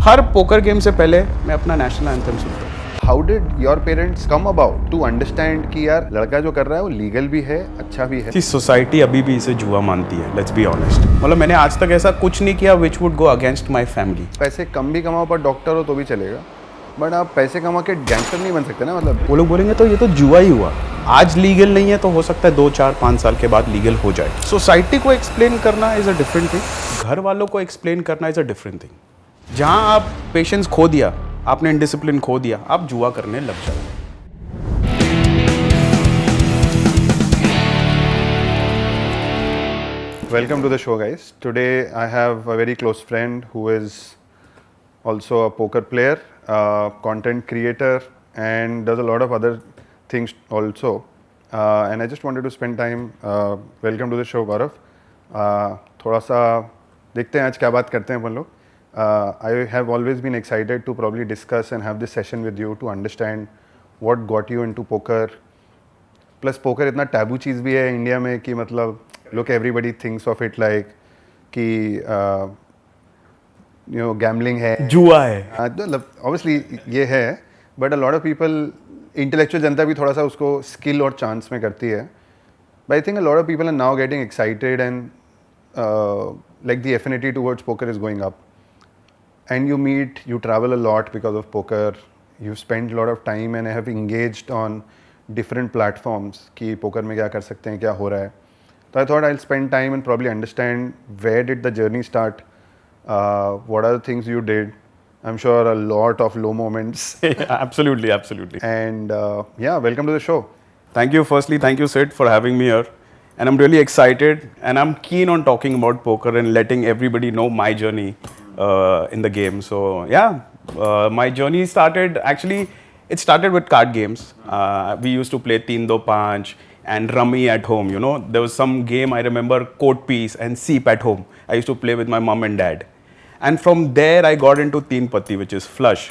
हर poker game से पहले मैं अपना नेशनल एंथम सुनता हूँ। How did your parents come about to understand कि यार लड़का जो कर रहा है वो लीगल भी है, अच्छा भी है? सोसाइटी अभी भी इसे जुआ मानती है, लेट्स बी ऑनेस्ट। मतलब मैंने आज तक ऐसा कुछ नहीं किया which would go against my family. पैसे कम भी कमाओ पर डॉक्टर हो तो भी चलेगा, बट आप पैसे कमा के गैंगस्टर नहीं बन सकते ना। मतलब वो लोग बोलेंगे तो ये तो जुआ ही हुआ। आज लीगल नहीं है तो हो सकता है 2, 4, 5 साल के बाद लीगल हो जाए। सोसाइटी को एक्सप्लेन करना इज़ अ डिफरेंट थिंग, घर वालों को एक्सप्लेन करना इज़ अ डिफरेंट थिंग। जहाँ आप पेशेंस खो दिया, आपने इंडिसिप्लिन खो दिया, आप जुआ करने लग जाओ। welcome to the show, guys. Today I have a very close friend who is also a poker player, content creator, and does a lot of other things also. And I just wanted to spend time. Welcome to the show, Gaurav. थोड़ा सा देखते हैं आज क्या बात करते हैं अपन लोग. I have always been excited to probably discuss and have this session with you to understand what got you into poker. Plus poker इतना टैबू चीज़ भी है इंडिया में कि मतलब look, everybody thinks of it like कि gambling है, जुआ है। मतलब ऑब्वियसली ये है, but a lot of people, intellectual जनता भी थोड़ा सा उसको स्किल और चांस में करती है. But I think a lot of people are now getting excited and like the affinity towards poker is going up. And you meet, you travel a lot because of poker. You spend a lot of time and have engaged on different platforms कि poker में क्या कर सकते हैं, क्या हो रहा है. So I thought I'll spend time and probably understand where did the journey start, what are the things you did. I'm sure a lot of low moments. Absolutely, absolutely. And yeah, welcome to the show. Thank you. Firstly, thank you, Sid, for having me here. And I'm really excited and I'm keen on talking about poker and letting everybody know my journey in the game. So, yeah, my journey started, actually, it started with card games. We used to play Teen Do Panch and Rummy at home, you know. There was some game, I remember, Court Piece and Seep at home. I used to play with my mom and dad. And from there, I got into Teen Patti, which is flush.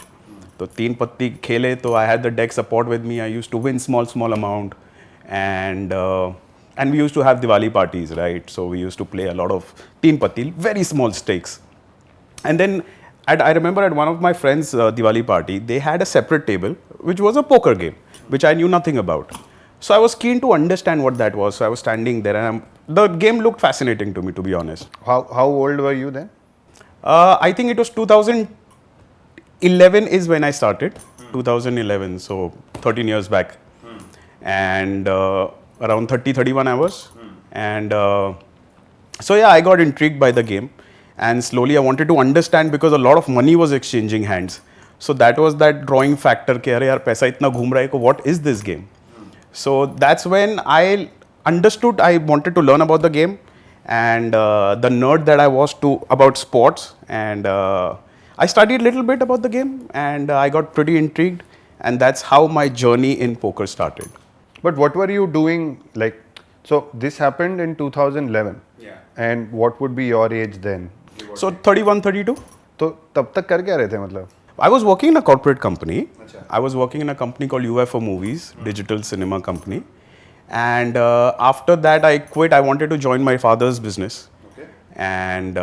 So, Teen Patti khele, so I had the deck support with me. I used to win small amount. And we used to have Diwali parties, right? So we used to play a lot of Teen Patti, very small stakes. And then I remember at one of my friends' Diwali party, they had a separate table, which was a poker game, which I knew nothing about. So I was keen to understand what that was. So I was standing there, and the game looked fascinating to me, to be honest. How old were you then? I think it was 2011 is when I started. 2011, so 13 years back. And around 30, 31 hours. And so yeah, I got intrigued by the game. And slowly I wanted to understand because a lot of money was exchanging hands. So that was that drawing factor कि अरे यार पैसा इतना घूम रहा है, what is this game? So that's when I understood I wanted to learn about the game and the nerd that I was about sports, and I studied a little bit about the game and I got pretty intrigued, and that's how my journey in poker started. But what were you doing, like, so this happened in 2011. Yeah. And what would be your age then? So 31, 32. तो तब तक कर क्या रहे थे मतलब? I was working in a corporate company. I was working in a company called UFO Movies, digital cinema company. And after that, I quit. I wanted to join my father's business. Okay. And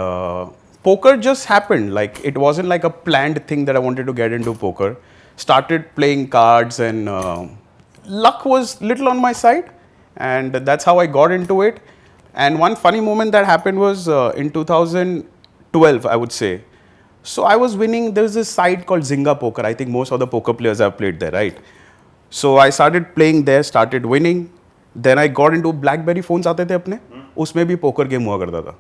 poker just happened. Like, it wasn't like a planned thing that I wanted to get into poker. Started playing cards, and luck was little on my side. And that's how I got into it. And one funny moment that happened was in 2012, I would say. So I was winning. There's this site called Zynga Poker. I think most of the poker players have played there, right? So I started playing there, started winning. Then I got into BlackBerry phones आते थे अपने, उसमें भी poker game हुआ करता था.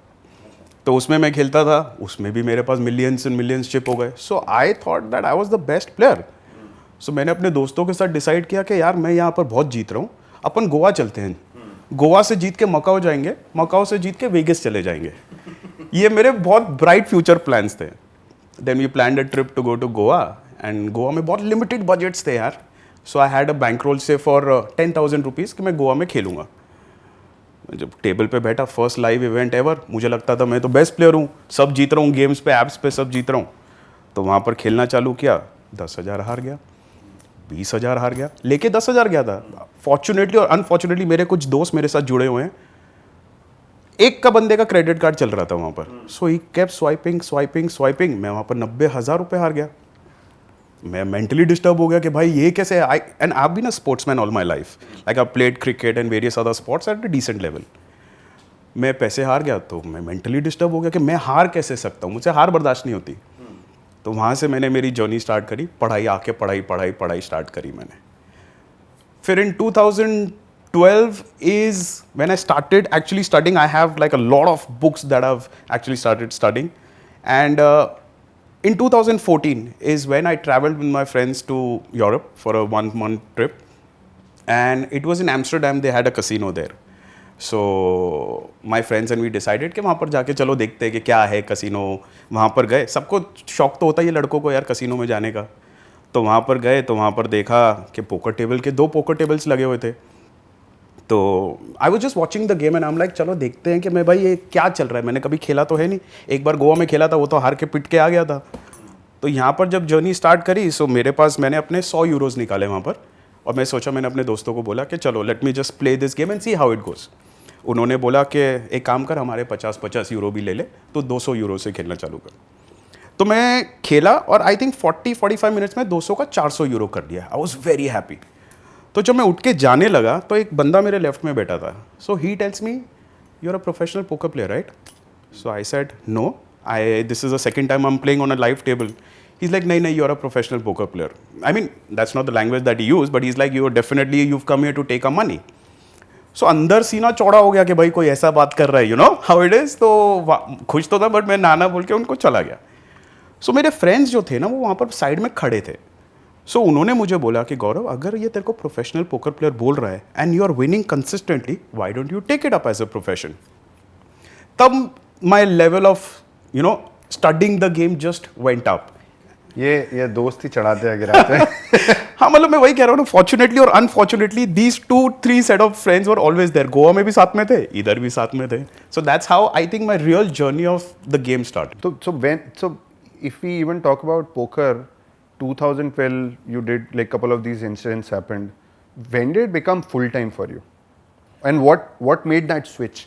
तो उसमें मैं खेलता था, उसमें भी मेरे पास मिलियंस एंड मिलियंस चिप हो गए. So I thought that I was the best player. सो मैंने अपने दोस्तों के साथ डिसाइड किया कि यार मैं यहाँ पर बहुत जीत रहा हूँ, अपन गोवा चलते हैं. गोवा से जीत के मकाओ जाएंगे, मकाओ से जीत के वेगस चले जाएंगे. ये मेरे बहुत ब्राइट फ्यूचर प्लान्स थे. Then we planned a trip to go to Goa, and Goa में बहुत लिमिटेड बजट्स थे यार. So I had a bankroll से फॉर 10,000 रुपीज़ कि मैं गोवा में खेलूँगा. जब टेबल पे बैठा, फर्स्ट लाइव इवेंट एवर, मुझे लगता था मैं तो बेस्ट प्लेयर हूँ, सब जीत रहा हूँ, गेम्स पे, ऐप्स पे सब जीत रहा हूँ. तो वहाँ पर खेलना चालू किया, 10,000 हार गया, 20,000 हार गया, लेके 10,000 गया था. फॉर्चुनेटली और अनफॉर्चुनेटली मेरे कुछ दोस्त मेरे साथ जुड़े हुए हैं. एक का बंदे का क्रेडिट कार्ड चल रहा था वहाँ पर, so he kept swiping swiping swiping, मैं वहाँ पर 90,000 रुपये हार गया। मैं मेंटली डिस्टर्ब हो गया कि भाई ये कैसे, I and I been a sportsman all my life, like I played cricket and various other sports at a decent level. मैं पैसे हार गया तो मैं मेंटली डिस्टर्ब हो गया कि मैं हार कैसे सकता हूँ, मुझसे हार बर्दाश्त नहीं होती। तो वहाँ से मैंने मेरी जर्नी स्टार्ट करी, पढ़ाई आके पढ़ाई पढ़ाई पढ़ाई स्टार्ट करी मैंने। फिर इन 2012 is when I started actually studying. I have like a lot of books that I've actually started studying. And in 2014 is when I traveled with my friends to Europe for a 1-month trip. And it was in Amsterdam, they had a casino there. So my friends and we decided कि वहाँ पर जाके चलो देखते हैं कि क्या है कसिनो। वहाँ पर गए, सबको शौक तो होता ही है लड़कों को यार कसिनो में जाने का। तो वहाँ पर गए तो वहाँ पर देखा कि पोकर टेबल के 2 पोकर टेबल्स लगे हुए थे। तो I was just watching the game and I am like चलो देखते हैं कि मैं भाई ये क्या चल रहा है, मैंने कभी खेला तो है नहीं, एक बार गोवा में खेला था वो तो हार के पिट के आ गया था। तो यहाँ पर जब जर्नी स्टार्ट करी सो मेरे पास मैंने अपने 100 यूरोज़ निकाले वहाँ पर, और मैं सोचा, मैंने अपने दोस्तों को बोला कि चलो late me just play this game and see how it goes. उन्होंने बोला कि एक काम कर, हमारे 50-50 यूरो भी ले ले, तो 200 यूरो से खेलना चालू कर। तो मैं खेला और आई थिंक 40-45 मिनट्स में 200 का 400 यूरो कर दिया। I was very happy. तो जब मैं उठ के जाने लगा तो एक बंदा मेरे लेफ्ट में बैठा था। So he tells me, you are a professional poker player right? So I said no, this is the second time I am playing on a live table. He is like नहीं, you are a professional poker player. I mean that's not the language that he use, but he is like you are definitely you come here to take a money. So अंदर सीना चौड़ा हो गया कि भाई कोई ऐसा बात कर रहा है, you know how it is. तो खुश तो था बट मैं नाना बोल के उनको चला गया। सो मेरे फ्रेंड्स जो थे ना वो वहाँ पर साइड में खड़े थे। सो उन्होंने मुझे बोला कि गौरव, अगर ये तेरे को प्रोफेशनल पोकर प्लेयर बोल रहा है and you are winning consistently, why don't you take it up as a profession. तब my level of you know studying the game just went up. ये दोस्त ही चढ़ाते हैं गिराते हैं। हाँ मतलब मैं वही कह रहा हूँ ना, फॉर्चुनेटली और unfortunately these 2-3 set of friends were always there. Goa में भी साथ में थे, इधर भी साथ में थे। So that's how I think my real journey of the game start. So if we even talk about poker, 2012 you did like couple of these incidents happened. When did it become full time for you? And what made that switch?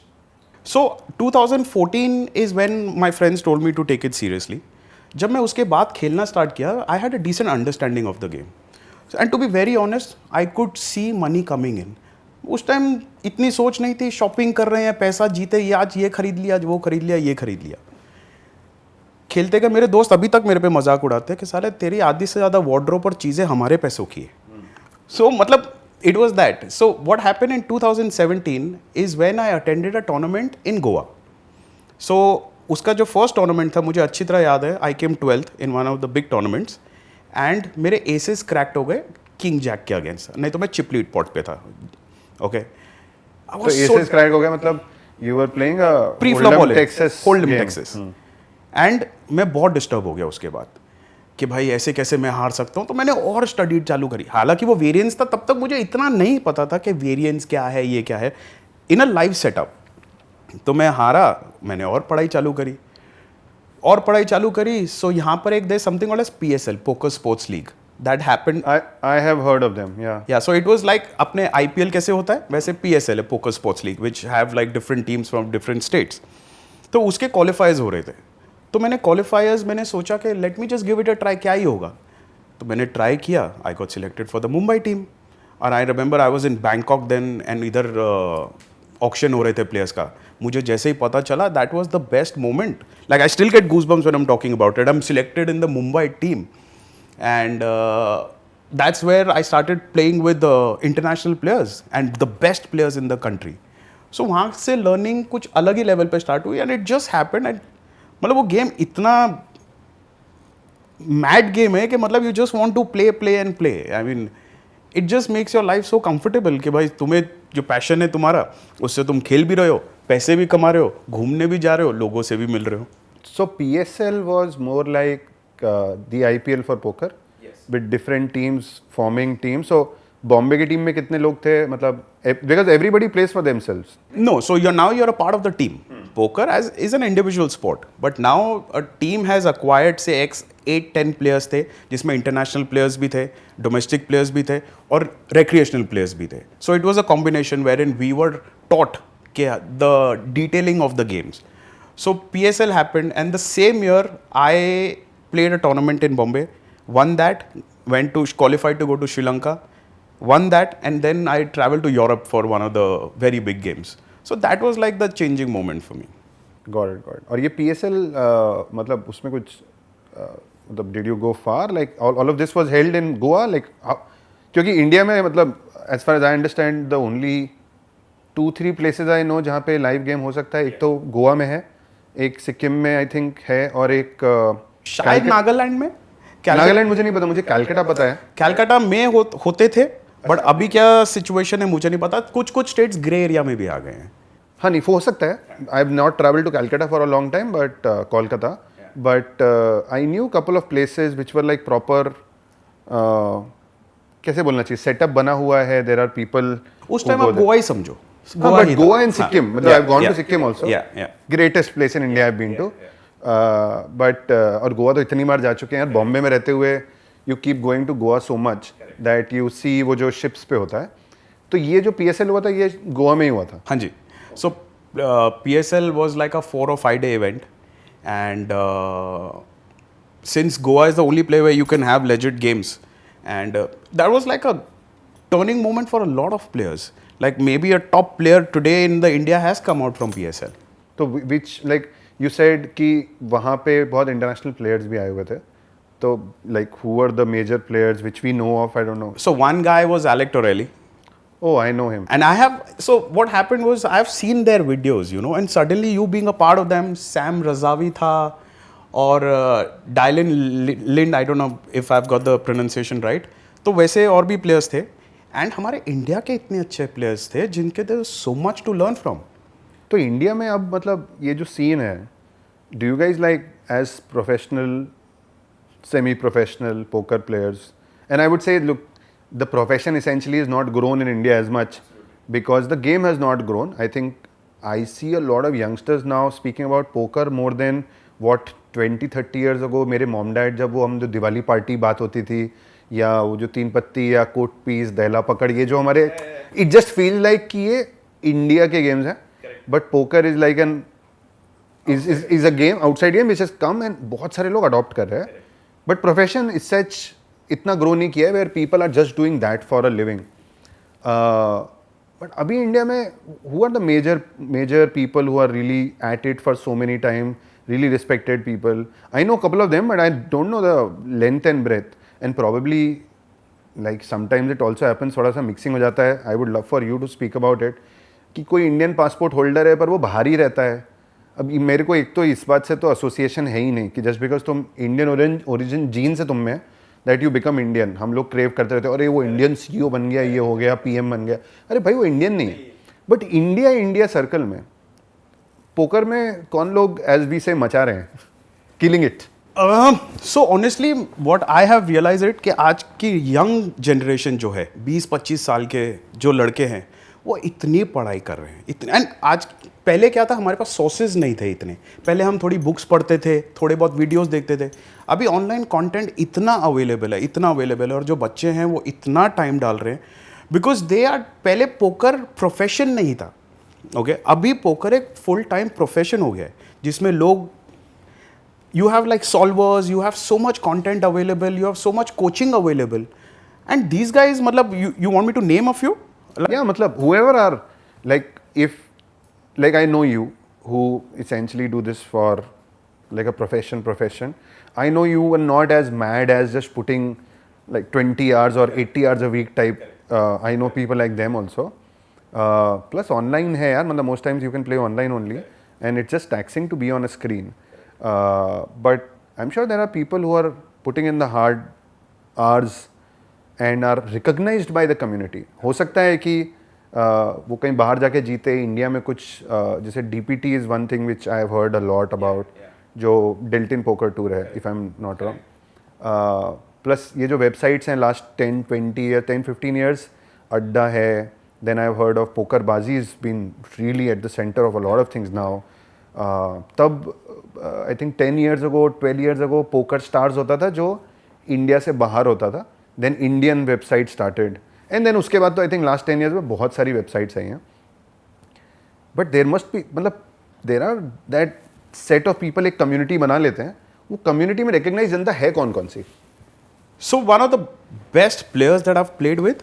So 2014 is when my friends told me to take it seriously. जब मैं उसके बाद खेलना start किया, I had a decent understanding of the game. And to be very honest, I could see money coming in. उस time इतनी सोच नहीं थी, शॉपिंग कर रहे हैं, पैसा जीते, ये आज ये खरीद लिया, आज वो खरीद लिया, ये खरीद लिया। खेलते गए, मेरे दोस्त अभी तक मेरे पे मजाक उड़ाते हैं कि साले तेरी आधी से ज़्यादा वार्डरोब और चीज़ें हमारे पैसों की है। सो मतलब it was that. So what happen in 2017 is when I attended a tournament in Goa. So उसका जो फर्स्ट टूर्नामेंट था मुझे अच्छी तरह याद है। आई केम 12th in one of the big tournaments and मेरे एसेस क्रैक्ट हो गए किंग जैक के अगेंस्ट, नहीं तो मैं चिप लीड पॉट पे था। ओके, So aces crack हो गया, मतलब you were playing a pre-flop Hold'em Texas hold'em game. Texas. And मैं बहुत डिस्टर्ब हो गया उसके बाद कि भाई ऐसे कैसे मैं हार सकता हूँ। तो मैंने और स्टडी चालू करी। हालांकि वो वेरिएंस था, तब तक मुझे इतना नहीं पता था कि वेरिएंस क्या है, ये क्या है इन अ लाइव सेटअप। तो मैं हारा, मैंने और पढ़ाई चालू करी और पढ़ाई चालू करी। सो यहाँ पर एक they something called as PSL, poker sports league, that happened. I have heard of them, yeah. या सो इट वाज लाइक अपने IPL कैसे होता है वैसे PSL है, पोकर स्पोर्ट्स लीग, which have like different teams from different states. तो उसके क्वालिफायर्स हो रहे थे। तो मैंने क्वालिफायर्स, मैंने सोचा कि let me just give it a try, क्या ही होगा। तो मैंने ट्राई किया, I got selected for the Mumbai team. और I remember I was in Bangkok then and इधर ऑक्शन हो रहे थे प्लेयर्स का। मुझे जैसे ही पता चला, that was the best moment, like I still get goosebumps when I am talking about it. I am selected in the Mumbai team and that's where I started playing with international players and the best players in the country. So वहाँ से learning कुछ अलग ही level पे start हुई and it just happened and मतलब वो game इतना mad game है कि मतलब you just want to play and play. I mean it just makes your life so comfortable कि भाई तुम्हें जो passion है तुम्हारा, उससे तुम खेल भी रहे हो, पैसे भी कमा रहे हो, घूमने भी जा रहे हो, लोगों से भी मिल रहे हो। So PSL was more like the IPL for poker. With different teams forming teams. So Bombay की टीम में कितने लोग थे, मतलब because everybody plays for themselves. No, so you're a part of the team. Poker is an individual sport, but now a team has acquired say 8-10 players थे, जिसमें international players भी थे, domestic players भी थे और recreational players भी थे. So it was a combination wherein we were taught the detailing of the games. So PSL happened, and the same year I played a tournament in Bombay, won that, went to qualified to go to Sri Lanka, won that, and then I traveled to Europe for one of the very big games. So that was like the changing moment for me. Got it got it. और ये PSL मतलब उसमें कुछ मतलब did you go far like all of this was held in Goa like, क्योंकि India में मतलब as far as I understand the only 2-3 places I know जहाँ पे लाइव गेम हो सकता है, एक तो गोवा में है, एक सिक्किम में आई थिंक है, और एक शायद नागालैंड में, नागालैंड मुझे नहीं पता, मुझे कैलकाटा पता है। कैलकाटा में होते थे, बट अभी क्या सिचुएशन है मुझे नहीं पता। कुछ स्टेट्स ग्रे एरिया में भी आ गए हैं। हाँ नहीं हो सकता है, I have not travel to Calcutta for a long time but Kolkata, but I knew couple of places which were like proper, कैसे बोलना चाहिए, सेटअप बना हुआ है, देयर आर पीपल। उस टाइम आप गोवा ही समझो, बट गोवा एंड सिक्किम, मतलब I have gone to Sikkim also, yeah. Greatest place in India I have been to, but और गोवा तो इतनी बार जा चुके हैं यार, बॉम्बे में रहते हुए you keep going to Goa so much that you see वो जो शिप्स पे होता है। तो ये जो PSL हुआ था ये गोवा में ही हुआ था। हाँ जी। So PSL was like a 4 or 5 day event, and since Goa is the only place where you can have legit games, and that was like a turning moment for a lot of players. Like maybe a top player today in the India has come out from PSL. तो which like you said कि वहाँ पे बहुत international players भी आए हुए थे, तो like who were the major players which we know of? I don't know. So one guy was Alec Torelli. Oh, I know him. And I have, so what happened was I've seen their videos, you know, and suddenly you being a part of them, Sam Razavi tha, or Dylan Lind, I don't know if I've got the pronunciation right. तो वैसे और भी players थे, and हमारे India के इतने अच्छे players थे जिनके there was so much to learn from. तो इंडिया में अब मतलब ये जो सीन है, do you guys like as professional, semi-professional poker players, and I would say look, the profession essentially is not grown in India as much because the game has not grown. I think I see a lot of youngsters now speaking about poker more than what 20-30 years ago मेरे mom dad जब वो हम जो Diwali party बात होती थी, या वो जो 3 पत्ती या कोट पीस दहला पकड़, ये जो हमारे it just feels like कि ये इंडिया के गेम्स हैं, but poker is like an is a game, outside game which has come and बहुत सारे लोग अडॉप्ट कर रहे हैं, but profession is such इतना ग्रो नहीं किया है where people are just doing that for a living. But अभी इंडिया में who are the major people who are really at it for so many time, really respected people? I know couple of them but I don't know the length and breadth, and probably like sometimes it also happens, थोड़ा सा mixing हो जाता है। I would love for you to speak about it कि कोई Indian passport holder है पर वो बाहर ही रहता है। अब मेरे को एक तो इस बात से तो एसोसिएशन है ही नहीं कि जस्ट बिकॉज तुम इंडियन ओरिजिन जीन से तुम में दैट यू बिकम इंडियन, हम लोग क्रेव करते रहते हैं अरे वो इंडियन CEO बन गया, ये हो गया, PM बन गया। अरे भाई वो इंडियन नहीं, बट इंडिया सर्कल में पोकर में कौन लोग एज वी से मचा रहे हैं, killing it? So honestly what I have realized it कि आज की यंग जनरेशन जो है 20-25 साल के जो लड़के हैं वो इतनी पढ़ाई कर रहे हैं, इतने, एंड आज पहले क्या था हमारे पास सोर्सेज नहीं थे इतने, पहले हम थोड़ी बुक्स पढ़ते थे, थोड़े बहुत वीडियोस देखते थे। अभी ऑनलाइन कंटेंट इतना अवेलेबल है, और जो बच्चे हैं वो इतना टाइम डाल रहे हैं बिकॉज दे आर, पहले पोकर प्रोफेशन नहीं था, ओके अभी पोकर एक फुल टाइम प्रोफेशन हो गया है जिसमें लोग, you have like solvers, you have so much content available, you have so much coaching available, and these guys matlab you want me to name a few? Yeah, matlab whoever are like, if like I know you who essentially do this for like a profession, I know you are not as mad as just putting like 20 hours or 80 hours a week type. I know people like them also. Plus online hai yaar, matlab most times you can play online only and it's just taxing to be on a screen. But I'm sure there are people who are putting in the hard hours and are recognized by the community. हो सकता है कि वो कहीं बाहर जाके जीते, India में कुछ जैसे DPT is one thing which I have heard a lot about, जो Deltin Poker Tour है if I'm not wrong. Plus ये जो वेबसाइट्स हैं लास्ट 10-20 या 10-15 years, अड्डा है, then I've heard of PokerBaazi has been really at the center of a lot of things now. तब I think 10 years ago 12 years ago poker stars होता था जो इंडिया से बाहर होता था, then Indian website started, and then उसके बाद तो आई थिंक लास्ट 10 years में बहुत सारी वेबसाइट्स आई हैं। बट देर मस्ट बी, मतलब there are that set of people, एक कम्युनिटी बना लेते हैं, वो कम्युनिटी में रिकग्नाइज जनता है कौन कौन सी? So one of the best players that I've played with,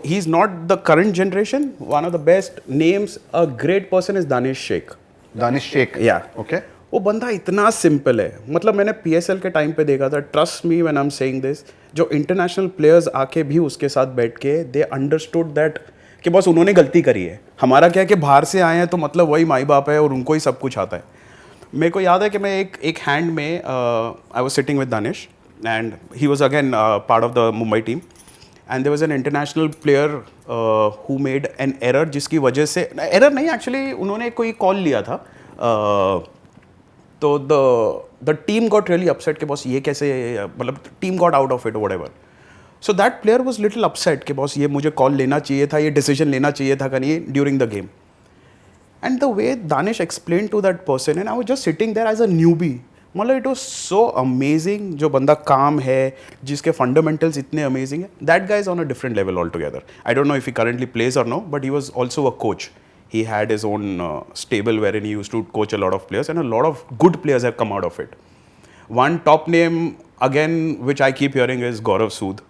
he's not the current generation. One of the best names, a great person is Danish Sheikh. Danish Sheikh. Yeah. Okay. वो बंदा इतना सिंपल है, मतलब मैंने PSL के टाइम पे देखा था, trust me when I am saying this, जो इंटरनेशनल प्लेयर्स आके भी उसके साथ बैठ के दे अंडरस्टूड दैट कि बस उन्होंने गलती करी है, हमारा क्या है कि बाहर से आए हैं तो मतलब वही माई बाप है और उनको ही सब कुछ आता है. मेरे को याद है कि मैं एक हैंड में I was sitting with Danish and he was again part of the Mumbai team, and there was an international player who made an error जिसकी वजह से, error नहीं actually, उन्होंने कोई कॉल लिया था, तो the team got really upset कि बॉस ये कैसे, मतलब team got out of it or whatever. So that player was little upset कि बॉस ये मुझे कॉल लेना चाहिए था, ये डिसीजन लेना चाहिए था कहीं during the game. And the way Danish explained to that person, and I was just sitting there as a newbie, मतलब इट वॉज सो अमेजिंग. जो बंदा काम है, जिसके फंडामेंटल्स इतने अमेजिंग है, that guy is on a different level all together. I don't know if he currently plays और no, but he was also a coach. He had his own stable wherein he used to coach a lot of players, and a lot of good players have come out of it. One top name again, which I keep hearing, is Gaurav Sood.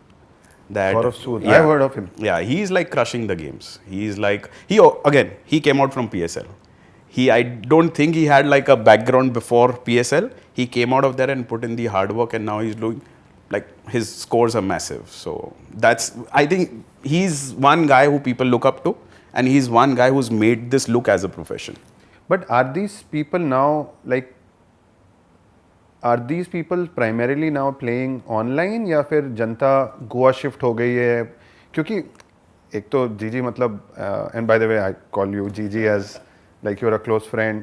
Gaurav Sood, I've heard of him. Yeah, he's like crushing the games. He's like, he came out from PSL. I don't think he had like a background before PSL. He came out of there and put in the hard work, and now he's doing, like, his scores are massive. So I think he's one guy who people look up to, and he's one guy who's made this look as a profession. But are these people now, like, are these people primarily now playing online, या फिर जनता Goa shift हो गई है? क्योंकि एक तो जीजी, मतलब, and by the way I call you Gigi as like you're a close friend.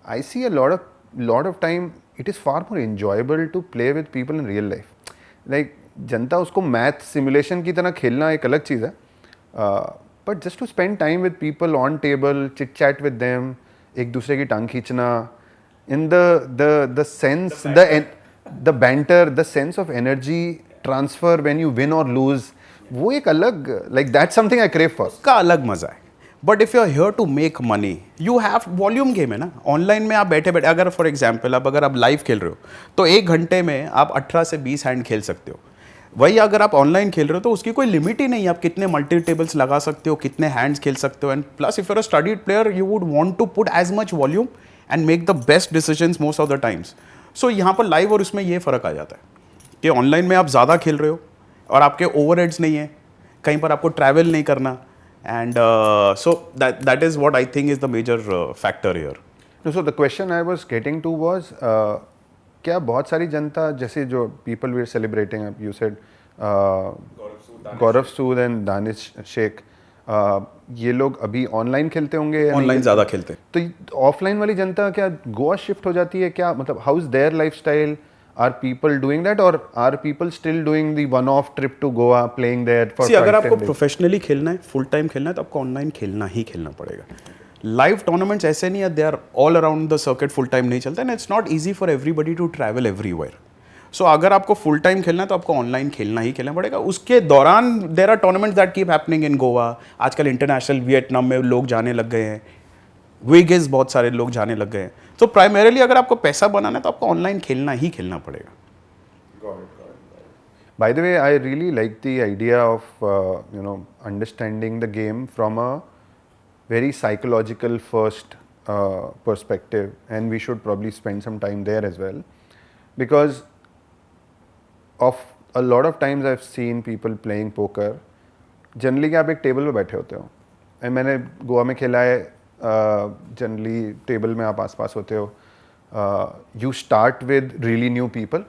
I see a lot of time it is far more enjoyable to play with people in real life. Like, जनता उसको math simulation की तरह खेलना एक अलग चीज़ है, but just to spend time with people on table, chit chat with them, एक दूसरे की टांग खींचना, in the sense, the banter, the sense of energy transfer when you win or lose, वो एक अलग, like, that's something I crave for. का अलग मजा है. But if you are here to make money, you have volume game है ना. Online में आप बैठे बैठे, अगर फॉर एग्जाम्पल अगर आप लाइव खेल रहे हो तो 1 घंटे में आप 18 से 20 हैंड खेल सकते हो. वही अगर आप ऑनलाइन खेल रहे हो तो उसकी कोई लिमिट ही नहीं है, आप कितने मल्टी टेबल्स लगा सकते हो, कितने हैंड्स खेल सकते हो. And plus if you're a studied player, you would want to put as much volume and make the best decisions most of the times. So यहाँ पर लाइव और उसमें ये फ़र्क आ जाता है कि ऑनलाइन में आप ज़्यादा खेल रहे हो और आपके ओवरहेड्स नहीं है, कहीं पर आपको ट्रैवल नहीं करना. And so that is what I think is the major factor here. No, so the question I was getting to was, क्या बहुत सारी जनता, जैसे जो people were celebrating, you said Gaurav Sood and Danish Sheikh, ये लोग अभी online खेलते होंगे? ऑनलाइन ज़्यादा खेलते हैं. तो ऑफलाइन वाली जनता क्या गोवा शिफ्ट हो जाती है क्या? मतलब how is there lifestyle? Are people doing that, or are people still doing the one-off trip to Goa, playing there for 5-10 days? अगर आपको प्रोफेशनली खेलना है, फुल टाइम खेलना है, तो आपको ऑनलाइन खेलना ही खेलना पड़ेगा. लाइव टूर्नामेंट्स ऐसे नहीं है, they are all around the circuit, full time नहीं चलता, and it's not easy for everybody to travel everywhere. So अगर आपको फुल टाइम खेलना है तो आपको ऑनलाइन खेलना ही खेलना पड़ेगा. उसके दौरान there are tournaments that keep happening in Goa. आजकल इंटरनेशनल वियतनाम में लोग जाने लग गए हैं, वेगस बहुत सारे लोग जाने लग गए हैं. तो प्राइमरीली अगर आपको पैसा बनाना है तो आपको ऑनलाइन खेलना ही खेलना पड़ेगा. By the way, I really like the idea of understanding the game from a very psychological first perspective, and we should probably spend some time there as well, because of a lot of times I've seen people playing poker. Generally, आप एक table पे बैठे होते हो, and मैंने गोवा में खेला है. जनरली टेबल में आप आसपास होते हो. You start with really new people.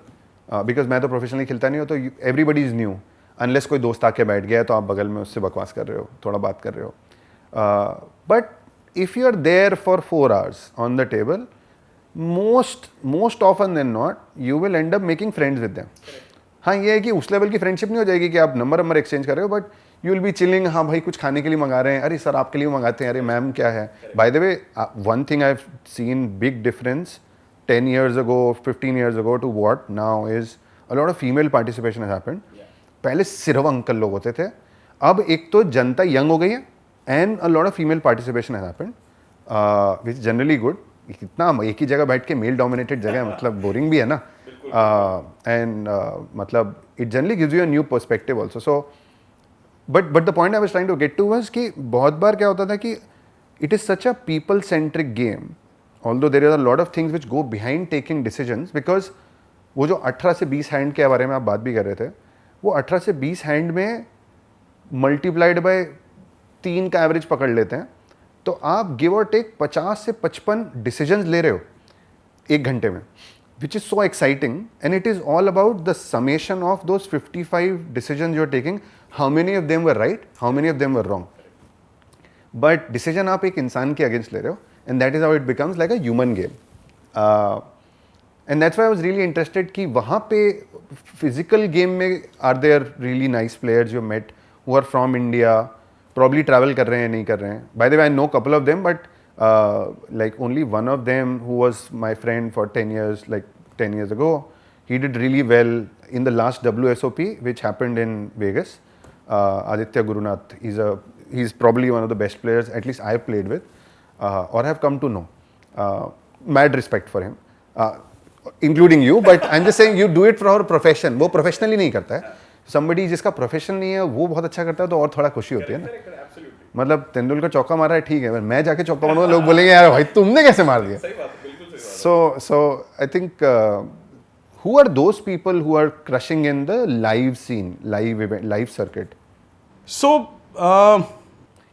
Because मैं तो प्रोफेशनली खेलता नहीं हूँ, तो एवरीबडी इज़ न्यू, अनलेस कोई दोस्त आके बैठ गया तो आप बगल में उससे बकवास कर रहे हो, थोड़ा बात कर रहे हो. But if you are there for 4 hours on the table, most often then not you will end up making friends with them. हाँ, ये है कि उस लेवल की फ्रेंडशिप नहीं हो जाएगी कि आप नंबर एक्सचेंज कर रहे हो, but you will B chilling. हाँ भाई, कुछ खाने के लिए मंगा रहे हैं, अरे सर आपके लिए मंगाते हैं, अरे मैम क्या है. Bye the way, one thing I have scene big difference 10 years ago, 15 years ago to what now is a lot of female participation has happened. पहले सिर्फ अंकल लोग होते थे, अब एक तो जनता यंग हो गई है, and a lot of female participation has happened, which is generally good. इतना एक ही जगह बैठ के मेल डोमिनेटेड जगह मतलब बोरिंग भी है ना, एंड मतलब it generally gives you a new perspective also. So but the point I was trying to get to was कि बहुत बार क्या होता था कि it is such a people centric game, although there is a lot of things which go behind taking decisions. Because वो जो 18 से 20 हैंड के बारे में आप बात भी कर रहे थे, वो 18 से 20 हैंड में मल्टीप्लाइड बाय 3 का एवरेज पकड़ लेते हैं, तो आप गिव और टेक 50 से 55 डिसीजंस ले रहे हो एक घंटे में, which is so exciting, and it is all about the summation of those 55 decisions you're taking. How many of them were right, how many of them were wrong? But decision आप एक इंसान के अगेंस्ट ले रहे हो, and that is how it becomes like a human game. And that's why I was really interested कि वहाँ पे physical game में are there really nice players you met who are from India, probably travel कर रहे हैं नहीं कर रहे हैं. By the way, I know couple of them, but like only one of them who was my friend for 10 years, like 10 years ago, he did really well in the last WSOP which happened in Vegas. Aditya Gurunath, he's probably one of the best players at least I've played with or have come to know. Mad respect for him, including you, but I'm just saying you do it for our profession. वो professionally नहीं करता है. Somebody जिसका profession नहीं है वो बहुत अच्छा करता है तो और थोड़ा खुशी होती है ना. मतलब तेंदुलकर चौका मारा है ठीक है, पर मैं जाके चौका मारूंगा लोग बोलेंगे यार भाई तुमने कैसे मार दिया. So I think who are those people who are crushing in the live scene, live event, live circuit? So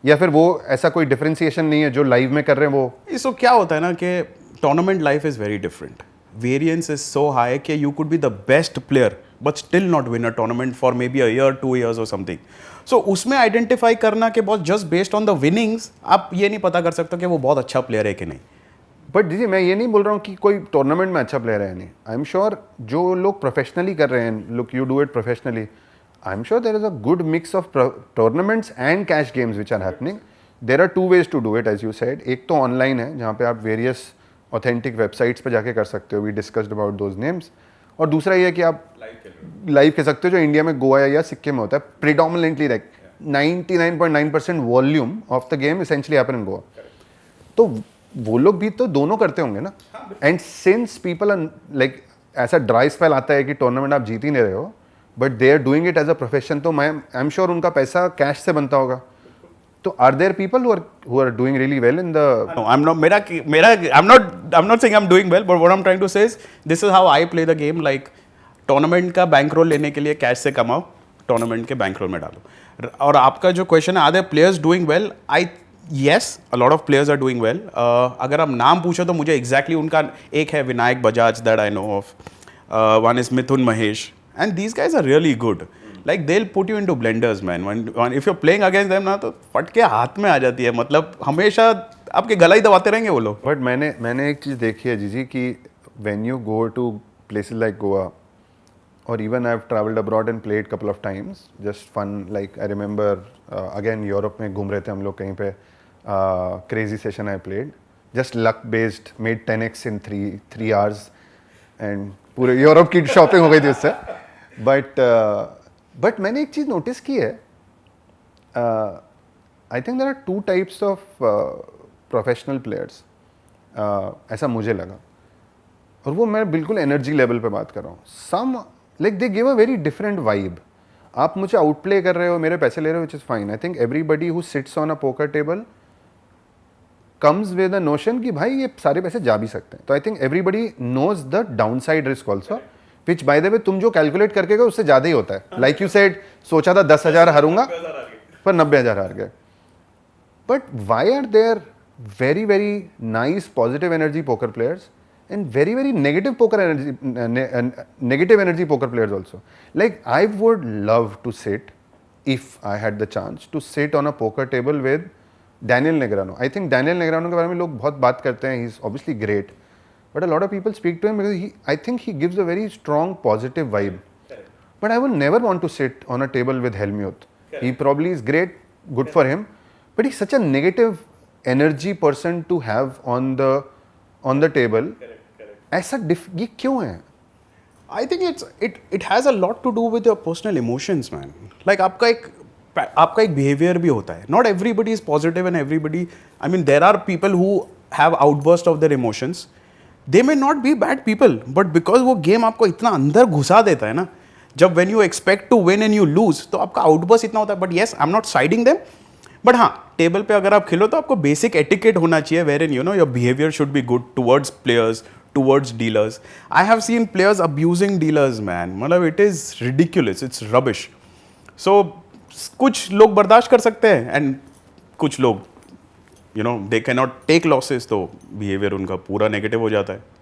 या फिर वो ऐसा कोई डिफरेंशिएशन नहीं है जो लाइव में कर रहे हैं वो. so क्या होता है ना कि tournament life is very different. Variance is so high कि you could be the best player but still not win a tournament for maybe a year 2 years और समथिंग. सो उसमें आइडेंटिफाई करना कि बहुत just based on the winnings आप ये नहीं पता कर सकते कि वो बहुत अच्छा प्लेयर है कि नहीं. बट दीजिए मैं ये नहीं बोल रहा हूँ कि कोई टूर्नामेंट में अच्छा प्लेयर है नहीं. आई एम श्योर जो लोग प्रोफेशनली कर रहे हैं, look you do it professionally, I am sure there is a good mix of tournaments and cash games which are happening. There are 2 ways to do it as you said. एक तो online है जहाँ पे आप various authentic websites पे जाके कर सकते हो, we discussed about those names. और दूसरा ये है कि आप लाइव खेल सकते हो जो इंडिया में गोवा या सिक्किम में होता है. Predominantly like 99.9% volume of the game essentially happen in Goa. तो वो लोग भी तो दोनों करते होंगे ना. And since people are like ऐसा ड्राई स्पेल आता है कि टूर्नामेंट आप जीत ही नहीं रहे हो but they are doing it as a profession, तो मैं आई एम श्योर उनका पैसा कैश से बनता होगा. तो are there people who are doing really well in the No, I'm not saying I'm doing well, but what I'm trying to say is this is how I play the game. Like tournament का bank role लेने के लिए cash से कमाओ, tournament के bank role में डालो. और आपका जो क्वेश्चन है, are there players doing well? Yes, a lot of players are doing well. अगर आप नाम पूछो तो मुझे एग्जैक्टली उनका एक है Vinayak Bajaj that I know of, one is Mithun Mahesh, and these guys are really good. Like they'll put you into blenders, man. When if you're playing against them ना तो फट के हाथ में आ जाती है. मतलब हमेशा आपके गला ही दबाते रहेंगे वो लोग. बट मैंने एक चीज़ देखी है जीजी कि when you go to places like Goa or even I've traveled abroad and played couple of times, just fun. Like I remember again Europe में घूम रहे थे हम लोग कहीं पे, crazy session I played, just luck based, made 10x in 3 hours and पूरे Europe की शॉपिंग हो गई थी उससे. बट मैंने एक चीज़ नोटिस की है, I think there are 2 types of professional players, ऐसा मुझे लगा. और वो मैं बिल्कुल एनर्जी लेवल पे बात कर रहा हूँ. Some like they give a very different vibe. आप मुझे आउटप्ले कर रहे हो, मेरे पैसे ले रहे हो, which is fine. I think everybody who sits on a poker table comes with a notion कि भाई ये सारे पैसे जा भी सकते हैं. तो I think everybody knows the downside risk also, which by the way तुम जो कैलकुलेट करके गए उससे ज़्यादा ही होता है. लाइक यू सेड, सोचा था 10,000 हारूंगा पर 90,000 हार गए. But why are there very very nice positive energy poker players and very very negative energy poker players also? Like I would love to sit, if I had the chance to sit on a poker table with Daniel Negreanu. I think Daniel Negreanu के बारे में लोग बहुत बात करते हैं. He's obviously great, but a lot of people speak to him because I think he gives a very strong positive vibe. But I would never want to sit on a table with Helmut. He probably is great, good for him, but he's such a negative energy person to have on the table. ऐसा ये क्यों है? I think it has a lot to do with your personal emotions, man. Like आपका एक आपका एक behaviour भी होता है. Not everybody is positive and everybody, I mean there are people who have outburst of their emotions. They may not be bad people, but because वो गेम आपको इतना अंदर घुसा देता है ना, जब when you expect to win and you lose, तो आपका आउटबर्स्ट इतना होता है. But yes, I am not siding them, but हाँ, टेबल पे अगर आप खेलो तो आपको बेसिक एटिकेट होना चाहिए, wherein you know your behaviour should be good towards players, towards dealers. I have seen players abusing dealers man, मतलब it is ridiculous, it's rubbish. So कुछ लोग बर्दाश्त कर सकते हैं एंड कुछ लोग you know they can not take losses, तो बिहेवियर उनका पूरा नेगेटिव हो जाता है.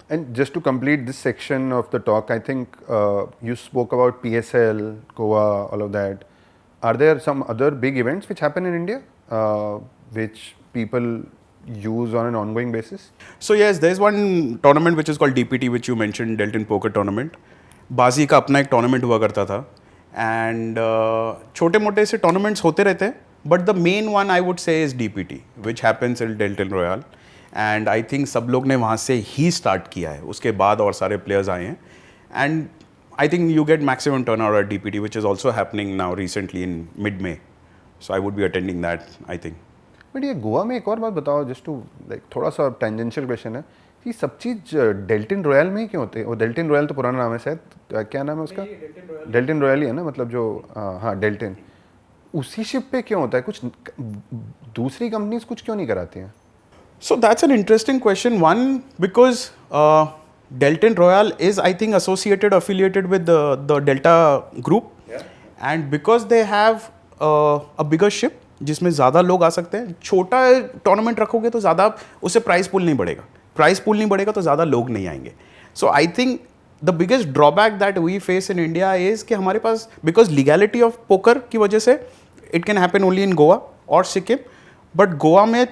And just to complete this section of the talk, I think you spoke about PSL, Goa, all of that. Are there some other big events which happen in India which people use on an ongoing basis? So yes, there is one tournament which is called DPT, which you mentioned, Delton Poker Tournament. बाजी का अपना एक tournament हुआ करता था, and छोटे मोटे से टूर्नामेंट्स होते रहते हैं, but the main one I would say is DPT, which happens in Deltin Royale. And I think सब लोग ने वहाँ से ही स्टार्ट किया है, उसके बाद और सारे प्लेयर्स आए हैं. And I think you get maximum turn out at DPT, which is also happening now recently in mid May. So I would be attending that, I think. But ये गोवा में एक और बात बताओ, जस्ट टू लाइक थोड़ा सा tangential question है, ये सब चीज़ डेल्टन रॉयल में ही क्यों होते हैं? वो डेल्टन रॉयल तो पुराना नाम है शायद, क्या नाम है उसका? डेल्टन रॉयल ही है ना, मतलब जो हाँ डेल्टन, उसी शिप पे क्यों होता है? कुछ दूसरी कंपनीज कुछ क्यों नहीं कराती हैं? So that's an interesting question. One, because Delton Royal is, I think, affiliated with the Delta Group, and because they have a bigger ship, जिसमें ज़्यादा लोग आ सकते हैं. छोटा टूर्नामेंट रखोगे तो ज़्यादा उससे प्राइस पूल नहीं बढ़ेगा. प्राइस पूल नहीं बढ़ेगा तो ज़्यादा लोग नहीं आएंगे. So I think the biggest drawback that we face in India is कि हमारे पास, बिकॉज लीगैलिटी ऑफ पोकर की वजह से, it can happen only in Goa और सिक्किम. बट गोवा में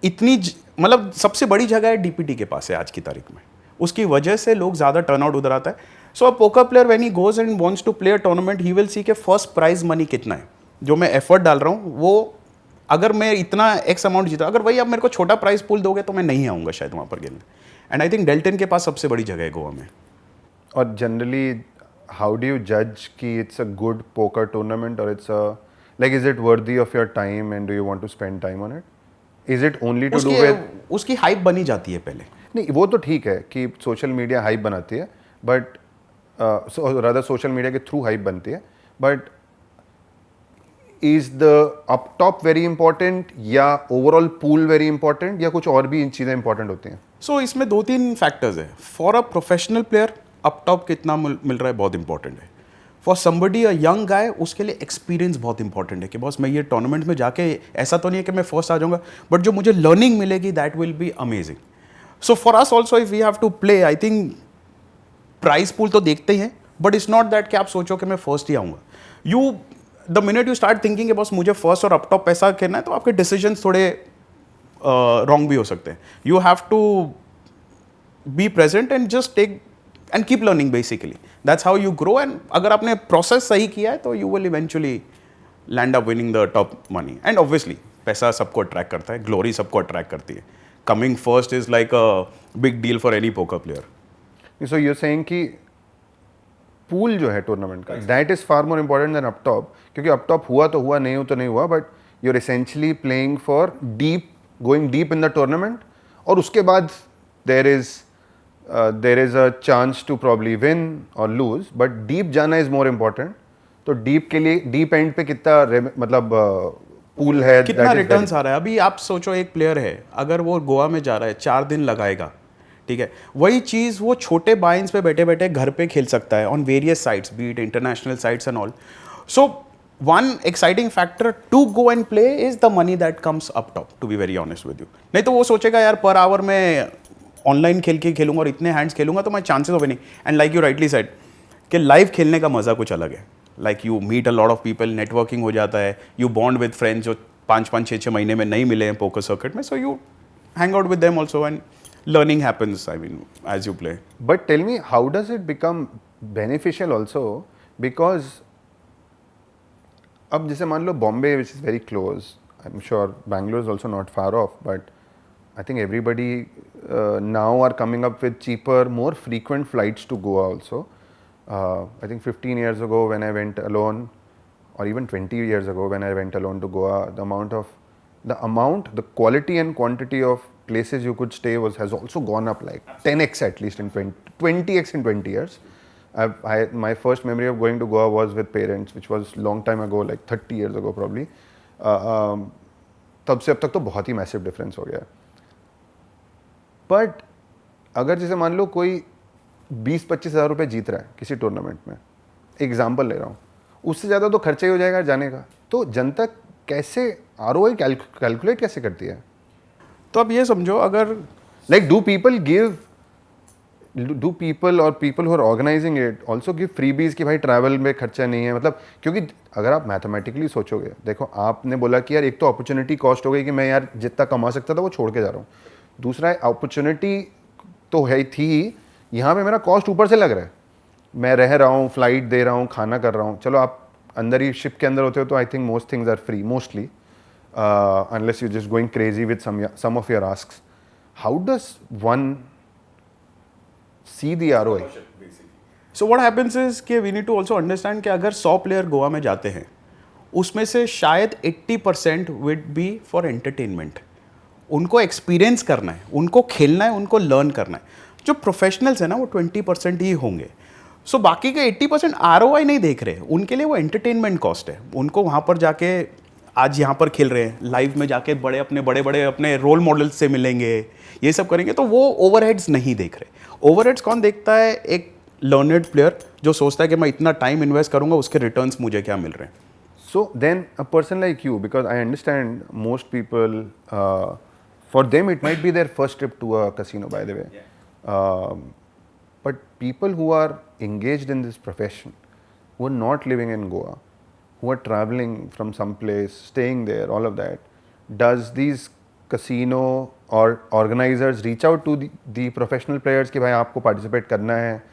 इतनी मतलब सबसे बड़ी जगह है DPT के पास है आज की तारीख में, उसकी वजह से लोग ज़्यादा टर्नआउट उधर आता है. So a poker player when he goes and wants to play a tournament, he will see के फर्स्ट प्राइज मनी कितना है, जो मैं एफर्ट डाल रहा हूँ वो, अगर मैं इतना एक्स अमाउंट जीता, अगर वही आप मेरे को छोटा प्राइस पूल दोगे तो मैं नहीं आऊँगा शायद वहाँ पर खेलने. एंड आई थिंक डेल्टन के पास सबसे बड़ी जगह है गोवा में. और जनरली हाउ डू यू जज कि it's a good poker tournament, और it's a like is it worthy of your time and do you want to spend time on it? Is it only to do with, उसकी hype बनी जाती है पहले. नहीं वो तो ठीक है कि सोशल मीडिया हाइप बनाती है, बट रादर सोशल मीडिया के थ्रू हाइप बनती है, but is the up top very important या ओवरऑल पूल वेरी इंपॉर्टेंट, या कुछ और भी चीज़ें इंपॉर्टेंट होती हैं? सो इसमें 2-3 फैक्टर्स है. For a professional player up top कितना मिल रहा है बहुत इंपॉर्टेंट है. For somebody a young guy, उसके लिए एक्सपीरियंस बहुत इंपॉर्टेंट है कि बॉस मैं ये टूर्नामेंट में जाके, ऐसा तो नहीं है कि मैं फर्स्ट आ जाऊंगा, बट जो मुझे लर्निंग मिलेगी that will be amazing. So for us also if we have to play, I think price pool तो देखते ही हैं, बट इट्स नॉट दैट कि आप सोचो कि मैं फर्स्ट ही आऊँगा. You the minute you start thinking कि बॉस मुझे फर्स्ट और अप टॉप पैसा खेलना है, तो आपके डिसीजंस थोड़े रॉन्ग भी हो सकते हैं. You have to be present and just take and keep learning basically. That's how you grow, and अगर आपने process सही किया है तो you will eventually land up winning the top money. And obviously पैसा सबको attract करता है, glory सबको attract करती है. Coming first is like a big deal for any poker player. So you're saying कि pool जो है टूर्नामेंट का, that is far more important than up top, क्योंकि up top हुआ तो हुआ, नहीं हो तो नहीं हुआ, but you're essentially playing for deep, going deep in the tournament, और उसके बाद there is a chance to probably win or lose, but deep जाना is more important. तो deep के लिए deep end पे कितना मतलब pool है, कितना रिटर्न्स आ रहा है. अभी आप सोचो एक प्लेयर है, अगर वो गोवा में जा रहा है, 4 दिन लगाएगा, ठीक है, वही चीज़ वो छोटे बाइंस पे बैठे बैठे घर पे खेल सकता है on various sites, be it international sites and all. So one exciting factor to go and play is the money that comes up top, to be very honest with you. नहीं तो वो सोचेगा यार पर आवर में online खेल के खेलूंगा और इतने हैंड्स खेलूंगा तो my chances of winning. And like you rightly said कि लाइव खेलने का मज़ा कुछ अलग है. Like you meet a lot of people, networking हो जाता है, यू बॉन्ड विद फ्रेंड्स जो 5-5, 6-6 महीने में नहीं मिले हैं पोकर सर्किट में, so you hang out with them also and learning happens, I mean, as you play. But tell me, how does it become beneficial also? Because अब जैसे मान लो Bombay, which is very close, I'm sure Bangalore is also not far off, but I think everybody now are coming up with cheaper, more frequent flights to Goa also. I think 15 years ago when I went alone, or even 20 years ago when I went alone to Goa, the quality and quantity of places you could stay has also gone up like 10x at least in 20x in 20 years. My first memory of going to Goa was with parents, which was long time ago, like 30 years ago probably. तब से अब तक तो बहुत ही massive difference हो गया है. But अगर जैसे मान लो कोई 20-25 हज़ार रुपये जीत रहा है किसी टूर्नामेंट में, एग्जाम्पल ले रहा हूँ, उससे ज़्यादा तो खर्चा ही हो जाएगा जाने का. तो जनता कैसे ROI कैलकुलेट कैसे करती है? तो अब ये समझो, अगर लाइक डू पीपल और people who are organizing it also give freebies कि भाई ट्रैवल में खर्चा नहीं है? मतलब क्योंकि अगर आप मैथमेटिकली सोचोगे, देखो आपने बोला कि यार एक तो अपॉर्चुनिटी कॉस्ट हो गई कि मैं यार जितना कमा सकता था वो छोड़ के जा रहा हूँ. दूसरा अपॉर्चुनिटी तो है थी, यहाँ पे मेरा कॉस्ट ऊपर से लग रहा है. मैं रह रहा हूँ, फ्लाइट दे रहा हूँ, खाना कर रहा हूँ. चलो आप अंदर ही शिप के अंदर होते हो तो I think most things are free mostly, unless you're just going crazy with some of your asks. How does one see the ROI? So what happens is कि we need to also understand कि अगर 100 player Goa में जाते हैं, उसमें से शायद 80% would be for entertainment. उनको एक्सपीरियंस करना है, उनको खेलना है, उनको लर्न करना है. जो प्रोफेशनल्स हैं ना, वो 20% ही होंगे. सो बाकी के 80% ROI नहीं देख रहे. उनके लिए वो एंटरटेनमेंट कॉस्ट है. उनको वहाँ पर जाके, आज यहाँ पर खेल रहे हैं, लाइव में जाके बड़े बड़े अपने रोल मॉडल्स से मिलेंगे, ये सब करेंगे, तो वो ओवरहेड्स नहीं देख रहे. ओवरहेड्स कौन देखता है? एक लर्नड प्लेयर जो सोचता है कि मैं इतना टाइम इन्वेस्ट करूंगा, उसके रिटर्न्स मुझे क्या मिल रहे हैं. So then a person like you, because I understand most people, for them it might be their first trip to a casino, by the way. But people who are engaged in this profession, who are not living in Goa, who are traveling from some place, staying there, all of that, does these casino or organizers reach out to the professional players कि भाई आपको participate करना है,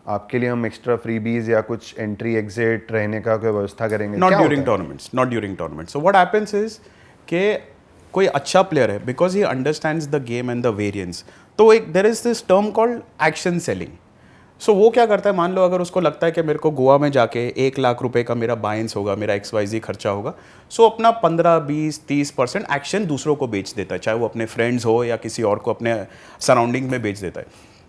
आपके लिए हम extra freebies या कुछ एंट्री एग्जिट रहने का कोई व्यवस्था करेंगे? Not during tournaments. So what happens is कि कोई अच्छा प्लेयर है, because he understands the game and the variance, तो एक there is this term called action selling. So वो क्या करता है, मान लो अगर उसको लगता है कि मेरे को गोवा में जाके 1 लाख रुपए का मेरा बाइंस होगा, मेरा XYZ खर्चा होगा, सो अपना 15-20-30% एक्शन दूसरों को बेच देता है, चाहे वो अपने फ्रेंड्स हो या किसी और को अपने सराउंडिंग में बेच देता है.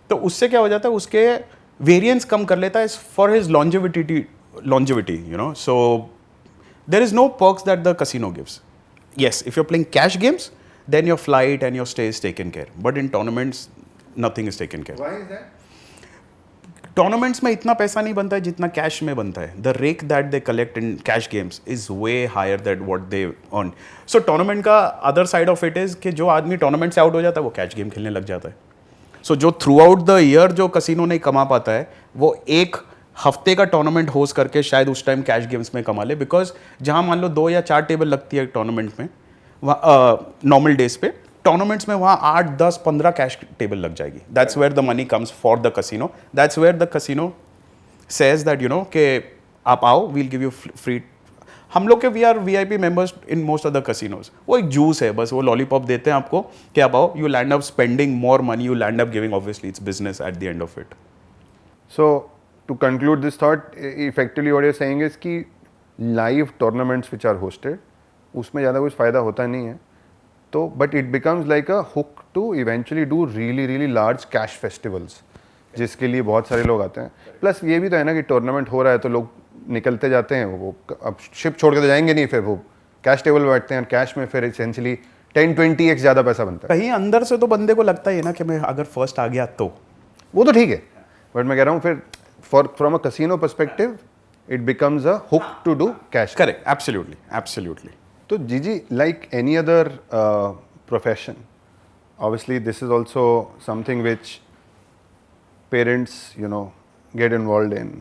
तो उससे क्या हो जाता है, उसके वेरिएंस कम कर लेता है for his longevity, you know. So there is no perks that the casino gives. Yes, if you're playing cash games, then your flight and your stay is taken care. But in tournaments, nothing is taken care. Why is that? Tournaments में इतना पैसा नहीं बनता है जितना cash में बनता है. The rake that they collect in cash games is way higher that what they earn. So tournament का other side of it is कि जो आदमी टूर्नामेंट से आउट हो जाता है वो कैश गेम खेलने लग जाता है. सो जो थ्रू आउट द ईयर जो कसिनो नहीं कमा पाता है, वो एक हफ्ते का टूर्नामेंट होस्ट करके शायद उस टाइम कैश गेम्स में कमा ले. बिकॉज जहाँ मान लो 2 या 4 टेबल लगती है टूर्नामेंट में, वहाँ नॉर्मल डेज पे, टूर्नामेंट्स में वहाँ 8, 10, 15 कैश टेबल लग जाएगी. That's where the money comes for the casino. That's where the casino says that you know कि आप आओ, वील गिव यू फ्री. हम लोग के we are VIP members in most of the casinos. वो एक जूस है, बस वो लॉलीपॉप देते हैं आपको कि आप आओ. You land up spending more money, you land up giving, obviously it's business at the end of it. So to conclude this thought, effectively what you're saying is कि live tournaments which are hosted, उसमें ज़्यादा कुछ फ़ायदा होता नहीं है. तो but it becomes like a hook to eventually do really large cash festivals, जिसके लिए बहुत सारे लोग आते हैं. प्लस ये भी तो है ना कि टूर्नामेंट हो रहा है तो लोग निकलते जाते हैं, वो अब शिप छोड़ के तो जाएंगे नहीं, फिर वो कैश टेबल बैठते हैं और कैश में फिर एसेंशियली 10-20x ज़्यादा पैसा बनता है. कहीं अंदर से तो बंदे को लगता ही है ना कि मैं अगर फर्स्ट आ गया तो. वो तो ठीक है, बट मैं कह रहा हूँ फिर from a casino perspective it becomes a hook to do cash. Correct, absolutely. तो Gigi, like any other profession, obviously this is also something which parents, you know, get involved in.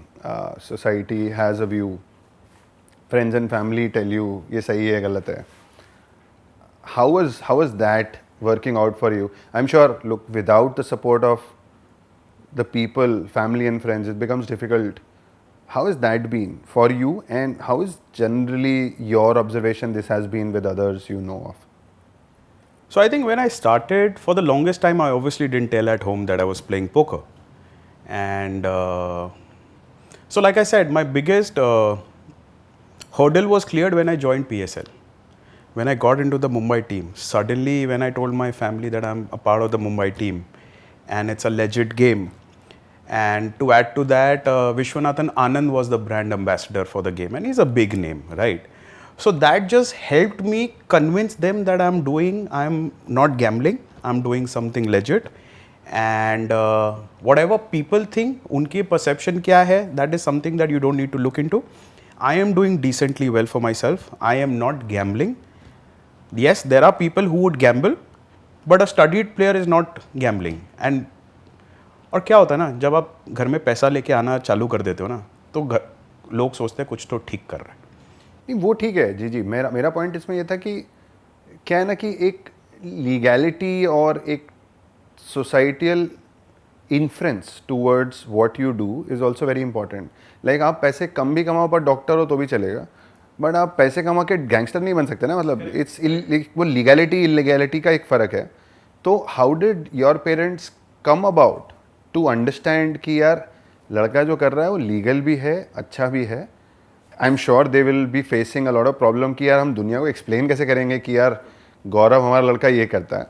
Society has a view. Friends and family tell you ये सही है, गलत है. How was that working out for you? I'm sure, look, without the support of the people, family and friends, it becomes difficult. How has that been for you, and how is generally your observation this has been with others you know of? So I think when I started, for the longest time, I obviously didn't tell at home that I was playing poker. And so like I said, my biggest Hurdle was cleared when I joined PSL. When I got into the Mumbai team, suddenly when I told my family that I'm a part of the Mumbai team and it's a legit game, and to add to that, Vishwanathan Anand was the brand ambassador for the game and he's a big name, right? So that just helped me convince them that I'm not gambling, I'm doing something legit. And whatever people think, unki perception kya hai, that is something that you don't need to look into. I am doing decently well for myself. I am not gambling. Yes, there are people who would gamble, but a studied player is not gambling. And और क्या होता है ना, जब आप घर में पैसा लेके आना चालू कर देते हो ना, तो लोग सोचते हैं कुछ तो ठीक कर रहे हैं. नहीं वो ठीक है जी जी, मेरा पॉइंट इसमें ये था कि क्या है ना कि एक लीगैलिटी और एक societal inference towards what you do is also very important. Like आप पैसे कम भी कमाओ पर डॉक्टर हो तो भी चलेगा, बट आप पैसे कमा के गैंगस्टर नहीं बन सकते ना. मतलब इट्स वो लीगैलिटी इलीगैलिटी का एक फ़र्क है. तो how did your parents come about to understand कि यार लड़का जो कर रहा है वो लीगल भी है, अच्छा भी है. आई am sure they will be facing a lot of problem कि यार हम दुनिया को एक्सप्लेन कैसे करेंगे कि यार गौरव हमारा लड़का ये करता है.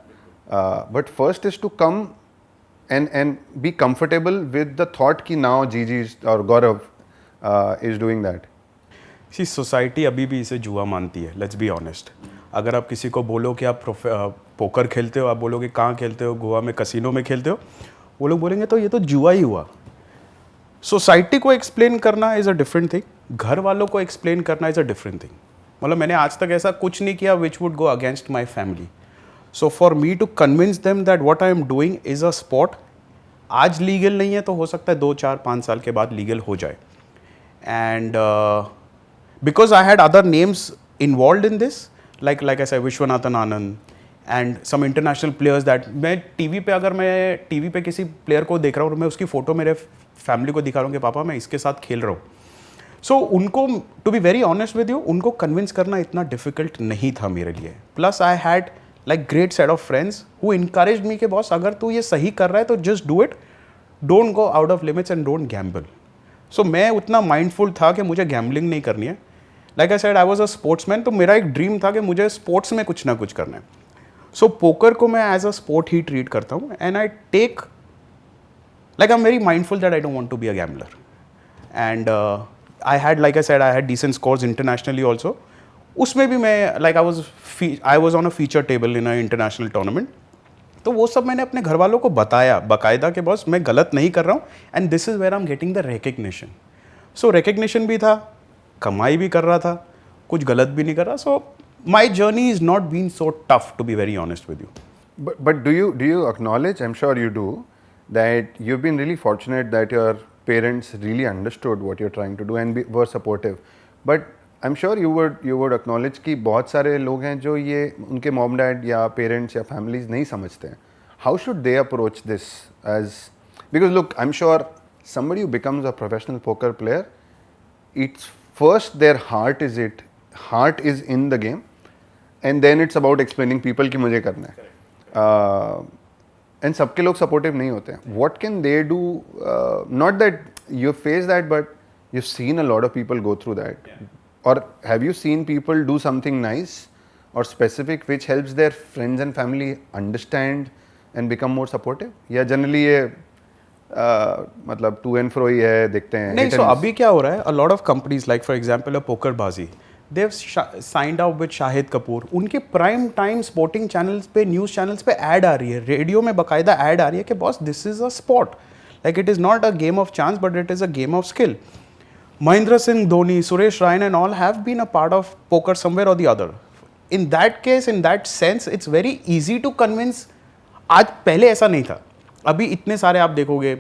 But first is to come and be comfortable with the thought कि now Gigi or Gaurav is doing that. See, society अभी भी इसे जुआ मानती है. Let's be honest. अगर आप किसी को बोलो कि आप पोकर खेलते हो, आप बोलोगे कहाँ खेलते हो, गोवा में कसिनो में खेलते हो, वो लोग बोलेंगे तो ये तो जुआ ही हुआ. सोसाइटी को एक्सप्लेन करना इज़ अ डिफरेंट थिंग, घर वालों को एक्सप्लेन करना इज़ अ डिफरेंट थिंग. मतलब मैंने आज तक ऐसा कुछ नहीं किया which would go against my family. So for me to convince them that what I am doing is a sport. आज लीगल नहीं है तो हो सकता है 2, 4, 5 साल के बाद लीगल हो जाए. And because I had other names involve in this, like I said Vishwanathan Anand and some international players that मैं टीवी पे, अगर मैं टीवी पे किसी प्लेयर को देख रहा हूँ और मैं उसकी फ़ोटो मेरे फैमिली को दिखा रहा हूँ कि पापा मैं इसके साथ खेल रहा हूँ. सो उनको, to be very honest with you, उनको कन्विंस करना इतना डिफिकल्ट नहीं था मेरे लिए. Plus I had like great set of friends who encouraged me कि बॉस अगर तू ये सही कर रहा है तो just do it, don't go out of limits and don't gamble. So मैं उतना mindful था कि मुझे gambling नहीं करनी है. Like I said, I was a sportsman, तो मेरा एक dream था कि मुझे sports में कुछ ना कुछ करना है. So poker को मैं as a sport he treat करता हूँ and I take, like I'm very mindful that I don't want to be a gambler. And I had, like I said, I had decent scores internationally also. उसमें भी मैं like I was on a feature table in a international tournament. तो वो सब मैंने अपने घर वालों को बताया बाकायदा कि बॉस मैं गलत नहीं कर रहा हूँ and this is where I am getting the recognition. So recognition भी था, कमाई भी कर रहा था, कुछ गलत भी नहीं कर रहा. So my journey is not been so tough, to be very honest with you. But do you acknowledge, I'm sure you do, that you've been really fortunate that your parents really understood what you're trying to do and were supportive. But I'm sure you would acknowledge कि बहुत सारे लोग हैं जो ये उनके mom dad या parents या फैमिलीज नहीं समझते हैं. How should they approach this as, because look, I'm sure somebody who becomes a professional poker player, it's first their heart is in the game and then it's about explaining people कि मुझे करना है. And सबके लोग supportive नहीं होते हैं. What can they do? Not that you face that, but you've seen a lot of people go through that. Yeah. Or have you seen people do something nice or specific which helps their friends and family understand and become more supportive? या generally ये मतलब to and fro ही है, देखते हैं नहीं. सो अभी क्या हो रहा है, a lot of companies like for example a pokerbazi, they have signed up with Shahid Kapoor. उनके प्राइम टाइम स्पोर्टिंग चैनल्स पे, न्यूज़ चैनल्स पे ऐड आ रही है, रेडियो में बाकायदा ऐड आ रही है कि boss this is a sport, like it is not a game of chance but it is a game of skill. Mahendra Singh Dhoni, Suresh Raina and all have been a part of poker somewhere or the other. In that case, in that sense, it's very easy to convince. आज पहले ऐसा नहीं था. अभी इतने सारे आप देखोगे,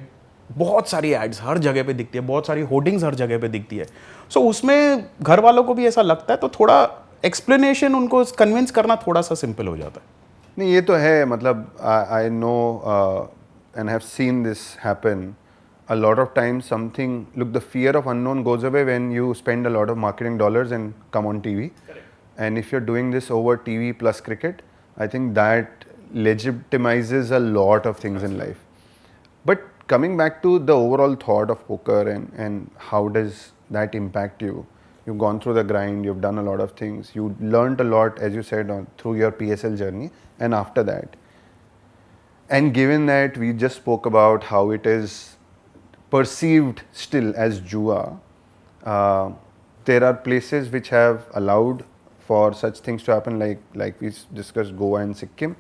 बहुत सारी एड्स हर जगह पे दिखती है, बहुत सारी होर्डिंग्स हर जगह पे दिखती है. सो उसमें घर वालों को भी ऐसा लगता है, तो थोड़ा एक्सप्लेनेशन उनको कन्विंस करना थोड़ा सा सिंपल हो जाता है. नहीं ये तो है, मतलब I know and have seen this happen. A lot of times something, look, the fear of unknown goes away when you spend a lot of marketing dollars and come on TV. Correct. And if you're doing this over TV plus cricket, I think that legitimizes a lot of things in life. But coming back to the overall thought of poker and how does that impact you, you've gone through the grind, you've done a lot of things, you learned a lot, as you said, through your PSL journey and after that. And given that we just spoke about how it is perceived still as jua, there are places which have allowed for such things to happen, like we discussed Goa and Sikkim.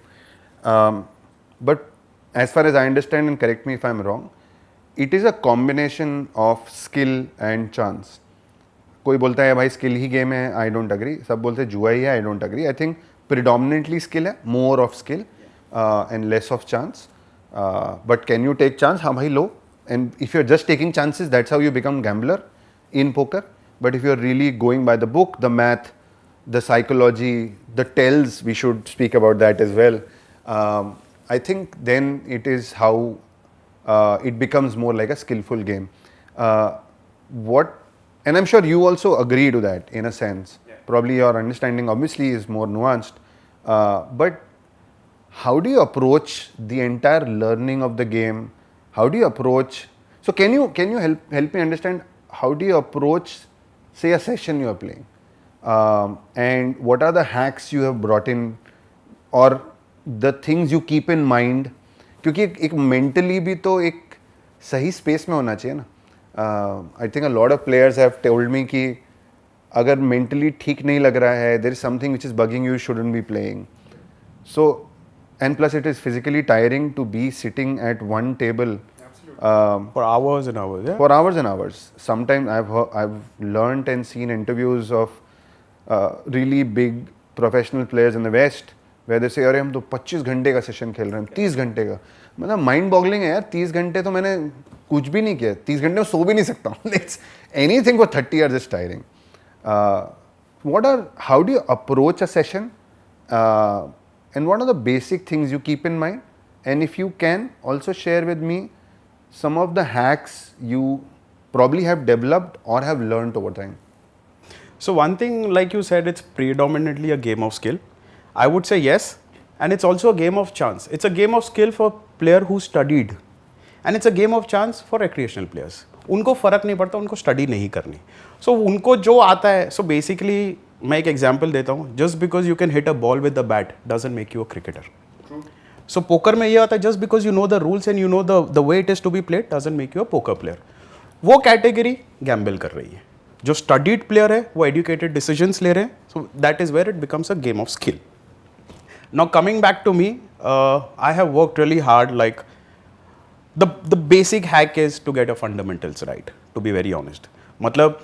But as far as I understand, and correct me if I'm wrong, it is a combination of skill and chance. कोई बोलता है भाई skill ही game है, I don't agree. सब बोलते हैं जुआ ही है, I don't agree. I think predominantly skill है, more of skill and less of chance. But can you take chance? हाँ भाई लो. And if you're just taking chances, that's how you become gambler in poker. But if you're really going by the book, the math, the psychology, the tells, we should speak about that as well. I think then it is how it becomes more like a skillful game. And I'm sure you also agree to that in a sense. Yeah. Probably your understanding obviously is more nuanced. But how do you approach the entire learning of the game? How do you approach? So can you help me understand how do you approach, say, a session you are playing, and what are the hacks you have brought in, or the things you keep in mind? क्योंकि एक mentally भी तो एक सही space में होना चाहिए ना. I think a lot of players have told me कि अगर mentally ठीक नहीं लग रहा है, there is something which is bugging you, shouldn't be playing. So, and plus it is physically tiring to be sitting at one table for hours and hours. Yeah? For hours and hours. Sometimes I've learned and seen interviews of really big professional players in the West where they say, अरे हम तो 25 घंटे का session खेल रहे हैं, 30 घंटे का. मतलब माइंड बॉगलिंग है यार. 30 घंटे तो मैंने कुछ भी नहीं किया. 30 घंटे में सो भी नहीं सकता हूँ. Anything for 30 hours is tiring. How do you approach a session? And what are the basic things you keep in mind? And if you can, also share with me some of the hacks you probably have developed or have learned over time. So one thing, like you said, it's predominantly a game of skill. I would say yes. And it's also a game of chance. It's a game of skill for player who studied. And it's a game of chance for recreational players. उनको फ़र्क नहीं पड़ता, उनको study नहीं करनी. So उनको जो आता है, so basically मैं एक एग्जाम्पल देता हूँ. Just because you can hit a ball with the bat doesn't make you a cricketer. So poker में ये आता है, just because you know the rules and you know the way it is to be played doesn't make you a poker player. वो category gamble कर रही है. जो studied player है वो एजुकेटेड डिसीजंस ले रहे हैं. So that is where it becomes a game of skill. Now coming back to me, I have worked really hard. Like the basic hack is to get a fundamentals right, to be very honest. मतलब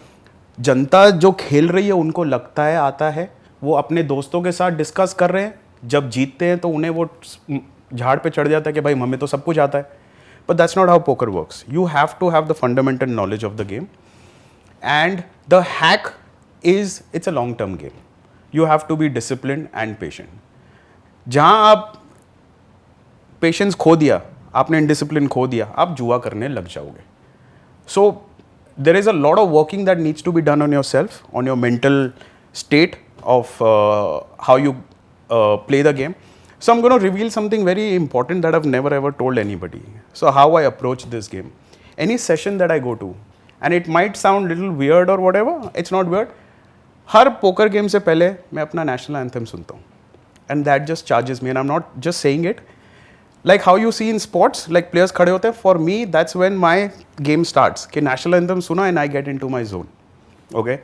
जनता जो खेल रही है उनको लगता है आता है, वो अपने दोस्तों के साथ डिस्कस कर रहे हैं. जब जीतते हैं तो उन्हें वो झाड़ पे चढ़ जाता है कि भाई हमें तो सब कुछ आता है. But that's not how poker works. You have to have the fundamental knowledge of the game and the hack is it's a long term game. You have to be discipline and patient. जहाँ आप patience खो दिया, आपने indiscipline खो दिया, आप जुआ करने लग जाओगे. सो there is a lot of working that needs to be done on yourself, on your mental state of how you play the game. So I'm going to reveal something very important that I've never ever told anybody. So how I approach this game. Any session that I go to, and it might sound little weird or whatever, it's not weird. Her poker game से पहले मैं अपना national anthem सुनता हूँ. And that just charges me, and I'm not just saying it. Like how you see in sports, like players खड़े होते हैं. For me, that's when my game starts. कि national anthem सुना and I get into my zone. Okay?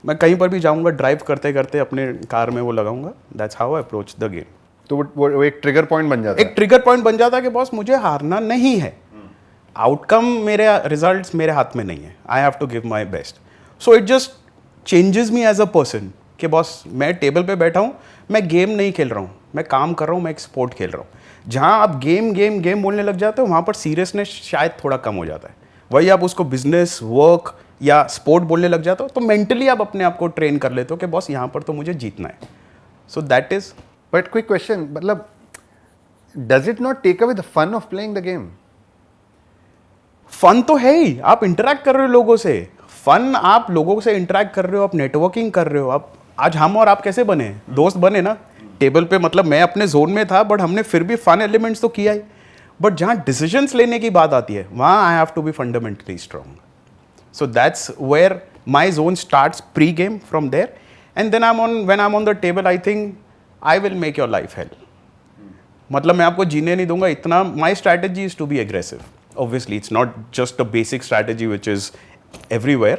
मैं कहीं पर भी जाऊँगा, ड्राइव करते करते अपने कार में वो लगाऊंगा. That's how I approach the game. तो वो एक ट्रिगर पॉइंट बन जाता है. एक ट्रिगर पॉइंट बन जाता है कि बॉस मुझे हारना नहीं है. आउटकम मेरे रिजल्ट्स मेरे हाथ में नहीं है. I have to give my best. So it just changes me as a person कि बॉस मैं टेबल पे बैठा हूँ, मैं गेम नहीं खेल रहा हूँ, मैं काम कर रहा हूँ, मैं एक स्पोर्ट खेल रहा हूँ. जहाँ आप गेम गेम गेम बोलने लग जाते हो वहाँ पर सीरियसनेस शायद थोड़ा कम हो जाता है. वही आप उसको बिजनेस, वर्क या स्पोर्ट बोलने लग जाते हो तो मेंटली आप अपने आप को ट्रेन कर लेते हो कि बॉस यहाँ पर तो मुझे जीतना है. So that is. But quick question, मतलब does it not take away the fun of playing the game? Fun तो है ही. आप इंटरेक्ट कर रहे हो लोगों से. फन, आप लोगों से इंटरेक्ट कर रहे हो, आप नेटवर्किंग कर रहे हो. आप आज हम और आप कैसे बने? दोस्त बने ना टेबल पे. मतलब मैं अपने जोन में था बट हमने फिर भी फन एलिमेंट्स तो किया ही. बट जहाँ डिसीजंस लेने की बात आती है वहाँ I have to be fundamentally strong. So that's where My zone starts pre-game from there, and then when I'm on the table, I think I will make your life hell. मतलब मैं आपको जीने नहीं दूंगा इतना. My strategy is to be aggressive. Obviously, it's not just a basic strategy which is everywhere,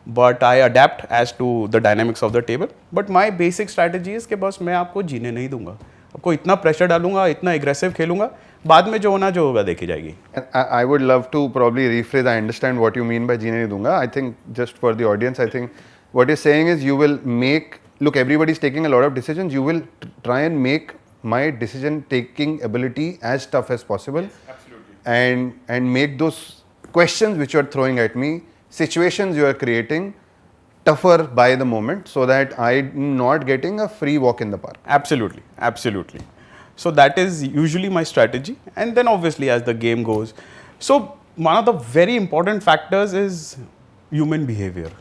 but I adapt as to the dynamics of the table. But my basic strategy is कि बस मैं आपको जीने नहीं दूंगा, आपको इतना pressure डालूंगा, इतना एग्रेसिव खेलूंगा, बाद में जो होगा देखी जाएगी. I would love to probably rephrase. I understand what you mean by जीने नहीं दूंगा. I think just for the audience, I think what you're saying is you will make, look, everybody's taking a lot of decisions. You will try and make my decision taking ability as tough as possible. Absolutely. And make those questions which you are throwing at me, situations you are creating, tougher by the moment, so that I'm not getting a free walk in the park. Absolutely, absolutely. So that is usually my strategy, and then obviously as the game goes. So one of the very important factors is human behavior.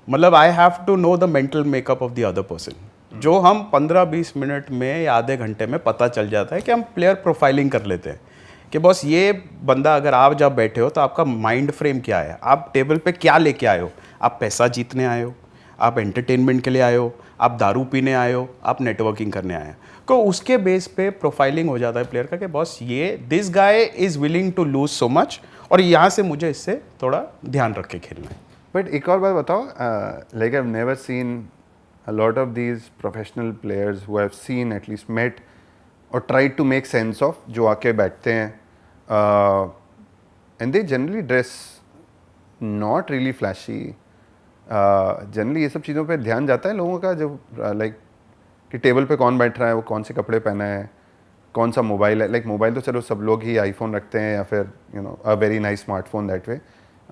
मतलब I have to know the mental makeup of the other person. जो हम 15-20 minute में या आधे घंटे में पता चल जाता है कि हम प्लेयर प्रोफाइलिंग कर लेते हैं कि बॉस ये बंदा, अगर आप जब बैठे हो तो आपका माइंड फ्रेम क्या है, आप टेबल पे क्या लेके आए हो, आप पैसा जीतने आए हो, आप एंटरटेनमेंट के लिए आए हो, आप दारू पीने आए हो, आप नेटवर्किंग करने आए हो. तो उसके बेस पे प्रोफाइलिंग हो जाता है प्लेयर का कि बॉस ये this guy is willing to lose so much, और यहाँ से मुझे इससे थोड़ा ध्यान रख के खेलना है. बट एक और बात बताओ, like I have never seen a lot of these professional players who I've seen, at least met or tried to make sense of, जो आके बैठते हैं, and they generally dress not really flashy. Generally ये सब चीज़ों पे ध्यान जाता है लोगों का, जब like कि टेबल पे कौन बैठ रहा है, वो कौन से कपड़े पहना है, कौन सा मोबाइल है. लाइक मोबाइल तो चलो सब लोग ही आईफोन रखते हैं या फिर you know a very nice smartphone that way.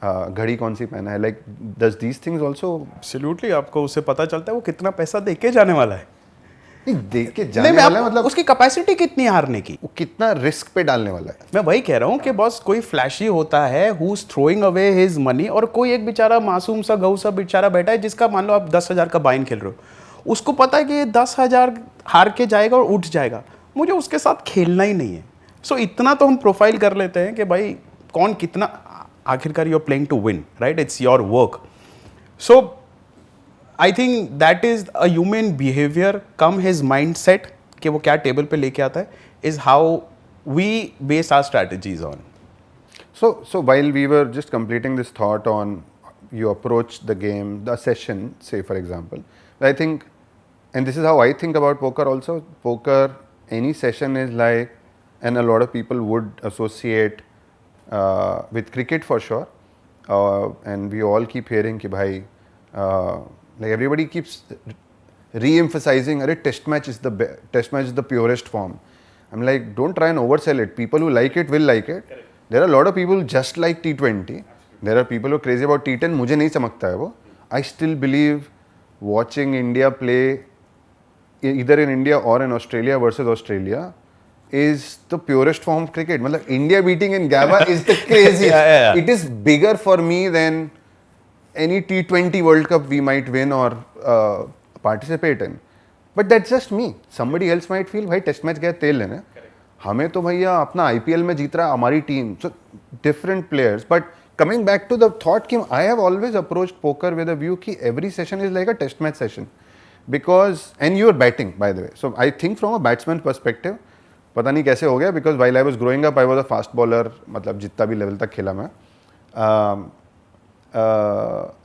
घड़ी कौन सी पहना है, like does these things also. Absolutely, आपको उससे पता चलता है वो कितना पैसा दे के जाने वाला है. नहीं, देख के जाने वाला है, मतलब उसकी कैपेसिटी कितनी हारने की, वो कितना रिस्क पे डालने वाला है. मैं वही कह रहा हूँ कि बॉस कोई फ्लैशी होता है who is throwing away his money, और कोई एक बेचारा मासूम सा गऊ सा बेचारा बैठा है जिसका मान लो आप 10,000 का बाइन खेल रहे हो, उसको पता है कि ये 10,000 हार के जाएगा और उठ जाएगा, मुझे उसके साथ खेलना ही नहीं है. सो इतना तो हम प्रोफाइल कर लेते हैं कि भाई कौन कितना, आखिरकार you are playing to win, right, it's your work. So I think that is a human behaviour come his mind set कि वो क्या टेबल पे लेके आता है, is how we base our strategies on. So while we were just completing this thought on you approach the game, the session, say for example, I think, and this is how I think about poker also. Poker, any session is like, and a lot of people would associate with cricket for sure, and we all keep hearing कि भाई like everybody keeps re-emphasizing, अरे test match is the purest form. I'm like, don't try and oversell it. People who like it will like it. Correct. There are a lot of people who just like T20. Absolutely. There are people who are crazy about T10. मुझे नहीं चमकता है वो. I still believe watching India play either in India or in Australia versus Australia is the purest form of cricket. मतलब India beating in Gabba is the craziest. Yeah. It is bigger for me than any T20 World Cup we might win or participate in. But that's just me. Somebody else might feel भाई test match गया तेल लेने, हमें तो भैया अपना IPL में जीत रहा है हमारी team. So different players. But coming back to the thought कि I have always approached poker with a view कि every session is like a test match session. Because, and you are batting by the way. So I think from a batsman perspective, पता नहीं कैसे हो गया, because while I was growing up I was a fast bowler, मतलब जितना भी level तक खेला मैं.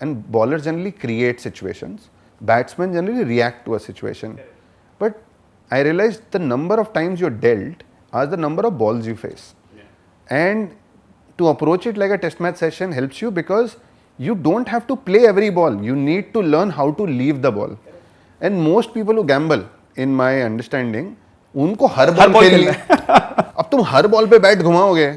And bowlers generally create situations. Batsmen generally react to a situation. But I realized the number of times you're dealt are the number of balls you face. Yeah. And to approach it like a test match session helps you because you don't have to play every ball. You need to learn how to leave the ball. And most people who gamble, in my understanding, उनको हर ball खेलनी है. अब तुम हर ball पे bat घुमाओगे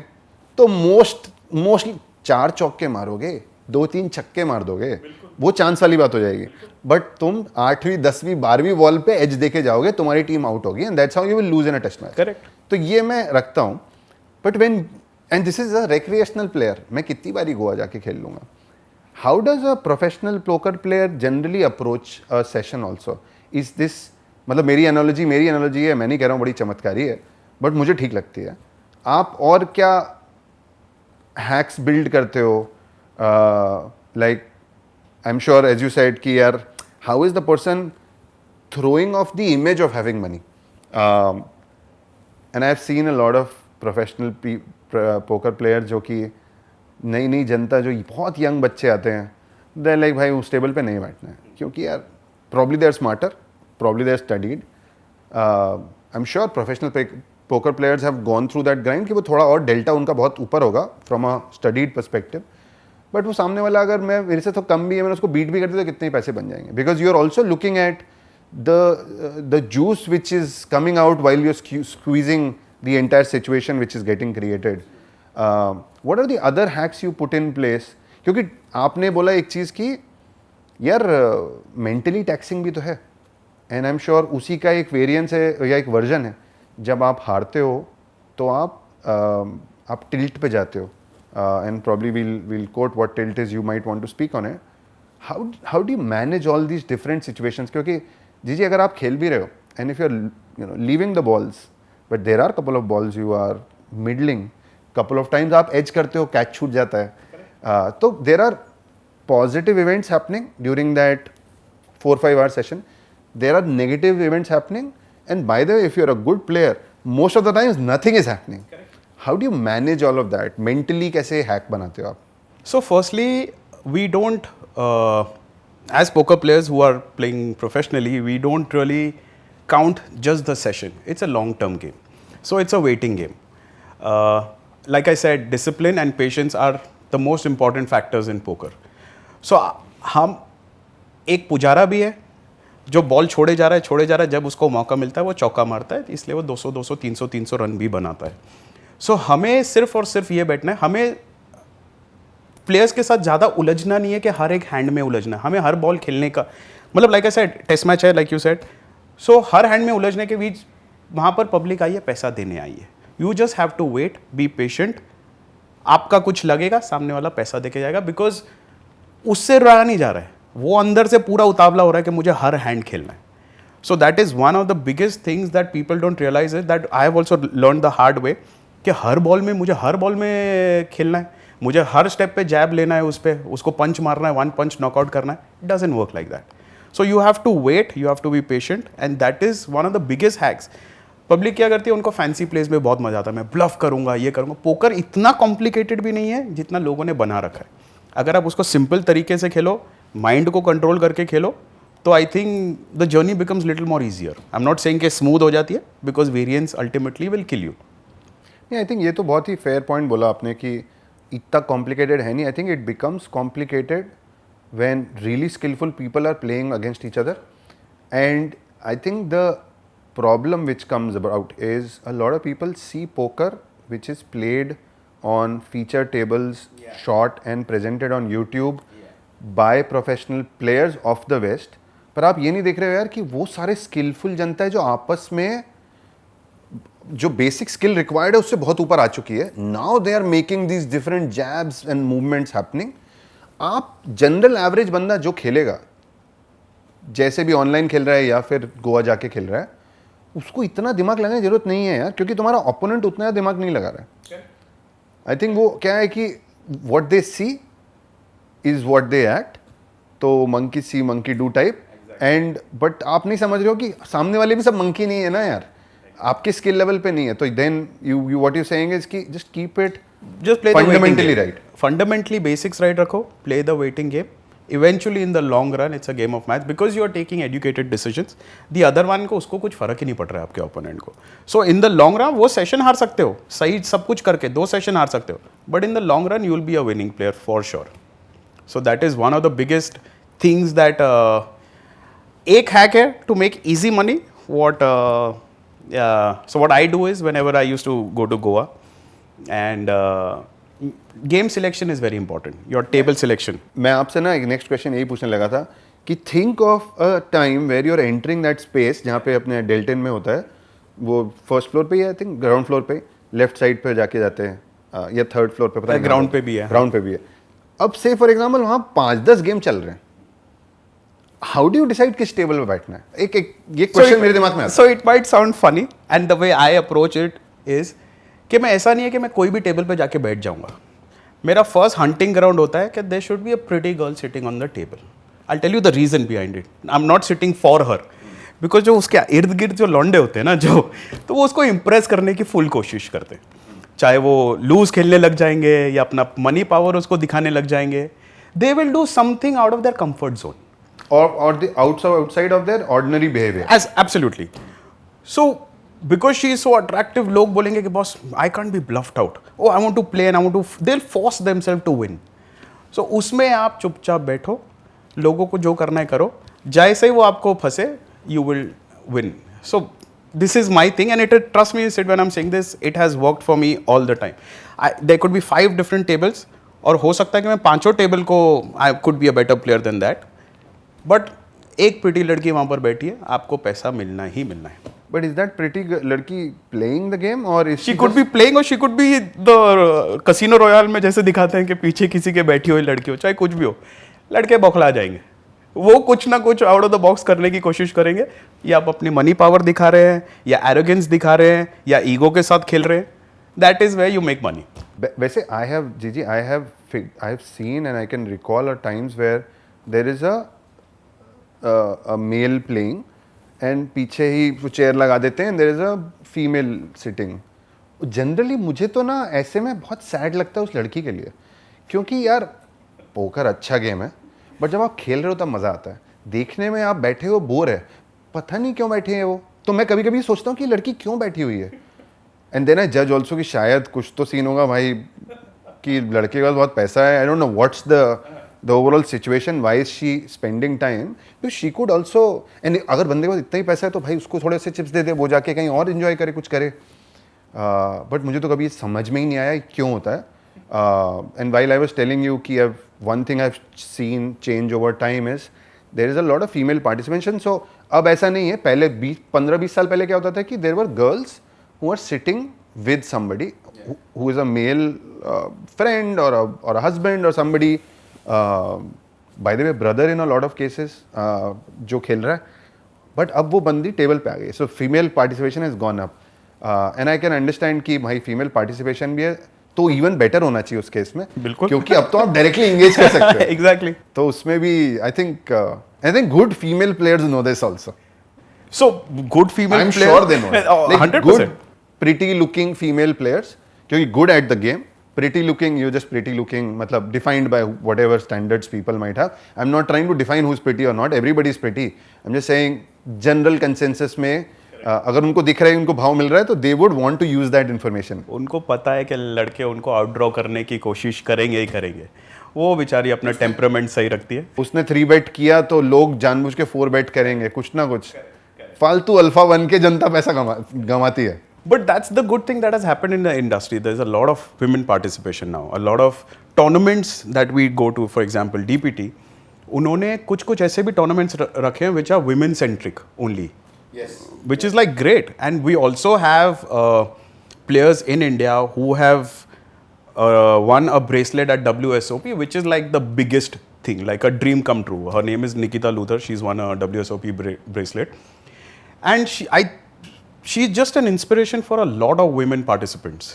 तो mostly 4 चौके मारोगे, 2-3 छक्के मार दोगे, वो चांस वाली बात हो जाएगी. बट तुम 8वीं 10वीं 12वीं बॉल पे एज देके जाओगे, तुम्हारी टीम आउट होगी, and that's how you will lose in a test match. Correct. तो ये मैं रखता हूँ. But when, and this is a recreational player, मैं कितनी बारी गोवा जाके खेल लूँगा. How does a professional poker player generally approach a session also? Is this, मतलब मेरी एनालॉजी है, मैं नहीं कह रहा हूँ बड़ी चमत्कारी है, बट मुझे ठीक लगती है. आप और क्या हैक्स बिल्ड करते हो, like I'm sure, as you said, कि यार how is the person throwing off the image of having money? And I've seen a lot of professional poker players जो कि नई नई जनता जो बहुत यंग बच्चे आते हैं, they're like भाई उस टेबल पे नहीं बैठना है क्योंकि यार probably they're smarter, probably they're studied. I'm sure professional poker players have gone through that grind कि वो थोड़ा और डेल्टा उनका बहुत ऊपर होगा from a studied perspective. But वो सामने वाला अगर मैं मेरे से तो कम भी है, मैंने उसको बीट भी करती तो कितने पैसे बन जाएंगे, because you are also looking at the juice which is coming out while you are squeezing the entire situation which is getting created. What are the other hacks you put in place? क्योंकि आपने बोला एक चीज़ की यार mentally taxing भी तो है, and I am sure उसी का एक वेरिएंस है या एक वर्जन है. जब आप हारते हो तो आप टिल्ट पे जाते हो, and probably we'll quote what tilt is you might want to speak on it. How do you manage all these different situations? क्योंकि जी अगर आप खेल भी रहे हो and if you're leaving the balls, but there are couple of balls you are middling, couple of times आप edge करते हो, catch छूट जाता है, तो there are positive events happening during that 4-5 hour session. There are negative events happening, and by the way, if you're a good player, most of the times nothing is happening. Correct. How do you manage all of that? Mentally कैसे hack बनाते हो आप? So firstly, we don't, as poker players who are playing professionally, we don't really count just the session. It's a long-term game. So it's a waiting game. Like I said, discipline and patience are the most important factors in poker. So हम एक पुजारा भी है जो ball छोड़े जा रहा है, जब उसको मौका मिलता है वो चौका मारता है, इसलिए वो 200, 300 रन भी बनाता है. सो हमें सिर्फ और सिर्फ ये बैठना है, हमें प्लेयर्स के साथ ज़्यादा उलझना नहीं है कि हर एक हैंड में उलझना है. हमें हर बॉल खेलने का मतलब like I said test match है, लाइक यू सेड, सो हर हैंड में उलझने के बीच वहाँ पर पब्लिक आई है, पैसा देने आई है. You just have to wait, be patient. आपका कुछ लगेगा, सामने वाला पैसा देके जाएगा, बिकॉज उससे रहा नहीं जा रहा है, वो अंदर से पूरा उतावला हो रहा है कि मुझे हर हैंड खेलना है. So that is one of the biggest things that people don't realise is that I have also learn the hard way कि मुझे हर बॉल में खेलना है, मुझे हर स्टेप पे जैब लेना है, उस पर उसको पंच मारना है, 1 पंच नॉकआउट करना है. It doesn't work like that. So you have to wait, you have to be patient, and that is one of the biggest hacks. Public क्या करती है, उनको फैंसी प्लेस में बहुत मजा आता है, मैं ब्लफ करूंगा, ये करूंगा. पोकर इतना कॉम्प्लिकेटेड भी नहीं है जितना लोगों ने बना रखा है. अगर आप उसको सिंपल तरीके से खेलो, माइंड को कंट्रोल करके खेलो, तो I think the journey becomes little more easier. I am not saying कि स्मूथ हो जाती है, because variance ultimately will kill you. नहीं, आई थिंक ये तो बहुत ही फेयर पॉइंट बोला आपने कि इतना कॉम्प्लिकेटेड है नहीं. I think it becomes complicated when really skilful people are playing against each other. And I think the problem which comes about is a lot of people see poker which is played on feature tables, shot and presented on YouTube by professional players of the west. पर आप ये नहीं देख रहे हो यार कि वो सारे स्किलफुल जनता है जो आपस में जो बेसिक स्किल रिक्वायर्ड है उससे बहुत ऊपर आ चुकी है. Now they are making these different jabs and movements happening. आप जनरल एवरेज बंदा जो खेलेगा, जैसे भी ऑनलाइन खेल रहा है या फिर गोवा जाके खेल रहा है, उसको इतना दिमाग लगाने की जरूरत नहीं है यार, क्योंकि तुम्हारा ओपोनेंट उतना दिमाग नहीं लगा रहा है. आई थिंक वो क्या है कि what they see is what they act. तो monkey see monkey do type. And but आप नहीं समझ रहे हो कि सामने वाले भी सब मंकी नहीं है ना यार, आपके स्किल लेवल पे नहीं है. तो then you what you saying is कि just keep it, just play fundamentally right, fundamentally basics right रखो, play the waiting game. Eventually in the long run it's a game of math, because you are taking educated decisions. The other one को उसको कुछ फर्क ही नहीं पड़ रहा है आपके ओपोनेंट को. सो इन द लॉन्ग रन वो सेशन हार सकते हो, सही सब कुछ करके 2 सेशन हार सकते हो, but in the long run you will be a winning player for sure. So that is one of the biggest things that एक हैक है to make easy money. So what I do is whenever I used to go to Goa, and game selection is very important, your table selection. मैं आपसे ना एक next question यही पूछने लगा था कि think of a time where you are entering that space जहाँ पे अपने डेल्टन में होता है, वो फर्स्ट फ्लोर पे ही, आई थिंक ग्राउंड फ्लोर पे, लेफ्ट साइड पे जाके जाते हैं या थर्ड फ्लोर पे, पता नहीं, ग्राउंड पे भी है, ग्राउंड पे भी है. अब से फॉर एग्जाम्पल वहाँ 5-10 गेम चल रहे हैं, हाउ डू यू डिसाइड किस टेबल पे बैठना है? एक ये क्वेश्चन मेरे दिमाग में आता है. So it might sound funny and the way I approach it is कि मैं ऐसा नहीं है कि मैं कोई भी टेबल पे जाके बैठ जाऊंगा. मेरा फर्स्ट हंटिंग ग्राउंड होता है कि there should be a pretty girl sitting on the table. I tell you the reason behind it. I am not sitting for her, because जो उसके इर्द गिर्द जो लौंडे होते हैं ना, जो तो वो उसको इम्प्रेस करने की फुल कोशिश करते हैं. चाहे वो लूज खेलने लग जाएंगे या अपना मनी पावर उसको दिखाने लग जाएंगे. They will do something out of their comfort zone. or the outside of their ordinary behavior. As absolutely. So because she is so attractive, लोग बोलेंगे कि boss, I can't be bluffed out. Oh, I want to play and I want to. They'll force themselves to win. So उसमें आप चुपचाप बैठो, लोगों को जो करना है करो. जैसे ही वो आपको फंसे, you will win. So this is my thing, and trust me, Sid, when I'm saying this, it has worked for me all the time. There could be 5 different tables, और हो सकता है कि मैं 5 टेबल को I could be a better player than that. But एक pretty लड़की वहाँ पर बैठी है, आपको पैसा मिलना ही मिलना है. But is that pretty लड़की playing the game or is she could be playing or she could be the casino royale में जैसे दिखाते हैं कि पीछे किसी के बैठी हुई लड़की हो, चाहे कुछ भी हो, लड़के बौखला जाएंगे. वो कुछ ना कुछ आउट ऑफ द बॉक्स करने की कोशिश करेंगे. या आप अपनी मनी पावर दिखा रहे हैं, या एरोगेंस दिखा रहे हैं, या ईगो के साथ खेल रहे हैं. That is where you make money. वैसे I have seen and I can recall a times where there is a male playing and पीछे ही वो चेयर लगा देते हैं and there is a female sitting. Generally मुझे तो ना ऐसे में बहुत सैड लगता है उस लड़की के लिए, क्योंकि यार पोकर अच्छा गेम है, बट जब आप खेल रहे हो तब मज़ा आता है. देखने में आप बैठे हो बोर है, पता नहीं क्यों बैठे हैं वो. तो मैं कभी कभी सोचता हूँ कि लड़की क्यों बैठी हुई है. एंड देन आई जज ऑल्सो कि शायद कुछ तो सीन होगा भाई कि लड़के के पास बहुत पैसा है. I don't know what's the overall situation, why is she spending time, because she could also, and अगर बंदे के पास इतना ही पैसा है तो भाई उसको थोड़े से चिप्स दे दे, वो जाके कहीं और enjoy करे, कुछ करे. बट मुझे तो कभी समझ में ही नहीं आया क्यों होता है. And while I was telling you कि one thing I've seen change over time is there is a lot of female participation. So अब ऐसा नहीं है. पहले 15-20 साल पहले क्या होता था कि there were girls who are sitting with somebody who is a male friend or a husband or somebody. Bye the way brother in a lot of cases जो खेल रहा है, बट अब वो बंदी टेबल पे आ गई. So female participation has gone up and I can understand कि भाई फीमेल पार्टिसिपेशन भी है तो इवन बेटर होना चाहिए उस केस में. बिल्कुल, क्योंकि अब तो आप डायरेक्टली एंगेज कर सकते हो. एग्जैक्टली. तो उसमें भी I think good female players know this also. So good female I am player, sure they know. 100%. Good pretty looking female players, क्योंकि good at the game. Pretty looking, you're just pretty looking, मतलब defined by whatever standards people might have. I'm not trying to define who's pretty or not. Everybody is pretty. I'm just saying general consensus में अगर उनको दिख रहा है, उनको भाव मिल रहा है, तो they would want to use that information. उनको पता है कि लड़के उनको आउटड्रॉ करने की कोशिश करेंगे ही करेंगे. वो बेचारी अपना टेम्परामेंट सही रखती है. उसने 3 bet किया तो लोग जानबूझ के 4 bet करेंगे, कुछ ना कुछ. फालतू अल्फा बन के जनता पैसा गंवाती है. But that's the good thing that has happened in the industry. There's a lot of women participation now. A lot of tournaments that we go to, for example, DPT, उन्होंने कुछ ऐसे भी tournaments रखे हैं which are women centric only. Yes. Which is like great. And we also have players in India who have won a bracelet at WSOP, which is like the biggest thing, like a dream come true. Her name is Nikita Luther. She's won a WSOP bracelet. And she's just an inspiration for a lot of women participants.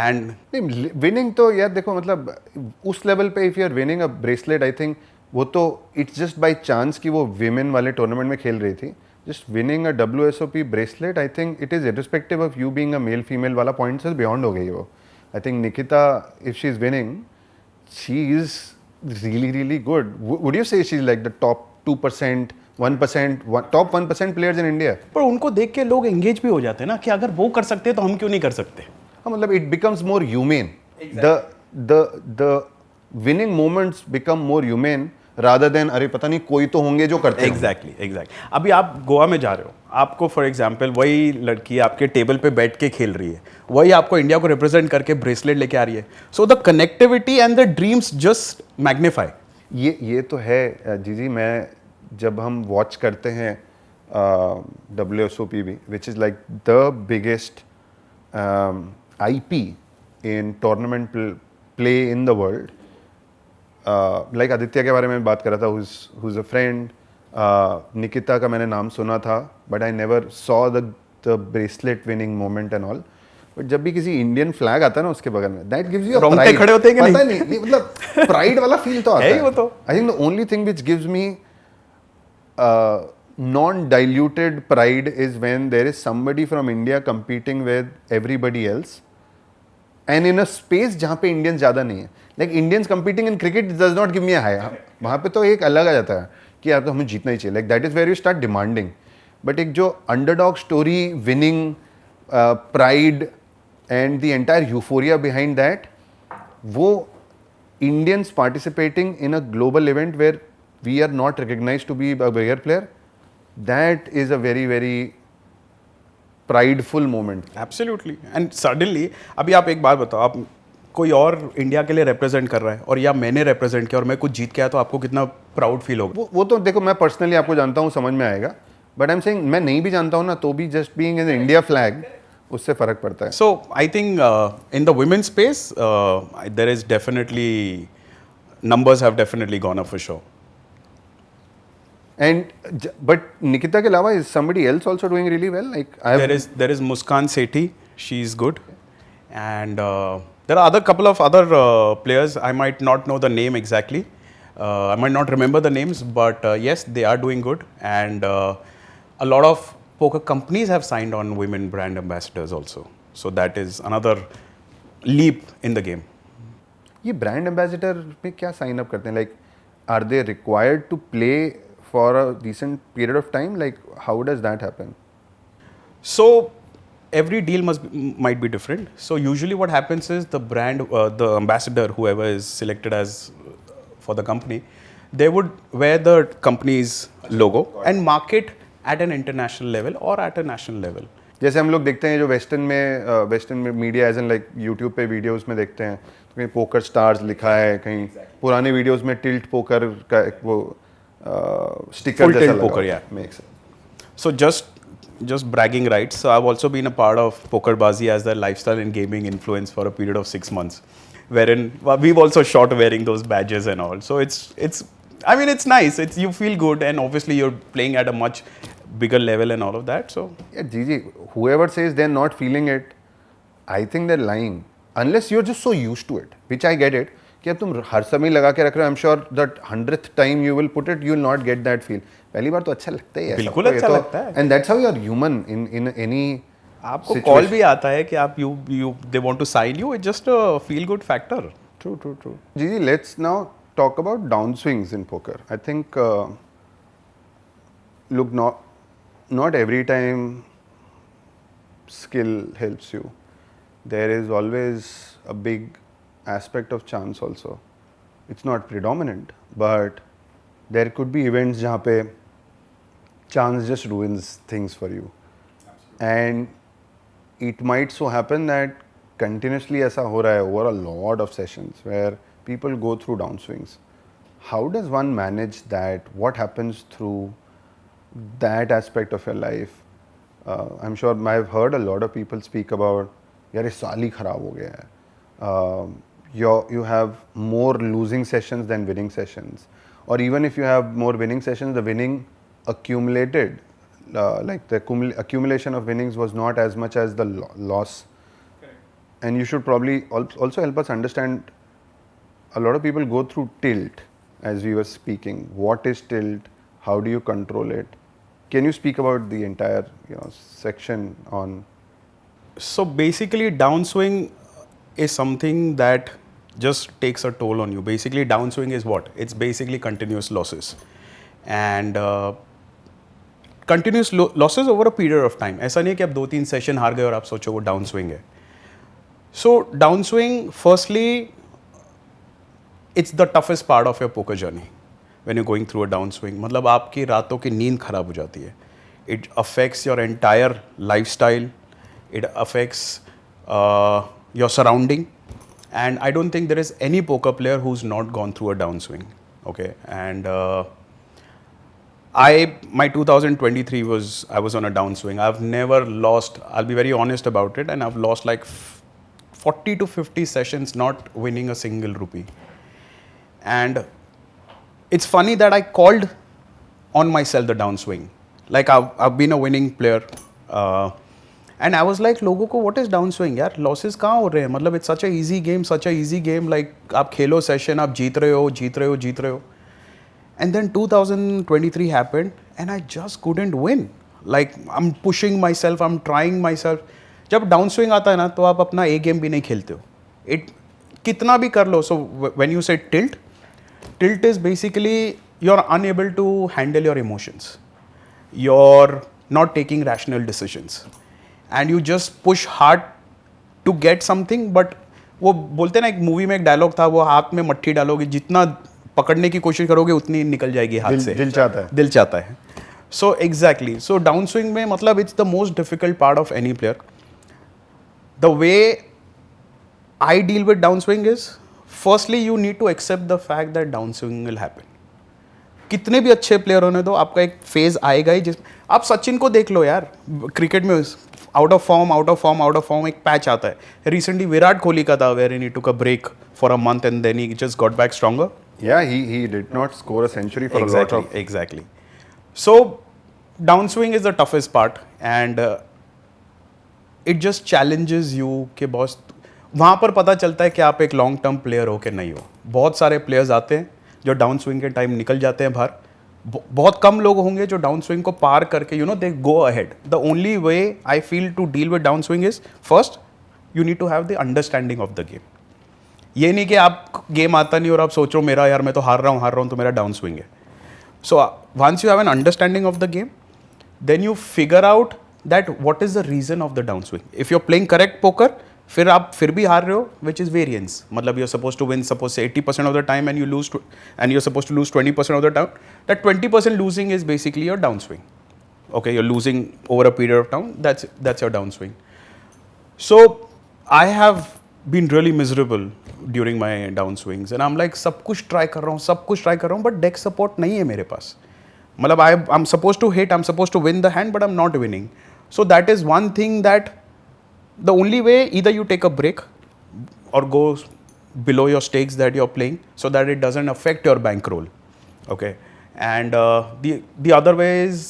And winning तो यार देखो, मतलब उस level पे if you are winning a bracelet, I think वो तो it's just by chance कि वो विमेन वाले टूर्नामेंट में खेल रही थी. Just winning a WSOP bracelet, I think it is irrespective of you being a male female वाला पॉइंट से बियॉन्ड हो गई वो. I think Nikita, if she is winning, she is really good. Would you say she's like the top 2%, 1%, top 1% players in India? पर उनको देख के लोग एंगेज भी हो जाते हैं ना कि अगर वो कर सकते हैं तो हम क्यों नहीं कर सकते. हाँ, मतलब it becomes more humane. The winning moments become more humane rather than अरे पता नहीं कोई तो होंगे जो करते हैं. एग्जैक्टली. अभी आप गोवा में जा रहे हो, आपको फॉर एग्जाम्पल वही लड़की आपके टेबल पे बैठ के खेल रही है, वही आपको इंडिया को रिप्रेजेंट करके ब्रेसलेट लेके आ रही है. So the connectivity and the dreams just magnify. ये तो है जी. मैं जब हम वॉच करते हैं WSOP भी, which is like the biggest IP in tournament play in the world. Like Aditya के बारे में बात कर रहा था, who's a friend. निकिता का मैंने नाम सुना था, but I never saw the bracelet winning moment and all. But जब भी किसी इंडियन फ्लैग आता है ना उसके बगल में, दैट गिव्स यू रोंगटे खड़े होते हैं कि पता नहीं, मतलब प्राइड वाला फील तो आता है. वो तो I think the only thing which gives me non-diluted pride is when there is somebody from India competing with everybody else and in a space जहाँ पे Indians ज़्यादा नहीं है. Like Indians competing in cricket does not give me a high. वहाँ पे तो एक अलग आ जाता है कि यार तो हमें जीतना ही चाहिए. Like that is where you start demanding. But एक जो underdog story, winning, pride and the entire euphoria behind that, वो Indians participating in a global event where we are not recognized to be a bigger player, that is a very, very prideful moment. Absolutely and suddenly अभी आप एक बात बताओ, आप कोई और India के लिए रिप्रेजेंट कर रहा है और या मैंने रिप्रेजेंट किया और मैं कुछ जीत के आया तो आपको कितना प्राउड फील होगा. वो तो देखो मैं पर्सनली आपको जानता हूँ, समझ में आएगा. बट आई एम सेइंग मैं नहीं भी जानता हूँ ना तो भी just being in India flag उससे फर्क पड़ता है. So I think in the women space there is definitely numbers have definitely gone up for sure. And but Nikita के अलावा is somebody else also doing really well? Like there is Muskan Sethi, she's good, and there are other couple of other players. I might not know the name exactly. I might not remember the names, but yes, they are doing good, and a lot of poker companies have signed on women brand ambassadors also. So that is another leap in the game. ये brand ambassador में क्या sign up करते हैं? Like are they required to play for a decent period of time? Like how does that happen? So every deal might be different. So usually what happens is the brand, the ambassador, whoever is selected as for the company, they would wear the company's logo and market at an international level or at a national level. जैसे हम लोग देखते हैं जो western में media as an like YouTube पे videos में देखते हैं तो कहीं पोकर स्टार्स लिखा है, कहीं पुराने वीडियोस में टिल्ट पोकर का एक वो स्टिकर जैसा लगा poker, yeah. Makes sense. So just bragging rights. So I've also been a part of Pokerbazi as the lifestyle and gaming influence for a period of 6 months, wherein we've also shot wearing those badges and all. So it's I mean it's nice. It's you feel good and obviously you're playing at a much bigger level and all of that. So Yeah, Gigi, whoever says they're not feeling it, I think they're lying. Unless you're just so used to it, which I get it. कि अब तुम हर समय लगा के रख रहे हो, I'm sure that 100th time you will put it, you will not get that feel. पहली बार तो अच्छा लगता ही है. बिल्कुल अच्छा लगता है. And that's how you are human in any. आपको कॉल भी आता है कि आप you they want to sign you. It's just a feel good factor. True. Gigi, let's now talk about downswings in poker. I think look, not every time skill helps you. There is always a big aspect of chance also. It's not predominant, but there could be events जहाँ पे chance just ruins things for you. And it might so happen that continuously ऐसा हो रहा है over a lot of sessions where people go through downswings. How does one manage that? What happens through that aspect of your life? I'm sure I've heard a lot of people speak about यार ये साल ही खराब हो गया है. You have more losing sessions than winning sessions, or even if you have more winning sessions, the winning accumulated, like the accumulation of winnings was not as much as the loss. And you should probably also help us understand. A lot of people go through tilt, as we were speaking. What is tilt? How do you control it? Can you speak about the entire section on? So basically, downswing is something that just takes a toll on you. Basically, downswing is what? It's basically continuous losses. And continuous losses over a period of time. ऐसा नहीं है कि आप 2-3 session हार गए और आप सोचो वो downswing है. So downswing, firstly, it's the toughest part of your poker journey when you're going through a downswing. मतलब आपकी रातों की नींद खराब हो जाती है. It affects your entire lifestyle. It affects your surrounding, and I don't think there is any poker player who's not gone through a downswing. Okay, and my 2023 I was on a downswing. I've never lost. I'll be very honest about it, and I've lost like 40 to 50 sessions not winning a single rupee. And it's funny that I called on myself the downswing. Like I've been a winning player. And I was like, लोगों को what is downswing यार, losses कहाँ हो रहे हैं, मतलब it's such a easy game, like आप खेलो session, आप जीत रहे हो. And then 2023 happened and I just couldn't win. Like I'm pushing myself, I'm trying myself. जब डाउन स्विंग आता है ना तो आप अपना ए गेम भी नहीं खेलते हो. इट कितना भी कर लो. सो व्हेन यू से tilt is basically you're unable to handle your emotions. You're not taking rational decisions. And you just push hard to get something. But वो बोलते ना एक मूवी में एक डायलॉग था, वो हाथ में मट्ठी डालोगे, जितना पकड़ने की कोशिश करोगे उतनी निकल जाएगी हाथ से. दिल चाहता है. So exactly. So down swing में मतलब it's the most difficult part of any player. The way I deal with down swing is firstly you need to accept the fact that down swing will happen. कितने भी अच्छे player होने दो, आपका एक phase आएगा ही. जिस आप सचिन को देख लो यार, क्रिकेट में आउट ऑफ फॉर्म एक पैच आता है. रिसेंटली विराट कोहली का था where he took a break for a month and then he just got back stronger. Yeah, he did not score a century for a lot of... Exactly. So, downswing is the toughest part and it just challenges you कि boss वहाँ पर पता चलता है कि आप एक long term player हो कि नहीं हो. बहुत सारे प्लेयर्स आते हैं जो डाउन स्विंग के टाइम निकल जाते हैं बाहर. बहुत कम लोग होंगे जो डाउन स्विंग को पार करके they go ahead. The only way I feel to deal with down swing is first you need to have the understanding of the game. ये नहीं कि आप गेम आता नहीं और आप सोचो मेरा यार मैं तो हार रहा हूँ तो मेरा डाउन स्विंग है. So once you have an understanding of the game then you figure out that what is the reason of the down swing. If you are playing correct poker, फिर आप फिर भी हार रहे हो, विच इज वेरियंस. मतलब you are suppose to win suppose say 80% of the time and you lose and you are suppose to lose 20% of the time. That 20% losing is basically your down swing. Okay, you are losing over a period of time, that's your down swing. So I have been really miserable during my downswings and I'm like सब कुछ try कर रहा हूँ but deck support नहीं है मेरे पास. मतलब I'm supposed to hit, I'm supposed to win the hand but I'm not winning. So that is one thing that the only way either you take a break or go below your stakes that you're playing so that it doesn't affect your bankroll. Okay, and the other way is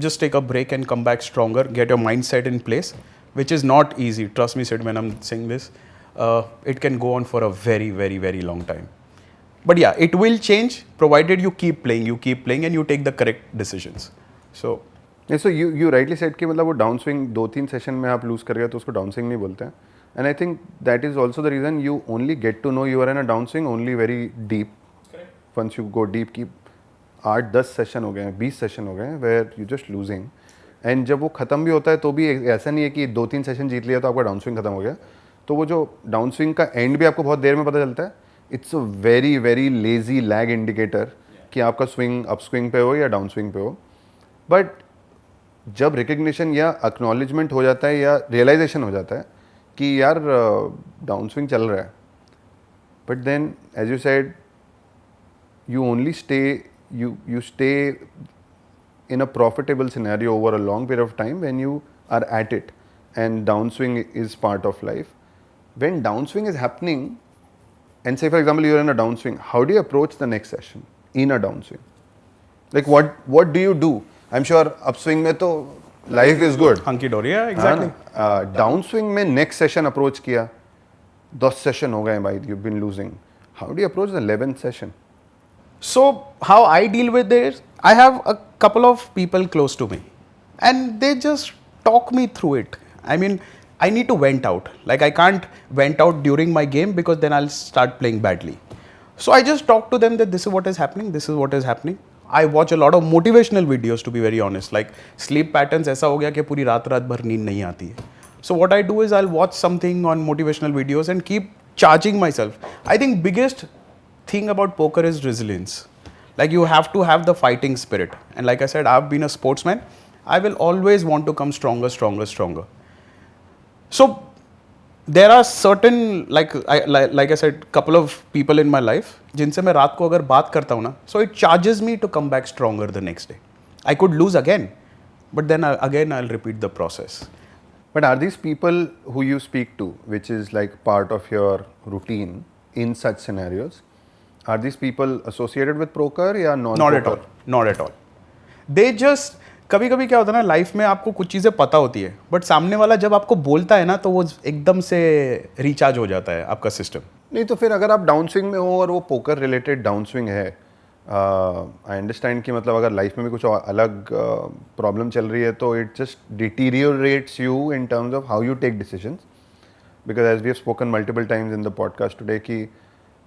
just take a break and come back stronger, get your mindset in place, which is not easy. Trust me, Sid, when I'm saying this. It can go on for a very, very, very long time. But yeah, it will change provided you keep playing and you take the correct decisions. So, so you rightly said कि मतलब वो down swing 2-3 session में आप loose कर गए तो उसको down swing नहीं बोलते हैं. And I think that is also the reason you only get to know you are in a down swing only very deep. Once you go deep की 8-10 सेशन हो गए हैं, 20 सेशन हो गए हैं वेयर यू जस्ट लूजिंग. एंड जब वो खत्म भी होता है तो भी ऐसा नहीं है कि 2-3 सेशन जीत लिया तो आपका डाउन स्विंग खत्म हो गया. तो वो जो डाउन स्विंग का एंड भी आपको बहुत देर में पता चलता है. It's a very very lazy lag indicator कि आपका स्विंग अप स्विंग पे हो या डाउन स्विंग पे हो. बट जब रिकग्निशन या एक्नॉलेजमेंट हो जाता है या रियलाइजेशन हो जाता है कि यार डाउन स्विंग चल रहा है, but then as you said you only stay you stay in a profitable scenario over a long period of time when you are at it, and downswing is part of life. When downswing is happening, and say for example you are in a downswing, how do you approach the next session in a downswing? Like what do you do? I'm sure upswing mein to life is good, hunky dory, yeah, exactly. Downswing mein next session approach kiya, 10 session ho gaye bhai, you've been losing. How do you approach the 11th session? So how I deal with it, I have a couple of people close to me and they just talk me through it. I mean, I need to vent out. Like I can't vent out during my game because then I'll start playing badly. So I just talk to them that this is what is happening, this is what is happening. I watch a lot of motivational videos, to be very honest. Like sleep patterns ऐसा हो गया कि पूरी रात भर नींद नहीं आती है. So what I do is I'll watch something on motivational videos and keep charging myself. I think biggest thing about poker is resilience. Like you have to have the fighting spirit, and like I said, I've been a sportsman. I will always want to come stronger. So there are certain like I said, couple of people in my life जिनसे मैं रात को अगर बात करता हूँ ना, so it charges me to come back stronger the next day. I could lose again, but then again I'll repeat the process. But are these people who you speak to, which is like part of your routine in such scenarios, are these people associated with poker या non-poker? Not at all. They just कभी कभी क्या होता है ना, life में आपको कुछ चीज़ें पता होती है बट सामने वाला जब आपको बोलता है ना तो वो एकदम से रिचार्ज हो जाता है आपका सिस्टम. नहीं तो फिर अगर आप डाउन स्विंग में हो और वो पोकर रिलेटेड डाउन स्विंग है, आई अंडरस्टैंड कि मतलब अगर लाइफ में भी कुछ और अलग प्रॉब्लम चल रही है तो it just deteriorates you in terms of how you take decisions, because as we have spoken multiple times in the podcast today कि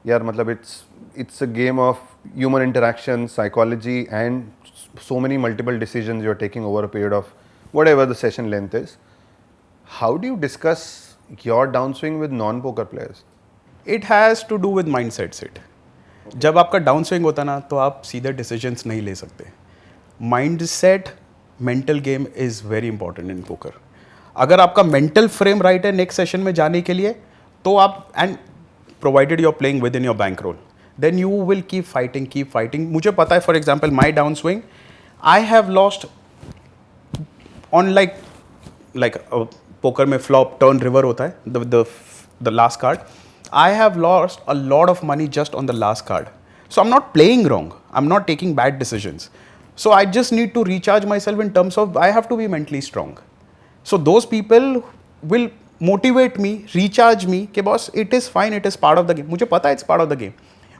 यार मतलब it's a game of human interaction, psychology and so many multiple decisions you're taking over a period of whatever the session length is. How do you discuss your downswing with non-poker players? It has to do with mind set set. जब आपका down swing होता है ना तो आप सीधे decisions नहीं ले सकते. Mind set, mental game is very important in poker. अगर आपका मेंटल फ्रेम राइट है नेक्स्ट सेशन में जाने के लिए तो आप, and provided you are playing within your bank roll, then you will keep fighting. मुझे पता है, for example my down swing, I have lost on like poker में फ्लॉप टर्न रिवर होता है, the last card. I have lost a lot of money just on the last card. So I'm not playing wrong. I'm not taking bad decisions. So I just need to recharge myself in terms of I have to be mentally strong. So those people will motivate me, recharge me, कि boss, it is fine, it is part of the game. मुझे पता है it's part of the game.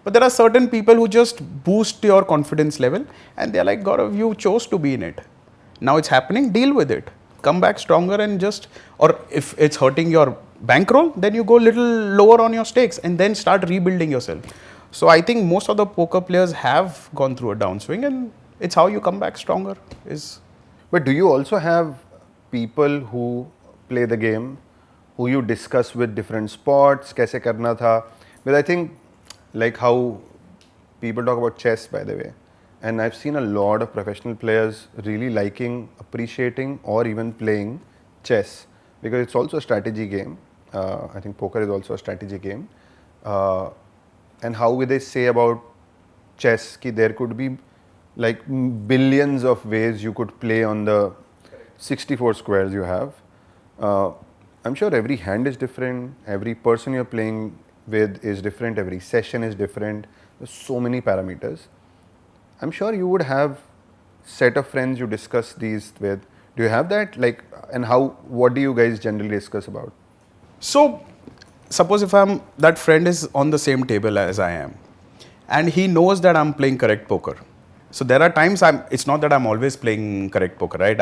But there are certain people who just boost your confidence level and they're like, Gaurav, you chose to be in it. Now it's happening, deal with it. Come back stronger and just, or if it's hurting your bankroll, then you go a little lower on your stakes and then start rebuilding yourself. So I think most of the poker players have gone through a downswing and it's how you come back stronger is. But do you also have people who play the game, who you discuss with different spots, kaise karna tha? But I think like how people talk about chess, by the way, and I've seen a lot of professional players really liking, appreciating or even playing chess because it's also a strategy game. I think poker is also a strategy game. And how will they say about chess ki there could be like billions of ways you could play on the 64 squares you have. I'm sure every hand is different, every person you're playing with is different, every session is different. There's so many parameters. I'm sure you would have set of friends you discuss these with. Do you have that? Like, and how, what do you guys generally discuss about? So suppose if that friend is on the same table as I am and he knows that I'm playing correct poker. So there are times it's not that I'm always playing correct poker, right?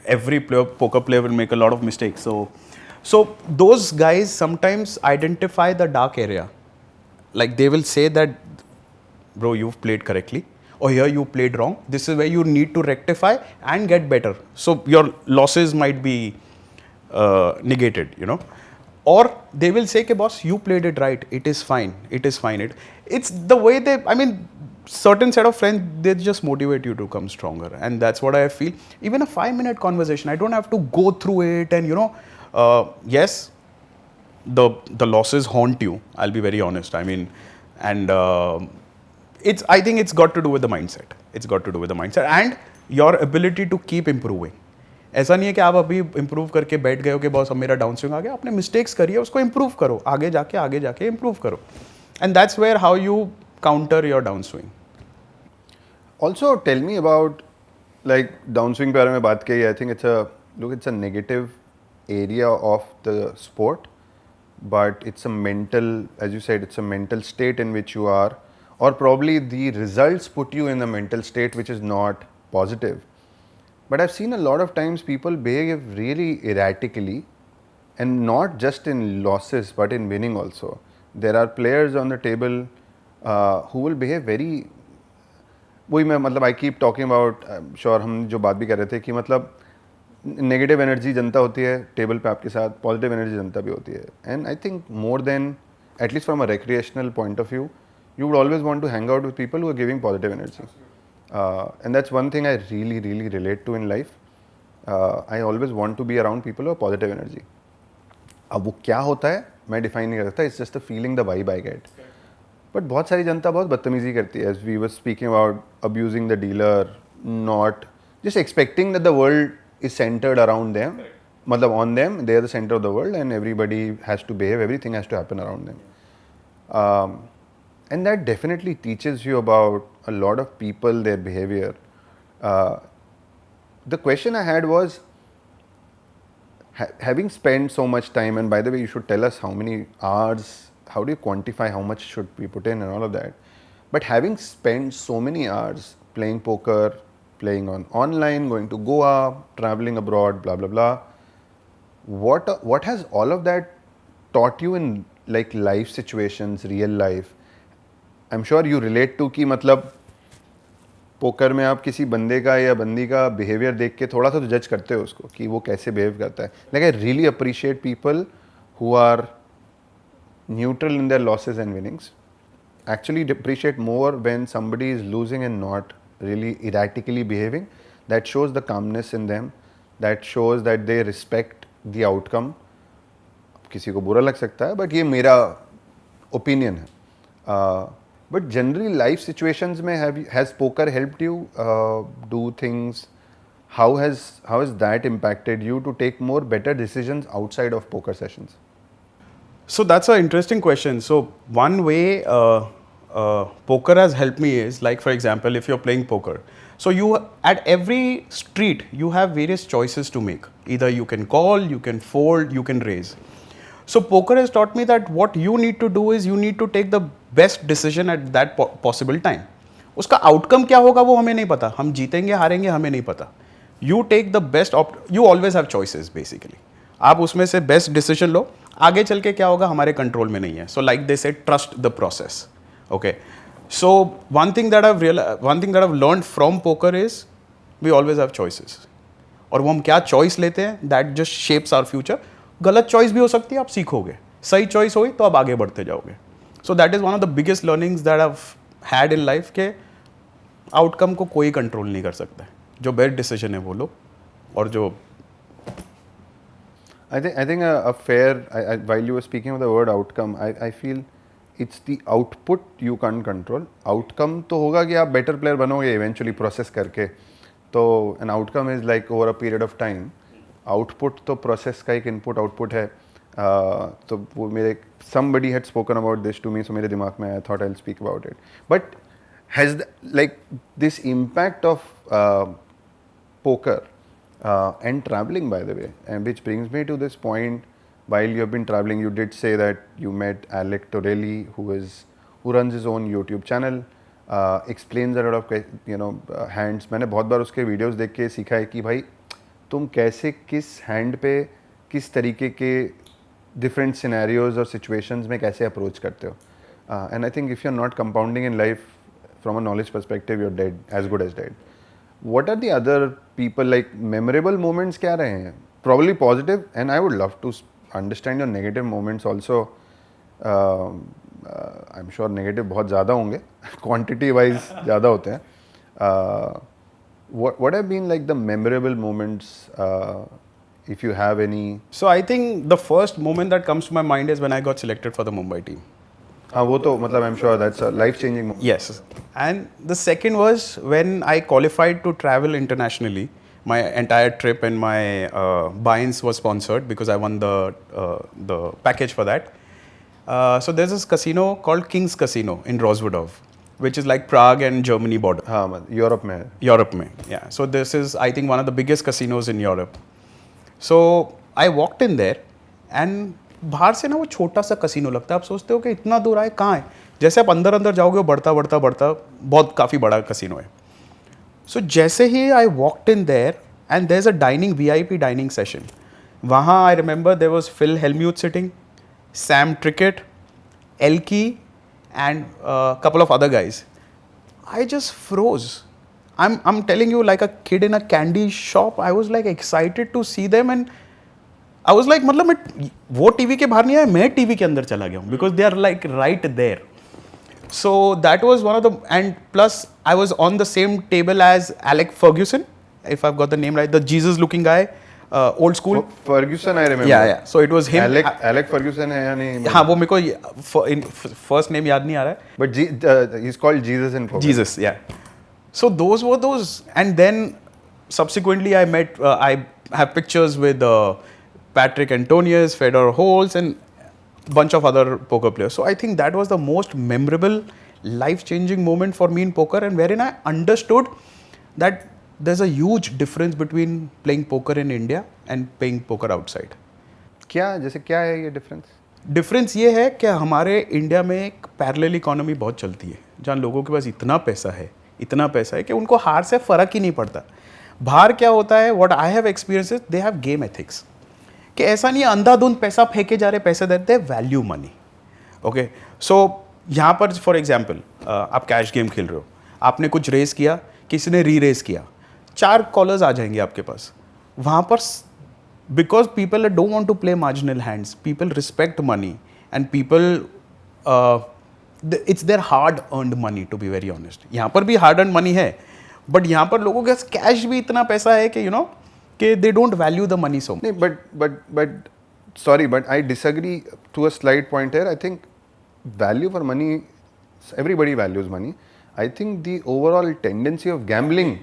Every poker player will make a lot of mistakes. So those guys sometimes identify the dark area. Like they will say that, bro, you've played correctly, or here you played wrong. This is where you need to rectify and get better. So your losses might be negated, you know. Or they will say, "Okay, boss, you played it right. It is fine. It is fine." It's the way they, I mean, certain set of friends, they just motivate you to come stronger. And that's what I feel. Even a 5-minute conversation, I don't have to go through it and, yes, the losses haunt you. I'll be very honest. I mean, and I think it's got to do with the mindset. It's got to do with the mindset and your ability to keep improving. ऐसा नहीं है कि आप अभी improve करके बैठ गए हो कि बॉस अब मेरा डाउन स्विंग आ गया. आपने मिस्टेक्स करिए, उसको इम्प्रूव करो, आगे जाके इम्प्रूव करो. And that's where how you counter your down swing. Also tell me about like down swing के बारे में बात की. I think it's a negative area of the sport, but it's a mental, as you said, it's a mental state in which you are, or probably the results put you in a mental state which is not positive. But I've seen a lot of times people behave really erratically, and not just in losses but in winning also. There are players on the table who will behave very, वही मैं मतलब I keep talking about, sure हम जो बात भी कर रहे थे कि मतलब नेगेटिव एनर्जी जनता होती है टेबल पे आपके साथ, पॉजिटिव एनर्जी जनता भी होती है. And I think more than, at least from a recreational point of view, you would always want to hang out with people who are giving positive energy. And that's one thing I really, really relate to in life. I always want to be around people who are positive energy. अब वो क्या होता है मैं define नहीं कर सकता. It's just a feeling, the vibe I get. But बहुत सारी जनता बहुत बदतमीजी करती है. As we were speaking about abusing the dealer, not just expecting that the world is centred around them, मतलब on them, they are the centre of the world and everybody has to behave, everything has to happen around them. And that definitely teaches you about a lot of people, their behavior. The question I had was, having spent so much time, and by the way, you should tell us how many hours, how do you quantify how much should we put in and all of that. But having spent so many hours playing poker, playing on online, going to Goa, traveling abroad, blah blah blah, what has all of that taught you in like life situations, real life? I'm sure you relate to कि मतलब poker में आप किसी बंदे का या बंदी का बिहेवियर देख के थोड़ा सा तो जज करते हो उसको कि वो कैसे बिहेव करता है. Like I really appreciate people who are neutral in their losses and winnings. Actually appreciate more when somebody is losing and not really erratically behaving. That shows the calmness in them. That shows that they respect the outcome. किसी को बुरा लग सकता है, but ये मेरा opinion है. But generally life situations में has poker helped you do things? How has that impacted you to take more better decisions outside of poker sessions? So that's an interesting question. So one way poker has helped me is, like, for example, if you're playing poker, so you at every street you have various choices to make. Either you can call, you can fold, you can raise. So poker has taught me that what you need to do is you need to take the best decision at that possible time. उसका outcome क्या होगा वो हमें नहीं पता, हम जीतेंगे हारेंगे हमें नहीं पता. You take the best you always have choices basically. आप उसमें से बेस्ट डिसीजन लो, आगे चल के क्या होगा हमारे कंट्रोल में नहीं है. सो लाइक दे से trust the process. Okay, so one thing that I've learned from poker is we always have choices. और वो हम क्या चॉइस लेते हैं that just shapes our future. गलत चॉइस भी हो सकती है, आप सीखोगे. सही चॉइस हुई तो आप आगे बढ़ते जाओगे. सो that is one of the biggest learnings that I had in life के आउटकम को कोई कंट्रोल नहीं कर सकता है. जो बेस्ट डिसीजन है वो लो. और जो I think a fair, while you were speaking of the word outcome, I feel it's the output you can't control. Outcome तो होगा कि आप better player बनोगे eventually process करके. तो an outcome is like over a period of time. Output तो process का एक input output है. तो वो मेरे somebody had spoken about this to me, so मेरे दिमाग में I thought I'll speak about it. But has like this impact of poker and traveling, by the way, and which brings me to this point. While you have been traveling, you did say that you met Alec Torelli, who runs his own YouTube channel, explains a lot of hands. मैंने बहुत बार उसके videos देख के सीखा है कि भाई तुम कैसे किस hand पे किस तरीके के different scenarios और situations में कैसे approach करते हो. And I think if you're not compounding in life from a knowledge perspective, you're dead, as good as dead. What are the other people, like memorable moments क्या रहे हैं? Probably positive, and I would love to understand your negative moments also. I'm sure negative बहुत ज़्यादा होंगे, quantity wise ज़्यादा होते हैं. What have been like the memorable moments, if you have any? So I think the first moment that comes to my mind is when I got selected for the Mumbai team. हाँ वो तो मतलब I'm sure that's a life-changing moment. Yes, and the second was when I qualified to travel internationally. My entire trip and my buy-ins were sponsored because I won the package for that. So there's this casino called King's Casino in Roswithof, which is like Prague and Germany border. हाँ मतलब Europe में है. Europe में, yeah. So this is, I think, one of the biggest casinos in Europe. So I walked in there and बाहर से ना वो छोटा सा कसिनो लगता है. आप सोचते हो कि इतना दूर आए, कहाँ है. जैसे आप अंदर अंदर जाओगे वो बढ़ता बढ़ता बढ़ता बहुत काफ़ी बड़ा कसिनो है. सो जैसे ही I walked in there and there is a dining VIP dining session. वहाँ I remember there was Phil Hellmuth sitting, Sam Trickett, Elky and couple of other guys. I just froze. I'm telling you, like a kid in a candy shop. I was like excited to see them and I was like, मतलब मैं वो TV के बाहर नहीं आया, मैं TV के अंदर चला गया हूँ because they are like right there. So that was one of the, and plus I was on the same table as Alec Ferguson, if I've got the name right, the Jesus looking guy, old school. Ferguson I remember. Yeah. So it was him. Alec Ferguson है या नहीं? हाँ वो मेरे को first name याद नहीं आ रहा है. But he's called Jesus in poker. Jesus, yeah. So those were those, and then subsequently I met, I have pictures with Patrick Antonius, Fedor Holz, and bunch of other poker players. So I think that was the most memorable, life-changing moment for me in poker, and wherein I understood that there's a huge difference between playing poker in India and playing poker outside. क्या है ये difference? Difference ये है कि हमारे India में एक parallel economy बहुत चलती है. जहाँ लोगों के पास इतना पैसा है कि उनको हार से फ़र्क ही नहीं पड़ता. बाहर क्या होता है, what I have experience, they have game ethics, कि ऐसा नहीं है अंधाधुंध पैसा फेंके जा रहे, पैसे देते, वैल्यू मनी. ओके, सो यहाँ पर फॉर एग्जाम्पल आप कैश गेम खेल रहे हो, आपने कुछ रेस किया, किसी ने री रेस किया, 4 कॉलर्स आ जाएंगे आपके पास. वहाँ पर because people don't want to play marginal hands, people respect money and people it's their hard earned money, to be very honest. यहाँ पर भी हार्ड अर्न मनी है, बट यहाँ पर लोगों के पास कैश भी इतना पैसा है कि कि they don't value the money so. नहीं, but sorry, but I disagree to a slight point here. I think value for money, everybody values money. I think the overall tendency of gambling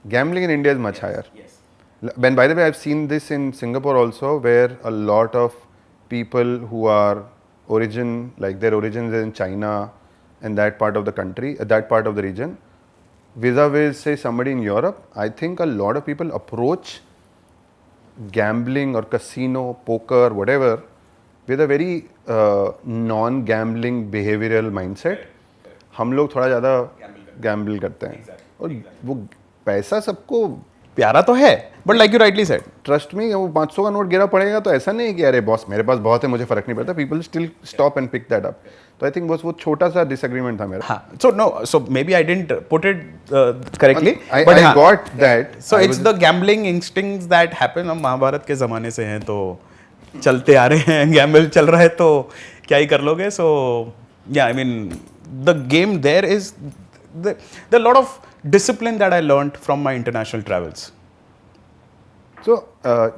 in India is much higher. When, by the way, I've seen this in Singapore also, where a lot of people who are their origins is in China and that part of the country, that part of the region, vis-a-vis say somebody in Europe, I think a lot of people approach gambling or casino, poker, whatever, with a very non-gambling behavioral mindset. हम लोग थोड़ा ज़्यादा Gamble करते हैं और वो पैसा सबको प्यारा तो है, but like you rightly said, trust में वो 500 का नोट गिरा पड़ेगा तो ऐसा नहीं है कि अरे बॉस मेरे पास बहुत है, मुझे फर्क नहीं पड़ता. People still stop and pick that up. तो आई थिंक बस वो छोटा सा डिसएग्रीमेंट था मेरा. हाँ, so maybe I didn't put it correctly, I but हाँ, got that. so it's the gambling instincts that happen. हम महाभारत के ज़माने से हैं तो चलते आ रहे हैं, गैम्बल चल रहा है तो क्या ही कर लोगे. So yeah, I mean the game there is the lot of discipline that I learned from my international travels. So,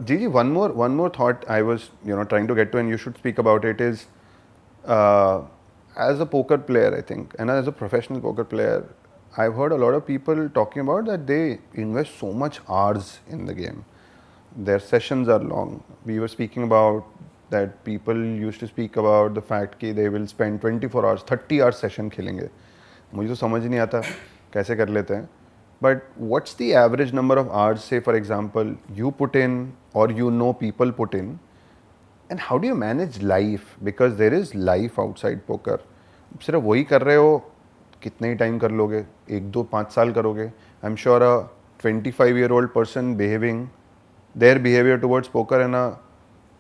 Gigi, one more thought I was trying to get to, and you should speak about it, is as a poker player, I think, and as a professional poker player, I've heard a lot of people talking about that they invest so much hours in the game. Their sessions are long. We were speaking about that people used to speak about the fact that they will spend 24 hours, 30 hours session खेलेंगे. मुझे तो समझ नहीं आता कैसे कर लेते हैं. But what's the average number of hours, say for example, you put in or people put in, and how do you manage life? Because there is life outside poker. सिर्फ वही कर रहे हो, कितने ही टाइम कर लोगे? 1, 2, 5 साल करोगे? I'm sure a 25-year-old person their behavior towards poker and a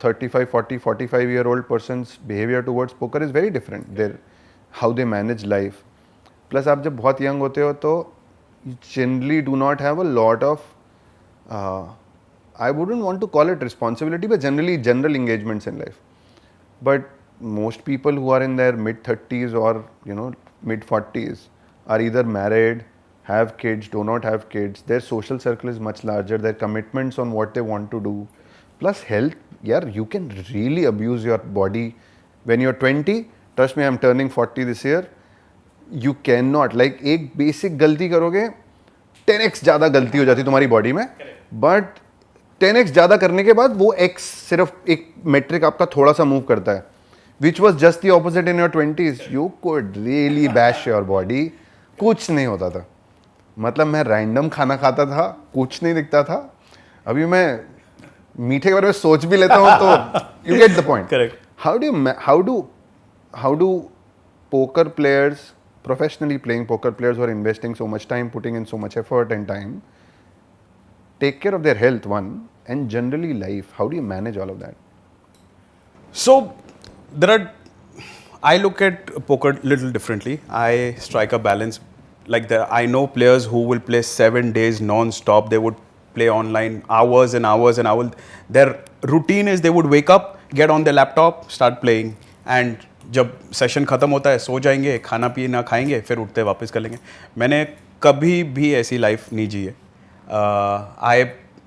35, 40, 45-year-old person's behavior towards poker is very different. How they manage life. Plus आप जब बहुत young होते हो तो you generally do not have a lot of I wouldn't want to call it responsibility, but generally general engagements in life. But most people who are in their mid-30s or mid-40s are either married, have kids, do not have kids. Their social circle is much larger. Their commitments on what they want to do, plus health. Yeah, you can really abuse your body when you're 20. Trust me, I'm turning 40 this year. You cannot, like, एक basic गलती करोगे 10x ज़्यादा गलती हो जाती है तुम्हारी body में, बट 10x ज़्यादा करने के बाद वो x सिर्फ एक मेट्रिक आपका थोड़ा सा मूव करता है, which was just the opposite in your 20s. You could really bash your body. कुछ नहीं होता था, मतलब मैं रैंडम खाना खाता था, कुछ नहीं दिखता था. अभी मैं मीठे के बारे में सोच भी लेता हूँ तो you get the point. Correct. How do poker players, professionally playing poker players who are investing so much time, putting in so much effort and time, take care of their health, one, and generally life? How do you manage all of that? So I look at poker a little differently. I strike a balance. Like I know players who will play 7 days non-stop. They would play online hours and hours and hours. Their routine is they would wake up, get on their laptop, start playing, and जब session ख़त्म होता है सो जाएंगे, खाना पीना खाएंगे, फिर उठते वापस कर लेंगे. मैंने कभी भी ऐसी लाइफ नहीं जी है. I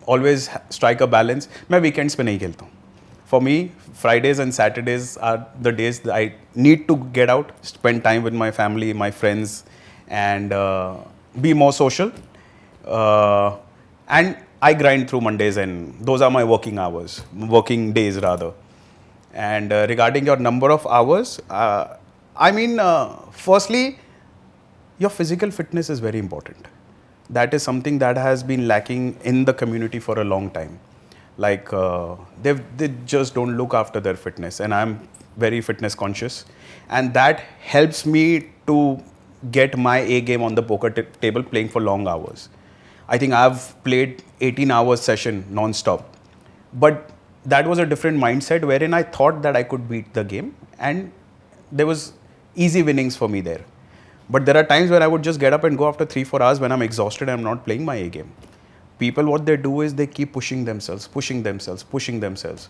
always strike a balance. मैं वीकेंड्स पे नहीं खेलता हूँ. For me Fridays and Saturdays are the days that I need to get out, spend time with my family, my friends, and be more social. And I grind through Mondays, and those are my working days rather. And regarding your number of hours, firstly, your physical fitness is very important. That is something that has been lacking in the community for a long time. Like they just don't look after their fitness, and I'm very fitness conscious, and that helps me to get my A game on the poker table playing for long hours. I think I've played 18 hours session non-stop. But that was a different mindset wherein I thought that I could beat the game, and there was easy winnings for me there. But there are times where I would just get up and go after 3-4 hours when I'm exhausted and I'm not playing my A game. People, what they do is they keep pushing themselves, pushing themselves, pushing themselves.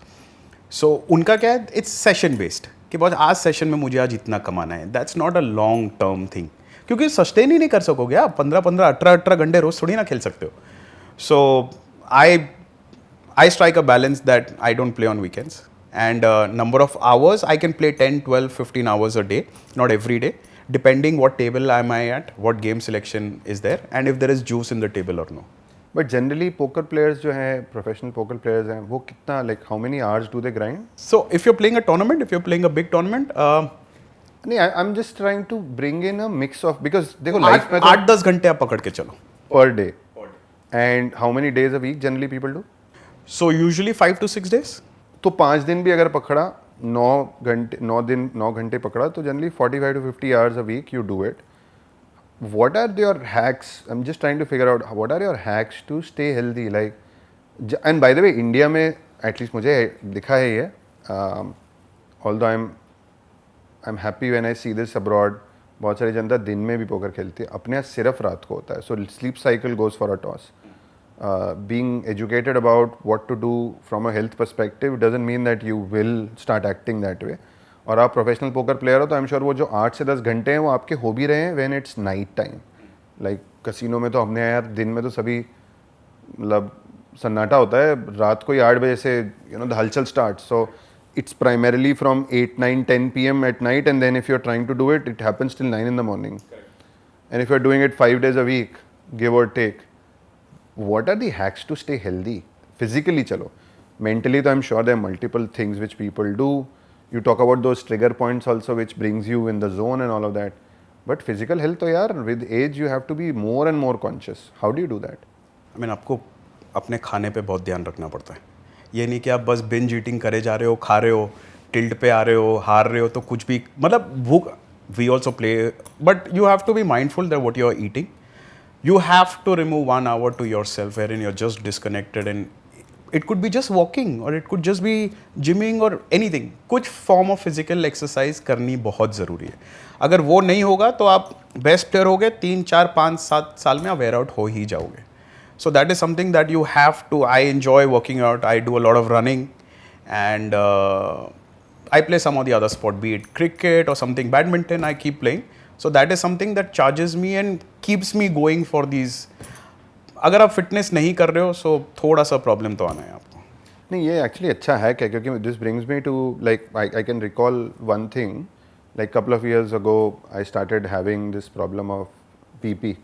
So उनका क्या है, it's session based कि बस आज session में मुझे आज इतना कमाना है. That's not a long term thing. क्योंकि सस्टेन ही नहीं कर सकोगे आप 15-15, 18-18 घंटे रोज थोड़ी ना खेल सकते हो. So I strike a balance that I don't play on weekends, and number of hours I can play 10, 12, 15 hours a day, not every day, depending what table am I at, what game selection is there, and if there is juice in the table or no. But generally poker players जो हैं, professional poker players हैं, वो कितना, like how many hours do they grind? So if you're playing a tournament, if you're playing a big tournament, नहीं, I'm just trying to bring in a mix of, because देखो life में तो 8-10 घंटे आप पकड़ के चलो per day. And how many days a week generally people do? So usually 5 to 6 days. तो 5 दिन भी अगर पकड़ा, 9 घंटे पकड़ा, तो generally 45 to 50 hours a week you do it. What are your hacks? I'm just trying to figure out what are your hacks to stay healthy. Like, and by the way, India में at least मुझे दिखा है ये. Although I'm happy when I see this abroad. बहुत सारी जनता दिन में भी पोकर खेलती है, अपने यहाँ सिर्फ रात को होता है. So sleep cycle goes for a toss. Being educated about what to do from a health perspective doesn't mean that you will start acting that way. और आप प्रोफेशनल पोकर प्लेयर हो तो आई एम श्योर वो जो 8 से 10 घंटे हैं वो आपके हो भी रहे हैं when it's night time. Like casino में तो हमने यार दिन में तो सभी मतलब सन्नाटा होता है, रात को ही 8 बजे से द हलचल start. So it's primarily from 8, 9, 10 p.m. at night, and then if you're trying to do it, it happens till 9 in the morning. Correct. And if you're doing it 5 days a week, give or take, what are the hacks to stay healthy? Physically, chalo. Mentally, though, I'm sure there are multiple things which people do. You talk about those trigger points also, which brings you in the zone and all of that. But physical health, तो यार, with age, you have to be more and more conscious. How do you do that? I mean, आपको अपने खाने पे बहुत ध्यान रखना पड़ता है. ये नहीं कि आप बस बिंज ईटिंग करे जा रहे हो, खा रहे हो, टिल्ट पे आ रहे हो, हार रहे हो तो कुछ भी, मतलब भूख, we also play, but you have to be mindful that what you are eating. You have to remove 1 hour to yourself wherein you're just disconnected, and it could be just walking or it could just be gymming or anything. कुछ form of physical exercise करनी बहुत ज़रूरी है. अगर वो नहीं होगा तो आप बेस्ट प्लेयर हो गए, 3, 4, 5, 7 साल में आप वेयर आउट हो ही जाओगे. So that is something that you have to. I enjoy working out. I do a lot of running, and I play some of the other sport, be it cricket or something, badminton. I keep playing. So that is something that charges me and keeps me going for these. अगर आप fitness नहीं कर रहे हो, so थोड़ा सा problem तो आना है आपको. नहीं, ये एक्चुअली अच्छा है क्या, क्योंकि this brings me to like I can recall one thing. Like couple of years ago I started having this problem of BP.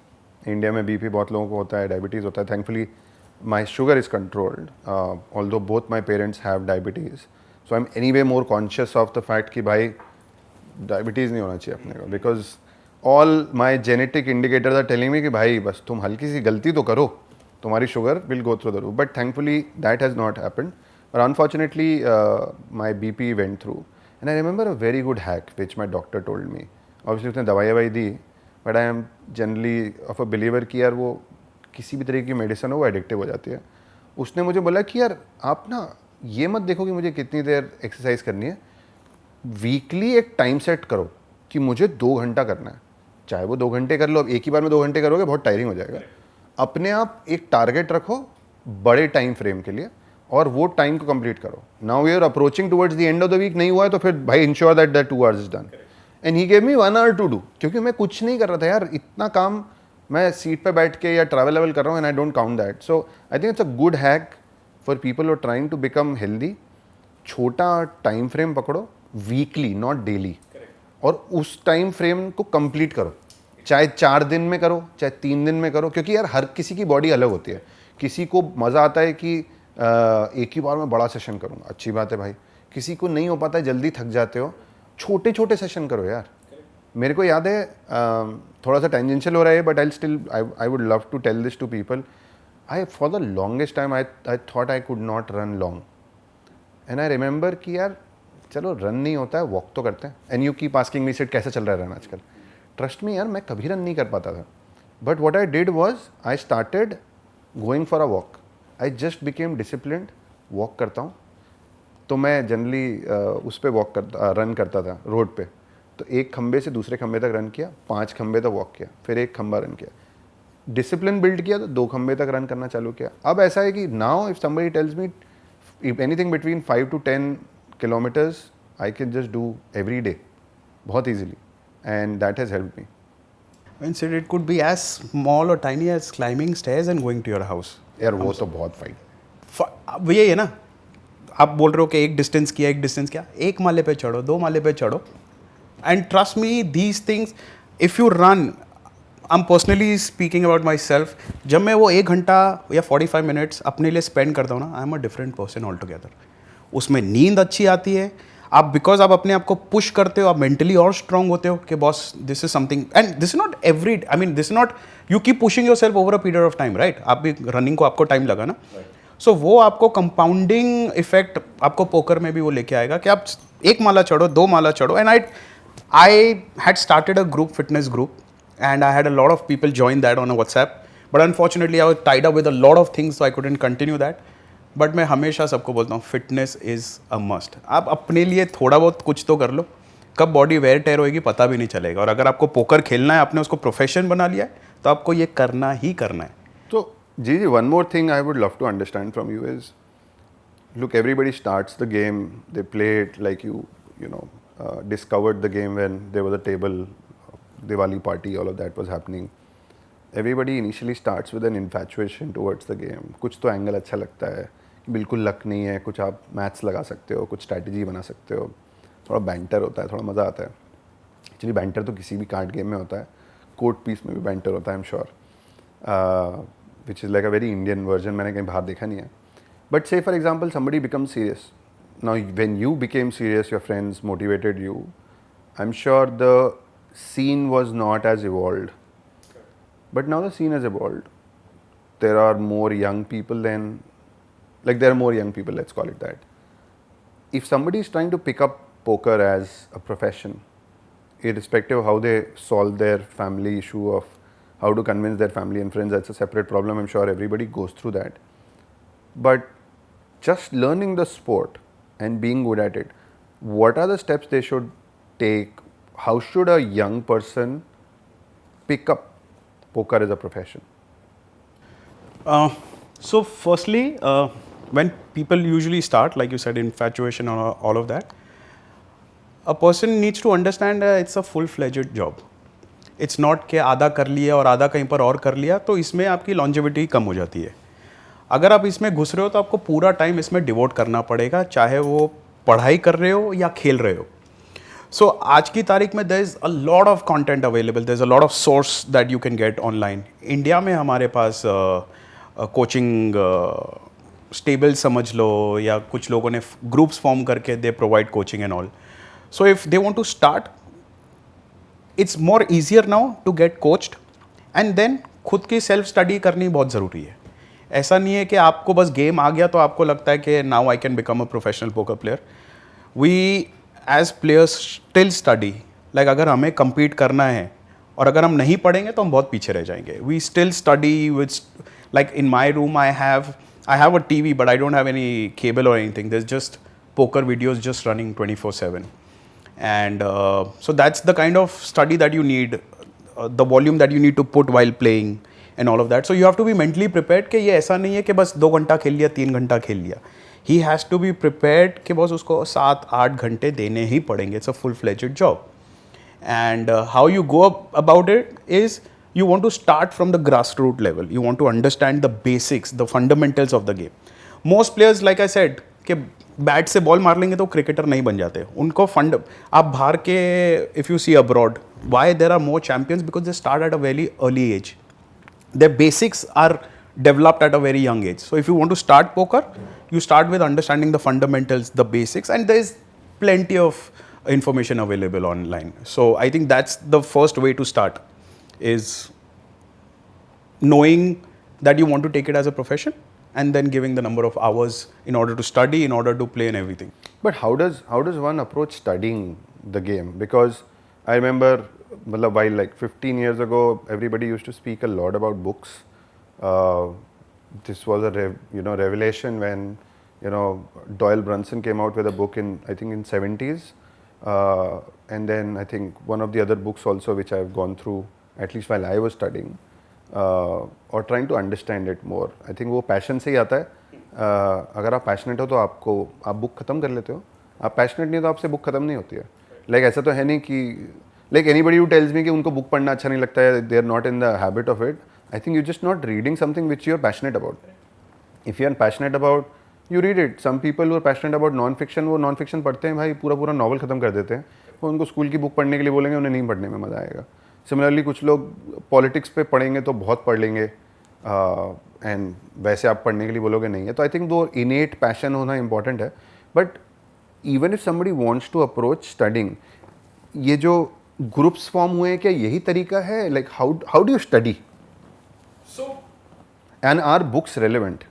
India में बीपी बहुत लोगों को होता है, डायबिटीज़ होता है. Thankfully my sugar is controlled, although both my parents have diabetes. So I am anyway more conscious of the fact कि भाई डायबिटीज़ नहीं होना चाहिए अपने को, because all my genetic indicators are telling me कि भाई बस तुम हल्की सी गलती तो करो, तुम्हारी sugar will go through the roof. But thankfully that has not happened, और unfortunately my BP went through. And I remember a very good hack which my doctor told me. Obviously उसने दवाई दी, but I am generally of a believer कि यार वो किसी भी तरीके की मेडिसिन हो वो एडिक्टिव हो जाती है. उसने मुझे बोला कि यार आप ना ये मत देखो कि मुझे कितनी देर एक्सरसाइज करनी है, वीकली एक टाइम सेट करो कि मुझे 2 घंटा करना है. चाहे वो 2 घंटे कर लो, अब एक ही बार में 2 घंटे करोगे बहुत टायरिंग हो जाएगा. अपने आप एक टारगेट रखो बड़े टाइम फ्रेम के लिए और वो टाइम को कंप्लीट करो. Now we are approaching towards the end of the week, नहीं हुआ है तो फिर भाई ensure that that 2 hours is done. And he gave me 1 hour to do, क्योंकि मैं कुछ नहीं कर रहा था यार, इतना काम मैं सीट पे बैठ के या ट्रैवल लेवल कर रहा हूँ, and I don't count that. So I think it's a good hack for people who are trying to become healthy. छोटा टाइम फ्रेम पकड़ो, वीकली नॉट डेली, और उस टाइम फ्रेम को कंप्लीट करो. चाहे 4 दिन में करो, चाहे 3 दिन में करो, क्योंकि यार हर किसी की बॉडी अलग होती है. किसी को मज़ा आता है कि एक ही बार में बड़ा सेशन करूँगा, अच्छी बात है भाई. किसी को नहीं हो पाता है, जल्दी थक जाते हो, छोटे छोटे सेशन करो यार. मेरे को याद है, थोड़ा सा टेंजेंशियल हो रहा है, but I would love to tell this to people. I for the longest time I thought I could not run long, and I remember कि यार चलो रन नहीं होता है, वॉक तो करते हैं. And you keep asking me set कैसा चल रहा है रन आजकल. ट्रस्ट मी यार, मैं कभी रन नहीं कर पाता था. But what I did was I started going for a walk. I just became disciplined. Walk करता हूँ तो मैं जनरली उस पर रन करता था रोड पे. तो एक खंबे से दूसरे खंबे तक रन किया, 5 खंबे तक वॉक किया, फिर एक खंबा रन किया. डिसिप्लिन बिल्ड किया तो 2 खंबे तक रन करना चालू किया. अब ऐसा है कि now if somebody tells me if anything between 5 to 10 kilometers I can just do every day बहुत easily, and that has helped me. And said it could be as small or tiny as climbing stairs and going to your house. यार वो तो बहुत fight. अब यही है ना, आप बोल रहे हो कि एक डिस्टेंस किया, एक माले पे चढ़ो, 2 माले पे चढ़ो. And trust me these things if you run, I am personally speaking about my self, जब मैं वो 1 घंटा या 45 मिनट्स अपने लिए स्पेंड करता हूँ ना, I am a different person all together. उसमें नींद अच्छी आती है, आप बिकॉज आप अपने आप को पुश करते हो, आप मेंटली और स्ट्रांग होते हो कि boss this is something, and this is not every, I mean this is not you keep pushing your self over a period of time, right. आप भी रनिंग को आपको टाइम लगा ना, सो वो आपको कंपाउंडिंग इफेक्ट आपको पोकर में भी वो लेके आएगा कि आप 1 माला चढ़ो, 2 माला चढ़ो. And I had started a group, fitness group, and I had a lot of people join that on a WhatsApp, but unfortunately I was tied up with a lot of things, so I couldn't continue that. But मैं हमेशा सबको बोलता हूँ fitness is a must. आप अपने लिए थोड़ा बहुत कुछ तो कर लो, कब बॉडी वेयर टेयर होएगी पता भी नहीं चलेगा. और अगर आपको पोकर खेलना है, आपने उसको प्रोफेशन बना लिया है, तो आपको ये करना ही करना है. तो जी, one more thing I would love to understand from you is, look, everybody starts the game, they play it like you know, discovered the game when there was a table, Diwali party, all of that was happening. Everybody initially starts with an infatuation towards the game. कुछ तो angle अच्छा लगता है, बिल्कुल luck नहीं है, कुछ आप मैथ्स लगा सकते हो, कुछ स्ट्रैटेजी बना सकते हो, थोड़ा बैंटर होता है, थोड़ा मज़ा आता है. एक्चुअली बैंटर तो किसी भी कार्ड गेम में होता है, कोर्ट पीस में भी बैंटर होता है, आई am sure, which is like a very Indian version. मैंने कहीं बाहर देखा नहीं है. बट से for example somebody become serious. Now when you became serious, your friends motivated you, I'm sure the scene was not as evolved, but now the scene has evolved. There are more young people than, like there are more young people, let's call it that. If somebody is trying to pick up poker as a profession, irrespective of how they solve their family issue of how to convince their family and friends, that's a separate problem. I'm sure everybody goes through that. But just learning the sport and being good at it, what are the steps they should take? How should a young person pick up poker as a profession? So firstly, when people usually start, like you said, infatuation or all of that, a person needs to understand it's a full-fledged job. It's not कि आधा कर लिया और आधा कहीं पर और कर लिया, तो इसमें आपकी longevity कम हो जाती है. अगर आप इसमें घुस रहे हो तो आपको पूरा टाइम इसमें डिवोट करना पड़ेगा, चाहे वो पढ़ाई कर रहे हो या खेल रहे हो. सो आज की तारीख में there is a lot of content available, there is a lot of source that you can get online. India में हमारे पास कोचिंग स्टेबल समझ लो, या कुछ लोगों ने ग्रुप्स फॉर्म करके they provide coaching and all. So if they want to start, it's more easier now to get coached, and then खुद की सेल्फ स्टडी करनी बहुत ज़रूरी है. ऐसा नहीं है कि आपको बस गेम आ गया तो आपको लगता है कि now I can become a professional poker player. We as players still study, like अगर हमें compete करना है और अगर हम नहीं पढ़ेंगे तो हम बहुत पीछे रह जाएंगे. We still study with, like in my room I have a TV, but I don't have any cable or anything. There's just poker videos just running 24/7. And so that's the kind of study that you need, the volume that you need to put while playing and all of that. So you have to be mentally prepared कि ये ऐसा नहीं है कि बस 2 घंटा खेल लिया, 3 घंटा खेल लिया. He has to be prepared कि बस उसको 7-8 घंटे देने ही पड़ेंगे. It's a full-fledged job. And how you go about it is you want to start from the grassroots level. You want to understand the basics, the fundamentals of the game. Most players, like I said, कि bat से ball मार लेंगे तो cricketer नहीं बन जाते. उनको fund, आप बाहर के, if you see abroad, why there are more champions, because they start at a very early age. Their basics are developed at a very young age. So if you want to start poker, you start with understanding the fundamentals, the basics, and there is plenty of information available online. So I think that's the first way to start, is knowing that you want to take it as a profession, and then giving the number of hours in order to study, in order to play and everything. But how does one approach studying the game? Because I remember मतलब while like 15 years ago everybody used to speak a lot about books. This was a revelation when Doyle Brunson came out with a book in I think in 70s, and then I think one of the other books also which I've gone through at least while I was studying, or trying to understand it more. I think वो passion से ही आता है. अगर आप passionate हो तो आप book ख़त्म कर लेते हो. आप passionate नहीं हो तो आपसे book ख़त्म नहीं होती है. Like ऐसा तो है नहीं कि like anybody who tells me कि उनको book पढ़ना अच्छा नहीं लगता है, they are not in the habit of it. I think you're just not reading something which you're passionate about. If you are passionate about, you read it. Some people who are passionate about non-fiction, वो non-fiction पढ़ते हैं भाई, पूरा novel ख़त्म कर देते हैं. वो उनको स्कूल की बुक पढ़ने के लिए बोलेंगे, उन्हें नहीं पढ़ने में मज़ा आएगा. सिमिलरली कुछ लोग पॉलिटिक्स पे पढ़ेंगे तो बहुत पढ़ लेंगे, एंड वैसे आप पढ़ने के लिए बोलोगे नहीं है. तो I think though innate passion होना इंपॉर्टेंट है. But even if somebody wants to approach studying, ये जो ग्रुप्स फॉर्म हुए हैं, क्या यही तरीका है? Like how do you study and are books relevant?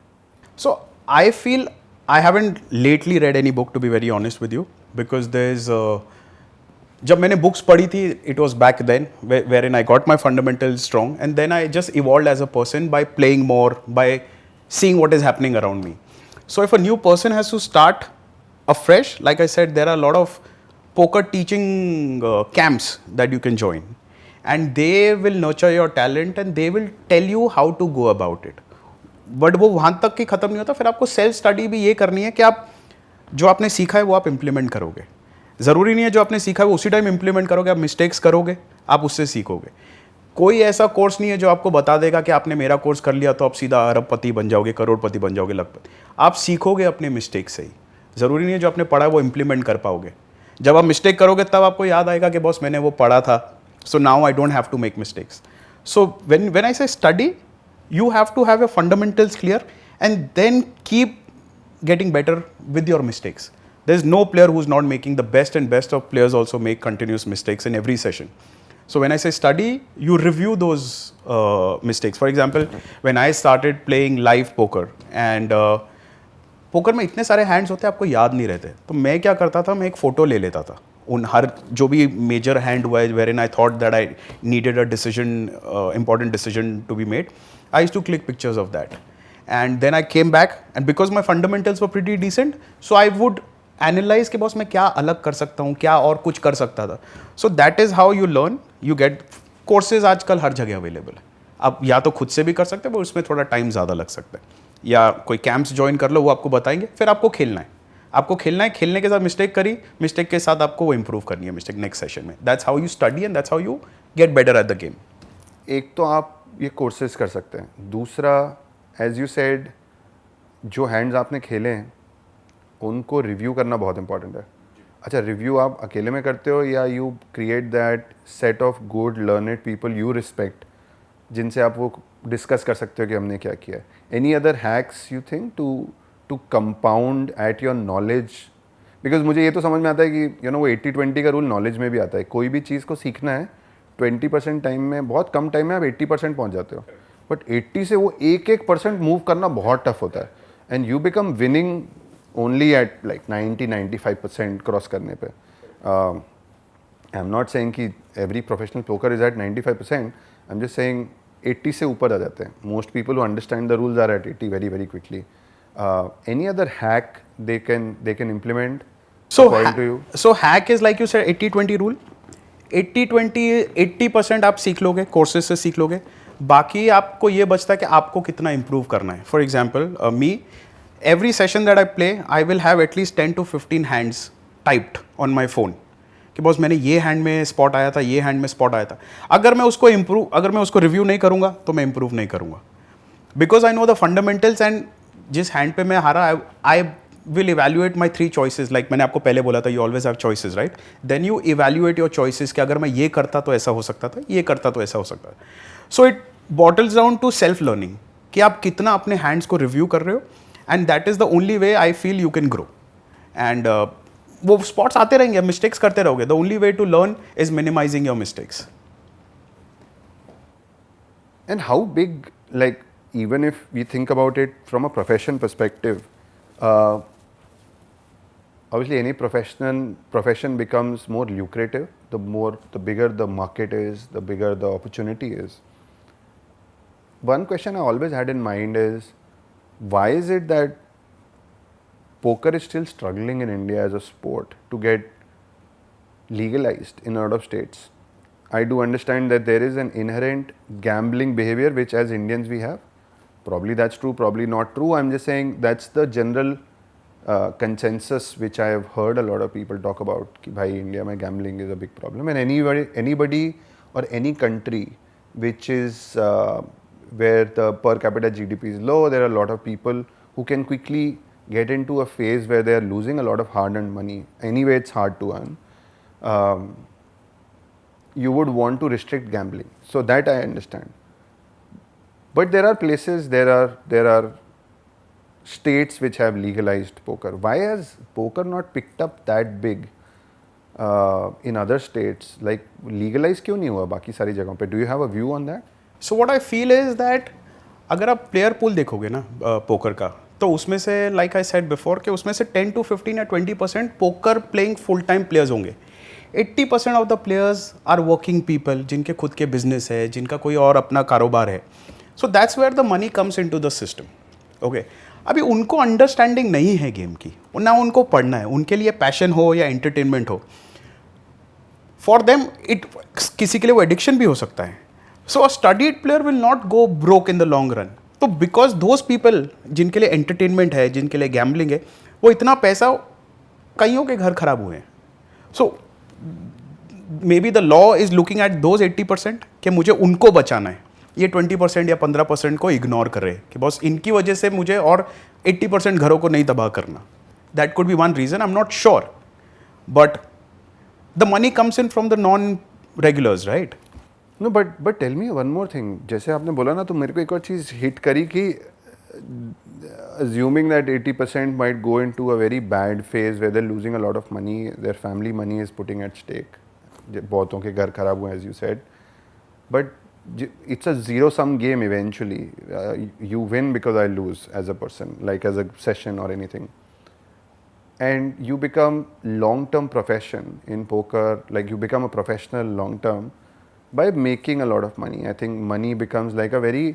So I feel I haven't lately read any book, to be very honest with you, because there's जब मैंने बुक्स पढ़ी थी, it was back then wherein I got my fundamentals strong, and then I just evolved as a person by playing more, by seeing what is happening around me. So if a new person has to start afresh, like I said, there are a lot of poker teaching camps that you can join, and they will nurture your talent and they will tell you how to go about it. But वो वहाँ तक ही ख़त्म नहीं होता. फिर आपको self study भी ये करनी है कि आप जो आपने सीखा है वो आप इम्प्लीमेंट करोगे. ज़रूरी नहीं है जो आपने सीखा है वो उसी टाइम इम्प्लीमेंट करोगे. आप मिस्टेक्स करोगे, आप उससे सीखोगे. कोई ऐसा कोर्स नहीं है जो आपको बता देगा कि आपने मेरा कोर्स कर लिया तो आप सीधा अरबपति बन जाओगे, करोड़पति बन जाओगे, लखपति. आप सीखोगे अपने मिस्टेक से ही. ज़रूरी नहीं है जो आपने पढ़ा है वो इम्प्लीमेंट कर पाओगे. जब आप मिस्टेक करोगे तब आपको याद आएगा कि बॉस मैंने वो पढ़ा था, so now I don't have to make mistakes. So when I say study, you have to have your fundamentals clear and then keep getting better with your mistakes. There's no player who's not making. The best and best of players also make continuous mistakes in every session. So when I say study, you review those mistakes. For example, when I started playing live poker, and poker में इतने सारे hands होते हैं आपको याद नहीं रहते, तो मैं क्या करता था, मैं एक फ़ोटो ले लेता था उन हर जो भी मेजर हैंड हुआ है wherein I thought that I needed a decision, important decision to be made. I used to click pictures of that and then I came back, and because my fundamentals were pretty decent, so I would analyze के बॉस मैं क्या अलग कर सकता हूँ, क्या और कुछ कर सकता था. सो that is how you learn. You get courses आजकल हर जगह अवेलेबल है. आप या तो खुद से भी कर सकते हैं, पर उसमें थोड़ा टाइम ज़्यादा लग सकता है, या कोई कैंप्स ज्वाइन कर लो, वो आपको बताएंगे. फिर आपको खेलना है, आपको खेलना है, खेलने के साथ मिस्टेक करी, मिस्टेक के साथ आपको वो इंप्रूव करनी है मिस्टेक नेक्स्ट सेशन में. That's how you study and that's how you get better at the game. एक तो आप ये कोर्सेज कर सकते हैं. दूसरा, एज यू सेड, जो हैंड्स आपने खेले हैं उनको रिव्यू करना बहुत इंपॉर्टेंट है. अच्छा, रिव्यू आप अकेले में करते हो या you create that set of good learned people you respect, जिनसे आप वो डिस्कस कर सकते हो कि हमने क्या किया है? Any other hacks you think to compound at your knowledge? Because मुझे ये तो समझ में आता है कि वो 80-20 का रूल नॉलेज में भी आता है. कोई भी चीज़ को सीखना है 20% टाइम में, बहुत कम टाइम में आप 80% पहुंच जाते हो, बट 80 से वो 1% मूव करना बहुत टफ होता है, and you become winning only at like 90-95% cross करने पे. आई एम नॉट सेइंग कि every professional poker is eight 95%. I am just saying 80 से ऊपर आ जाते हैं. Most people who understand the rules are eight 80 very very quickly. Any other hack they can implement according to you? So hack is like you said 80-20 rule. 80-20, 80% आप सीख लोगे, courses से सीख लोगे, बाकी आपको ये बचता है कि आपको कितना इंप्रूव करना है. For example me, every session that I play I will have at least 10 to 15 hands typed on my phone कि बॉस मैंने ये हैंड में स्पॉट आया था, ये हैंड में स्पॉट आया था. अगर मैं उसको रिव्यू नहीं करूँगा तो मैं इंप्रूव नहीं करूँगा, because I know the fundamentals. And जिस हैंड पे मैं हारा, I will evaluate my 3 choices. Like मैंने आपको पहले बोला था, you always have choices, right? Then you evaluate your choices कि अगर मैं ये करता तो ऐसा हो सकता था, ये करता तो ऐसा हो सकता था. So it boils down to self learning कि आप कितना अपने हैंड्स को रिव्यू कर रहे हो, and that is the only way I feel you can grow. And वो स्पॉट्स आते रहेंगे, मिस्टेक्स करते रहोगे. The only way to learn is minimizing your mistakes. And how big, like even if we think about it from a profession perspective, obviously any profession becomes more lucrative the bigger the market is, the bigger the opportunity is. One question I always had in mind is, why is it that poker is still struggling in India as a sport to get legalized in a lot of states? I do understand that there is an inherent gambling behavior which as Indians we have. Probably that's true, probably not true. I'm just saying that's the general consensus which I have heard a lot of people talk about. Ki bhai, India mein gambling is a big problem, and anybody or any country which is where the per capita GDP is low, there are a lot of people who can quickly get into a phase where they are losing a lot of hard-earned money. Anyway, it's hard to earn. You would want to restrict gambling, so that I understand. But there are places, there are states which have legalized poker. Why has poker not picked up that big in other states? Like legalize क्यों नहीं हुआ बाकी सारी जगहों पे? Do you have a view on that? So what I feel is that अगर आप player pool देखोगे ना पोकर का, तो उसमें से like I said before कि उसमें से 10 to 15 या 20% poker playing full time players होंगे. 80% of the players are working people जिनके खुद के बिजनेस है, जिनका कोई और अपना कारोबार है. So that's where the money comes into the system. Okay, अभी उनको अंडरस्टैंडिंग नहीं है गेम की, ना उनको पढ़ना है, उनके लिए पैशन हो या एंटरटेनमेंट हो, फॉर देम इट, किसी के लिए वो एडिक्शन भी हो सकता है. So a studied player will not go broke in the long run. तो बिकॉज दोज पीपल जिनके लिए एंटरटेनमेंट है, जिनके लिए गैम्बलिंग है, वो इतना पैसा, कईयों के घर खराब हुए हैं. So maybe the law is looking at those 80% कि मुझे उनको बचाना है. ये 20% या 15% को इग्नोर कर रहे हैं कि बॉस इनकी वजह से मुझे और 80% घरों को नहीं तबाह करना. That could be one reason, I am not sure, but the money comes in from the non regulars, right? No, but tell me one more thing. जैसे आपने बोला ना, तो मेरे को एक और चीज़ हिट करी कि assuming that 80% might go into a very bad phase where they're losing a lot of money, their family money is putting at stake. बहुतों के घर खराब हुए, as you said. But it's a zero-sum game eventually. You win because I lose as a person, like as a session or anything. And you become long-term profession in poker, like you become a professional long-term by making a lot of money. I think money becomes like a very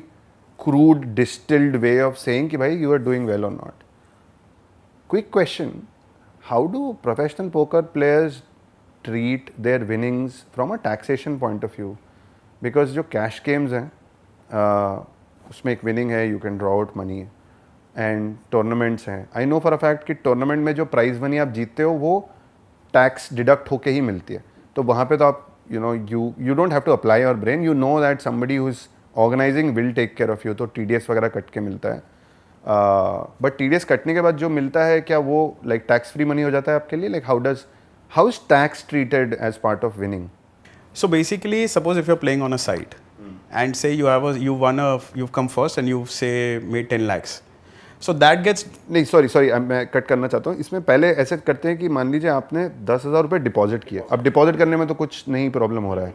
crude, distilled way of saying कि भाई you are doing well or not. Quick question: how do professional poker players treat their winnings from a taxation point of view? Because जो cash games हैं, उसमें एक winning है, you can draw out money, and tournaments हैं. I know for a fact कि tournament में जो prize money आप जीतते हो वो tax deduct होके ही मिलती है. तो वहाँ पे तो आप you don't have to apply your brain. You know that somebody who's organizing will take care of you. तो TDS वगैरह कट के मिलता है. But TDS कटने के बाद जो मिलता है, क्या वो like tax free money हो जाता है आपके लिए? Like how is tax treated as part of winning? So basically, suppose if you're playing on a site and say you've come first and you've say made 10 lakhs. So that gets... नहीं, sorry, मैं cut करना चाहता हूँ. इसमें पहले ऐसे करते हैं कि मान लीजिए आपने 10,000 रुपये डिपॉजिट किया. अब डिपॉजिट करने में तो कुछ नहीं प्रॉब्लम हो रहा है,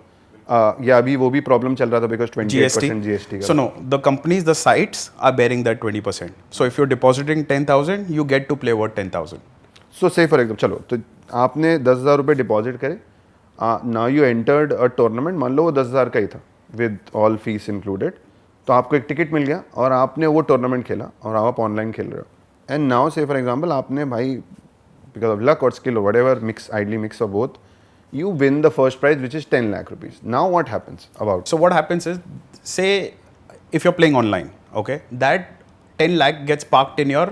या अभी वो भी प्रॉब्लम चल रहा था बिकॉज 28% GST का. So no, the companies, the sites are bearing that 20%. So if you're depositing 10,000, you get to play worth 10,000. So say for example, चलो तो आपने 10,000 रुपये डिपॉजिट करे. Now you entered a tournament. मान लो वो 10,000 का ही था विद ऑल फीस इंक्लूडेड. तो आपको एक टिकट मिल गया और आपने वो टूर्नामेंट खेला और आप ऑनलाइन खेल रहे हो. एंड नाउ से फॉर एग्जांपल आपने भाई बिकॉज ऑफ लक और स्किल और whatever mix of both, you win the first prize, which is 10 lakh rupees. Now what happens about? So what happens is, say if you're playing online, okay, that 10 lakh gets parked in your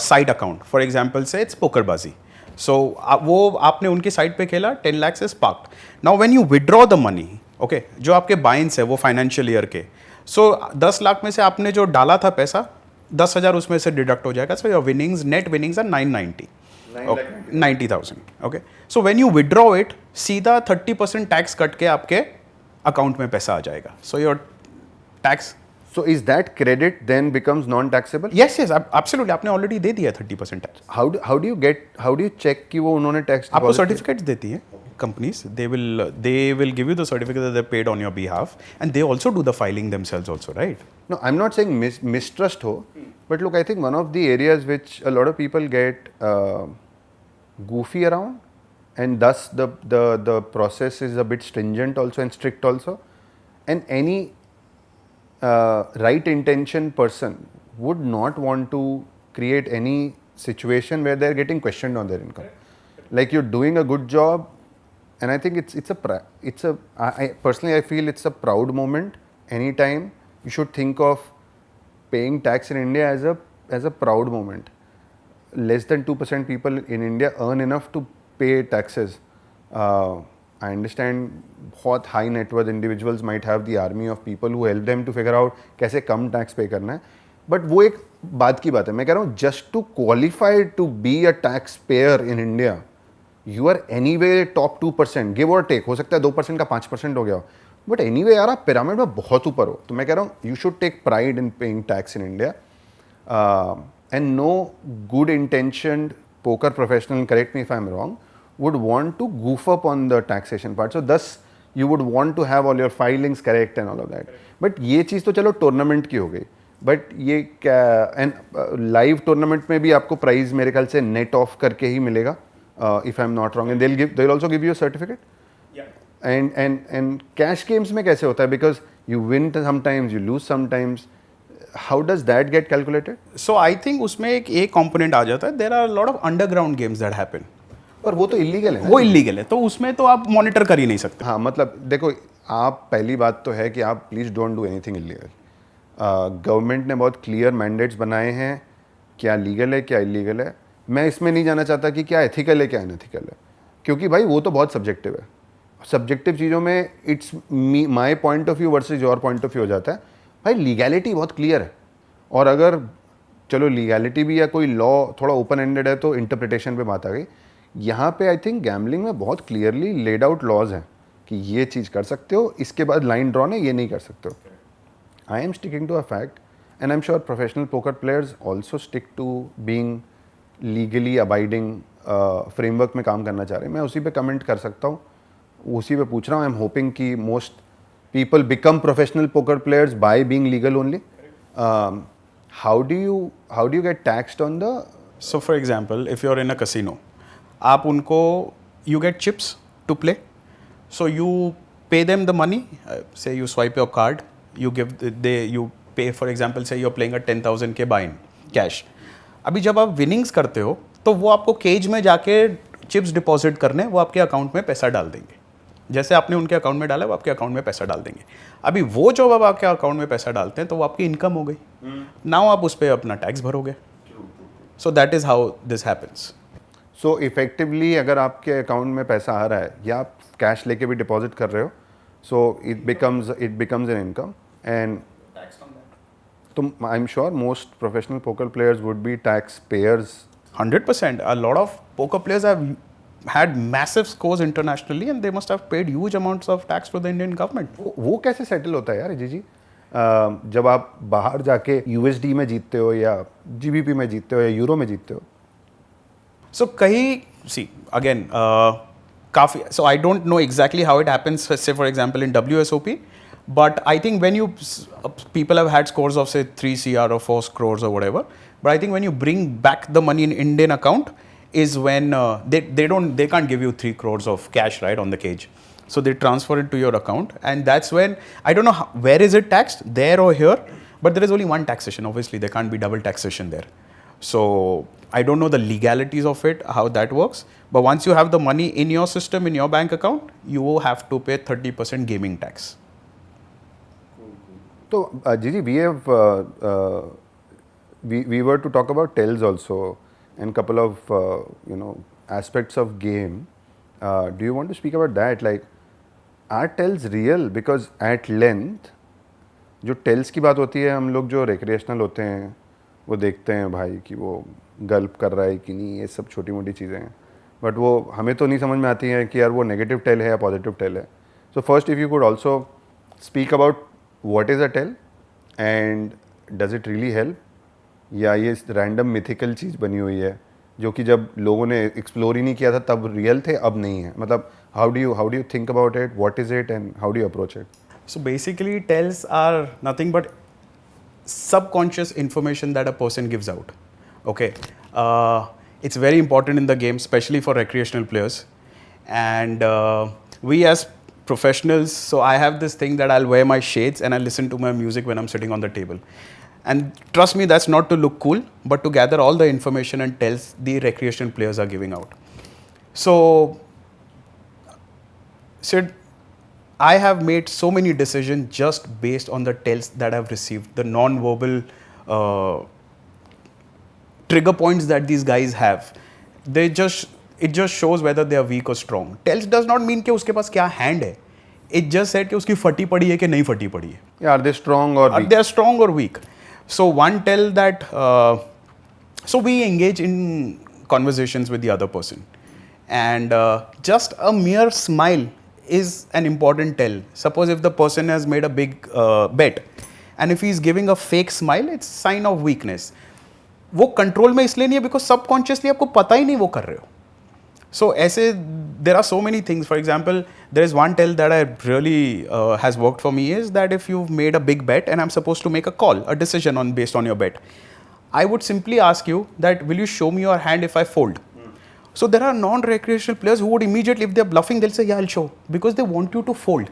site account. For example, say it's PokerBaazi. So वो आपने उनकी site पे खेला, 10 lakhs is parked. Now when you withdraw the money, okay, जो आपके बाइंस है वो financial year के, so 10 लाख में से आपने जो डाला था पैसा, 10,000 उसमें से डिडक्ट हो जाएगा. So your winnings, net winnings are 90,000. Okay. So when you withdraw it, सीधा 30% टैक्स कट के आपके अकाउंट में पैसा आ जाएगा. So your tax. So is that credit then becomes non-taxable? Yes, absolutely. आपने already दे दिया 30% tax. How do you check कि वो उन्होंने टैक्स आपको सर्टिफिकेट्स देती है companies. They will give you the certificate that they paid on your behalf, and they also do the filing themselves also, right? No, I'm not saying mistrust ho, but look, I think one of the areas which a lot of people get goofy around, and thus the process is a bit stringent also and strict also, and any right intention person would not want to create any situation where they're getting questioned on their income. Like you're doing a good job, and I think I personally I feel it's a proud moment. Anytime you should think of paying tax in India as a proud moment. Less than 2% people in India earn enough to pay taxes. I understand बहुत high net worth individuals might have the army of people who help them to figure out कैसे कम tax पे करना है, but वो एक बात की बात है. मैं कह रहा हूँ just to qualify to be a tax payer in India you are anyway top 2%, give और टेक. हो सकता है 2% का 5% हो गया हो, बट एनी वे यार आप पिरामिड में बहुत ऊपर हो. तो मैं कह रहा हूँ you should take pride in paying tax in India. And no good intentioned poker professional, correct me if I'm wrong, would want to goof up on the taxation part. So thus you would want to have all your filings correct and all of that. But ये चीज़ तो चलो tournament की हो गई, but ये क्या and live tournament में भी आपको प्राइज मेरे ख्याल से नेट ऑफ करके ही मिलेगा, if I am not wrong, and they'll also give you a certificate. And cash games में कैसे होता है, because you win sometimes, you lose sometimes. How does that get calculated? So I think उसमें एक component आ जाता है. There are a lot of underground games that happen. और वो तो इलीगल है. वो इलीगल है, तो उसमें तो आप मॉनिटर कर ही नहीं सकते. हाँ, मतलब देखो, आप पहली बात तो है कि आप please don't do anything illegal. Government ने बहुत क्लियर मैंडेट्स बनाए हैं क्या लीगल है क्या इलीगल है. मैं इसमें नहीं जाना चाहता कि क्या एथिकल है क्या अनएथिकल है, क्योंकि भाई वो तो बहुत सब्जेक्टिव है. सब्जेक्टिव चीज़ों में it's my point of view versus your point of view हो जाता है. भाई लीगैलिटी बहुत क्लियर है, और अगर चलो लीगैलिटी भी या कोई लॉ थोड़ा ओपन एंडेड है तो इंटरप्रिटेशन पे बात आ गई. यहाँ पे आई थिंक गैम्बलिंग में बहुत क्लियरली लेड आउट लॉज हैं कि ये चीज़ कर सकते हो, इसके बाद लाइन ड्रॉन है, ये नहीं कर सकते हो. I am sticking to a fact, and I am sure professional poker players also stick to being legally abiding framework में काम करना चाह रहे हैं. मैं उसी पे कमेंट कर सकता हूँ, उसी पे पूछ रहा हूँ. आई एम होपिंग कि most people become professional poker players by being legal only. How do you get taxed on the? So for example, if you're in a casino, आप उनको you get chips to play, so you pay them the money. Say you swipe your card, you pay, for example, say you're playing a 10,000 के buy-in cash. अभी जब आप winnings करते हो तो वो आपको केज में जाके चिप्स डिपॉजिट करने, वो आपके अकाउंट में पैसा डाल देंगे. जैसे आपने उनके अकाउंट में डाला, वो आपके अकाउंट में पैसा डाल देंगे. अभी वो जो अब आपके अकाउंट में पैसा डालते हैं तो वो आपकी इनकम हो गई. नाउ आप उस पर अपना टैक्स भरोगे. So that is how this happens. So effectively अगर आपके अकाउंट में पैसा आ रहा है या आप कैश लेके भी डिपॉजिट कर रहे हो, so it becomes an income. And तो I am sure most professional poker players would be taxpayers. 100%. A lot of poker players have had massive scores internationally and they must have paid huge amounts of tax to the Indian government. वो कैसे settle होता है यार जी? जब आप बाहर जाके USD में जीतते हो या GBP में जीतते हो या यूरो में जीतते हो. So see again, काफी, so I don't know exactly how it happens, say for example in WSOP, but I think when people have had scores of say 3 CR or 4 crores or whatever, but I think when you bring back the money in Indian account is when they can't give you 3 crores of cash right on the cage, so they transfer it to your account, and that's when I don't know where is it taxed, there or here, but there is only one taxation. Obviously there can't be double taxation there, so I don't know the legalities of it, how that works, but once you have the money in your system, in your bank account, you will have to pay 30% gaming tax. So Gigi, we were to talk about tells also and couple of aspects of game. Do you want to speak about that? Like, are tells real? Because at length जो tales की बात होती है, हम लोग जो recreational होते हैं वो देखते हैं भाई कि वो गल्प कर रहा है कि नहीं, ये सब छोटी मोटी चीज़ें हैं, बट वो हमें तो नहीं समझ में आती हैं कि यार वो नेगेटिव टेल है या पॉजिटिव टेल है. So first if you could also speak about what is a tell and does it really help, या ये रैंडम मिथिकल चीज़ बनी हुई है जो कि जब लोगों ने एक्सप्लोर ही नहीं किया था तब रियल थे, अब नहीं है. मतलब how do you think about it, what is it and how do you approach it? So basically tells are nothing but subconscious information that a person gives out. Okay, It's very important in the game, especially for recreational players. And we as professionals, so I have this thing that I'll wear my shades and I listen to my music when I'm sitting on the table. And trust me, that's not to look cool, but to gather all the information and tells the recreational players are giving out. So, Sid, I have made so many decisions just based on the tells that I've received, the non-verbal trigger points that these guys have. They just it just shows whether they are weak or strong. Tells does not mean कि उसके पास क्या hand है. It just said कि उसकी फटी पड़ी है कि नहीं फटी पड़ी है. Yeah, are they strong or weak? They are strong or weak. So one tell that. So we engage in conversations with the other person, and just a mere smile is an important tell. Suppose if the person has made a big bet, and if he is giving a fake smile, it's sign of weakness. वो control में इसलिए नहीं है because subconsciously आपको पता ही नहीं वो कर रहे हो. So ऐसे there are so many things. For example, there is one tell that I really has worked for me is that if you've made a big bet and I'm supposed to make a call, a decision on based on your bet, I would simply ask you that will you show me your hand if I fold? So there are non-recreational players who would immediately, if they're bluffing, they'll say, yeah, I'll show, because they want you to fold.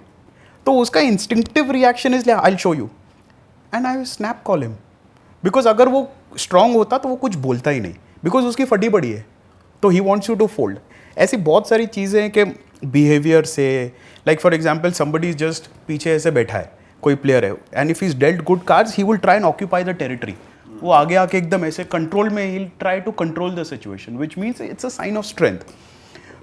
तो उसका instinctive reaction is, yeah, I'll show you. And I will snap call him. Because अगर वो strong होता तो वो कुछ बोलता ही नहीं. Because उसकी फटी पड़ी है. तो he wants you to fold. ऐसी बहुत सारी चीज़ें हैं कि behavior से, like for example, somebody is just पीछे ऐसे बैठा है, कोई player है, and if he's dealt good cards, he will try and occupy the territory. वो आगे आके एकदम ऐसे control में, he'll try to control the situation, which means it's a sign of strength.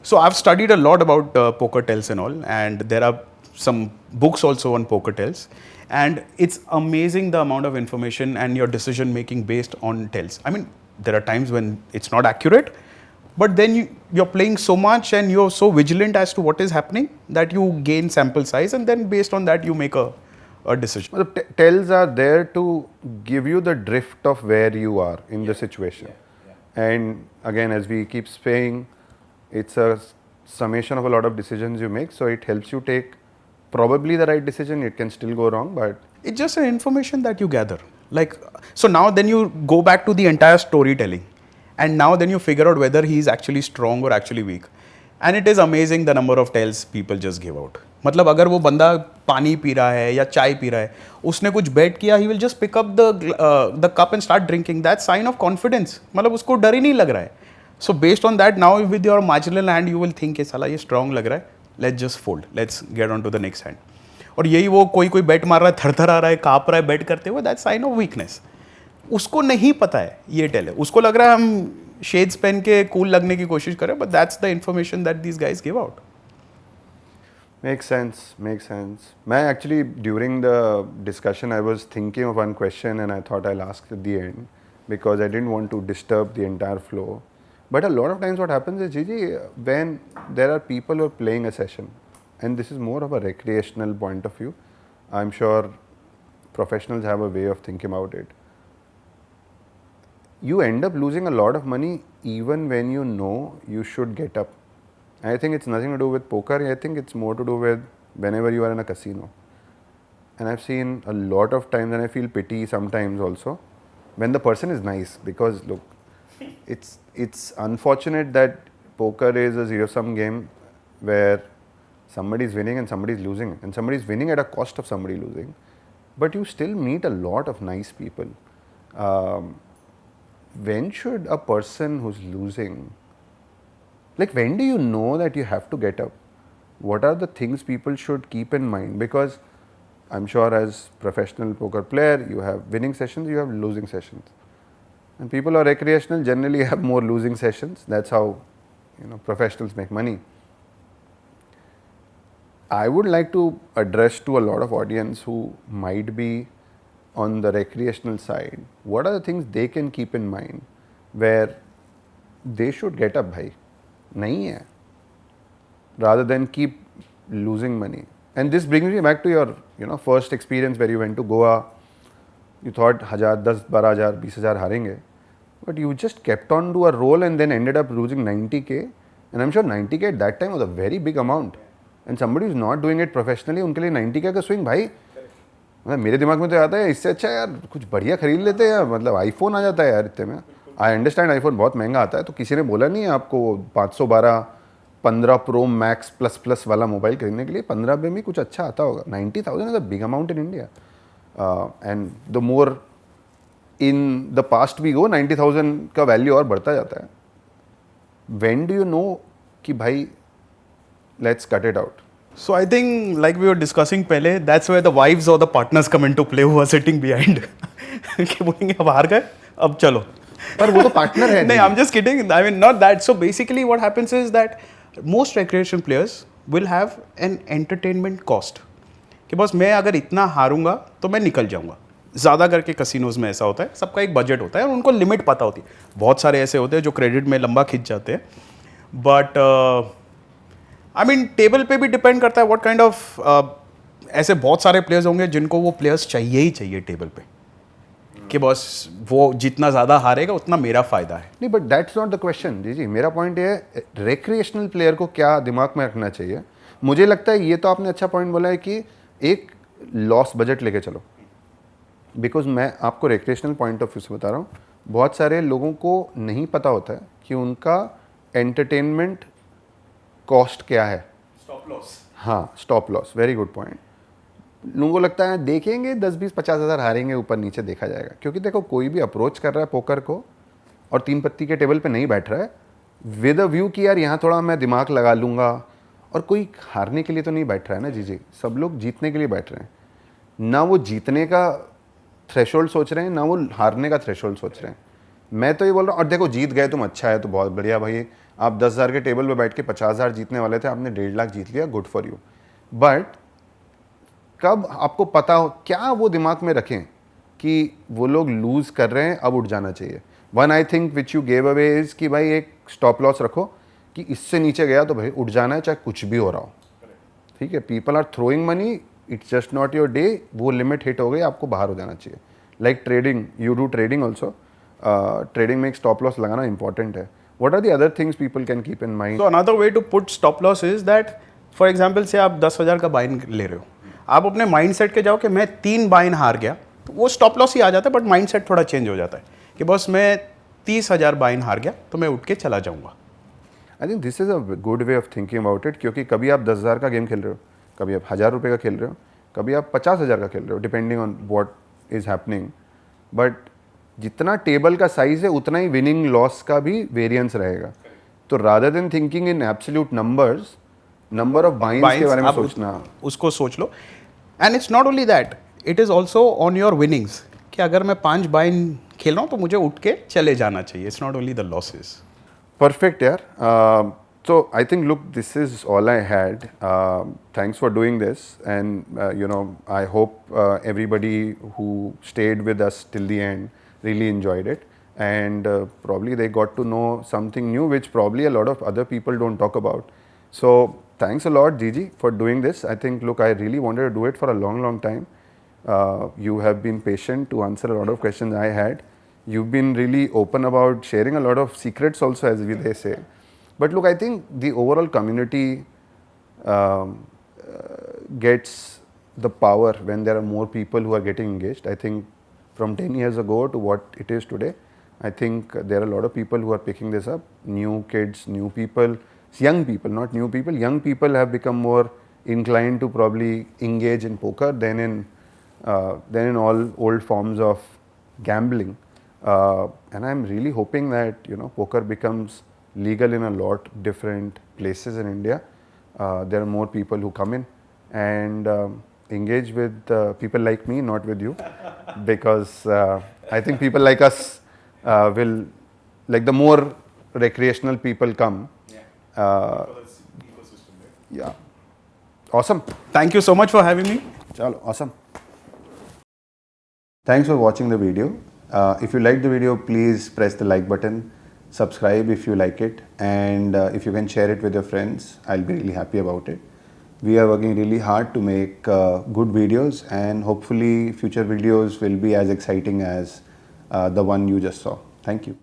So I've studied a lot about poker tells and all, and there are some books also on poker tells, and it's amazing the amount of information and your decision making based on tells. I mean, there are times when it's not accurate, but then you're playing so much and you're so vigilant as to what is happening that you gain sample size, and then based on that you make a decision. Well, the tells are there to give you the drift of where you are in the situation. And again, as we keep saying, it's a summation of a lot of decisions you make, so it helps you take probably the right decision. It can still go wrong, but It's just an information that you gather. Like, so now then you go back to the entire storytelling, and now then you figure out whether he is actually strong or actually weak. And it is amazing the number of tells people just give out. मतलब अगर वो बंदा पानी P रहा है या चाय P रहा है, उसने कुछ bet किया, he will just pick up the cup and start drinking. That's sign of confidence. मतलब उसको डर ही नहीं लग रहा है. So based on that, now with your marginal hand, you will think कि साला ये strong लग रहा है. Let's just fold. Let's get on to the next hand. और यही वो कोई bet मार रहा है, थर-थर आ रहा है, काँप रहा है bet करते हुए, that's sign of weakness. उसको नहीं पता है ये टेल है. उसको लग रहा है हम शेड्स पहन के कूल लगने की कोशिश करें, but that's the information that these guys give out. makes sense. Makes sense. मैं actually during the discussion I was thinking of one question and I thought I'll ask at the end because I didn't want to disturb the entire flow. But a lot of times what happens is, Gigi, when there are people who are playing a session, and this is more of a recreational point of view, I'm sure professionals have a way of thinking about it. You end up losing a lot of money even when you know you should get up. I think it's nothing to do with poker. I think it's more to do with whenever you are in a casino. And I've seen a lot of times, and I feel pity sometimes also, when the person is nice, because look, it's unfortunate that poker is a zero-sum game where somebody is winning and somebody is losing, and somebody is winning at a cost of somebody losing. But you still meet a lot of nice people. When should a person who's losing, like when do you know that you have to get up? What are the things people should keep in mind? Because I'm sure as professional poker player, you have winning sessions, you have losing sessions. And people who are recreational generally have more losing sessions. That's how professionals make money. I would like to address to a lot of audience who might be on the recreational side, what are the things they can keep in mind where they should get up, bhai? Nahi hai. Rather than keep losing money. And this brings me back to your first experience where you went to Goa. You thought 1000, 10, 12,000, 20,000 harenge. But you just kept on to a roll and then ended up losing 90k. And I'm sure 90k at that time was a very big amount. And somebody who's not doing it professionally, उनके लिए 90k का swing भाई, मतलब मेरे दिमाग में तो आता है इससे अच्छा यार कुछ बढ़िया खरीद लेते हैं यार, मतलब आईफोन आ जाता है यार इतने में. आई अंडरस्टैंड आईफोन बहुत महंगा आता है, तो किसी ने बोला नहीं है आपको 512 15 प्रो मैक्स प्लस प्लस वाला मोबाइल खरीदने के लिए 15 में कुछ अच्छा आता होगा. 90,000 is a big amount in India, and the more in the past we go 90,000 का वैल्यू और बढ़ता जाता है. व्हेन डू यू नो कि भाई let's cut it out? So I think, like we were discussing पहले, that's where the wives or the partners come into play who are sitting behind. कि बोलेंगे अब हार गए, अब चलो. पर वो तो पार्टनर है. नहीं, I'm just kidding. I mean, not that. So basically, what happens is that most recreation players will have an entertainment cost. कि बस मैं अगर इतना हारूंगा तो मैं निकल जाऊंगा. ज़्यादा करके कसिनोज में ऐसा होता है, सबका एक बजट होता है और उनको लिमिट पता होती है. बहुत सारे ऐसे होते हैं जो क्रेडिट में लंबा खिंच जाते हैं. बट आई मीन टेबल पे भी डिपेंड करता है व्हाट काइंड ऑफ. ऐसे बहुत सारे प्लेयर्स होंगे जिनको वो प्लेयर्स चाहिए ही चाहिए टेबल पे, कि बस वो जितना ज़्यादा हारेगा उतना मेरा फ़ायदा है. नहीं, but that's not the question. जी जी, मेरा पॉइंट ये है, रिक्रिएशनल प्लेयर को क्या दिमाग में रखना चाहिए. मुझे लगता है ये तो आपने अच्छा पॉइंट बोला है कि एक लॉस बजट लेके चलो. बिकॉज मैं आपको रिक्रिएशनल पॉइंट ऑफ व्यू से बता रहा हूँ, बहुत सारे लोगों को नहीं पता होता है कि उनका एंटरटेनमेंट कॉस्ट क्या है. Stop loss. हाँ, stop loss, very good point. लोगों को लगता है देखेंगे 10-20-50 हज़ार हारेंगे, ऊपर नीचे देखा जाएगा. क्योंकि देखो, कोई भी अप्रोच कर रहा है पोकर को और 3 पत्ती के टेबल पे नहीं बैठ रहा है विद अ व्यू कि यार यहाँ थोड़ा मैं दिमाग लगा लूँगा. और कोई हारने के लिए तो नहीं बैठ रहा है ना. जी जी, सब लोग जीतने के लिए बैठ रहे हैं. ना वो जीतने का थ्रेशोल्ड सोच रहे हैं, ना वो हारने का थ्रेशोल्ड सोच रहे हैं. मैं तो ये बोल रहा हूँ, और देखो जीत गए तुम, अच्छा है, तो बहुत बढ़िया भाई. आप 10,000 के टेबल पे बैठ के 50,000 जीतने वाले थे, आपने 1.5 लाख जीत लिया, गुड फॉर यू. बट कब आपको पता हो, क्या वो दिमाग में रखें कि वो लोग लूज़ कर रहे हैं, अब उठ जाना चाहिए. One I think which you gave away is कि भाई एक स्टॉप लॉस रखो कि इससे नीचे गया तो भाई उठ जाना है, चाहे कुछ भी हो रहा हो. ठीक है, people are throwing money, it's just not your day. वो लिमिट हिट हो गई, आपको बाहर हो जाना चाहिए. Like trading, you do trading also. Trading में एक स्टॉप लॉस लगाना इंपॉर्टेंट है. What are the other things people can keep in mind? So another way to put stop loss is that, for example, से आप 10,000 का बाइन ले रहे हो, आप अपने माइंड सेट के जाओ कि मैं 3 बाइन हार गया, तो वो स्टॉप लॉस ही आ जाता है. बट माइंड सेट थोड़ा चेंज हो जाता है कि बस मैं 30,000 बाइन हार गया तो मैं उठ के चला जाऊंगा. I think this is a good way of thinking about it. क्योंकि कभी आप 10,000 का गेम खेल रहे हो, कभी आप 1,000 रुपये का खेल रहे हो, कभी आप 50,000 का खेल रहे हो, depending on what is happening. But जितना टेबल का साइज है उतना ही विनिंग लॉस का भी वेरिएंस रहेगा. तो rather than thinking in absolute numbers, number of buy ins के बारे में सोचना, उसको सोच लो. And it's not only that, it is also on your winnings कि अगर मैं 5 बाइन खेल रहा हूँ तो मुझे उठ के चले जाना चाहिए. It's not only the losses. Perfect यार. So I think, look, this is all I had. Thanks for doing this, and you know, I hope everybody who stayed with us till the end really enjoyed it, and probably they got to know something new, which probably a lot of other people don't talk about. So thanks a lot, Gigi, for doing this. I think, look, I really wanted to do it for a long, long time. You have been patient to answer a lot of questions I had. You've been really open about sharing a lot of secrets also, as they say. But look, I think the overall community gets the power when there are more people who are getting engaged. I think from 10 years ago to what it is today, I think there are a lot of people who are picking this up. New kids, new people, young people, not new people, young people have become more inclined to probably engage in poker than in all old forms of gambling. And I'm really hoping that, you know, poker becomes legal in a lot different places in India. There are more people who come in and engage with people like me, not with you, because I think people like us will, like, the more recreational people come. Yeah. Awesome. Thank you so much for having me. Chalo, awesome. Thanks for watching the video. If you liked the video, please press the like button. Subscribe if you like it, and if you can share it with your friends, I'll be really happy about it. We are working really hard to make good videos, and hopefully future videos will be as exciting as the one you just saw. Thank you.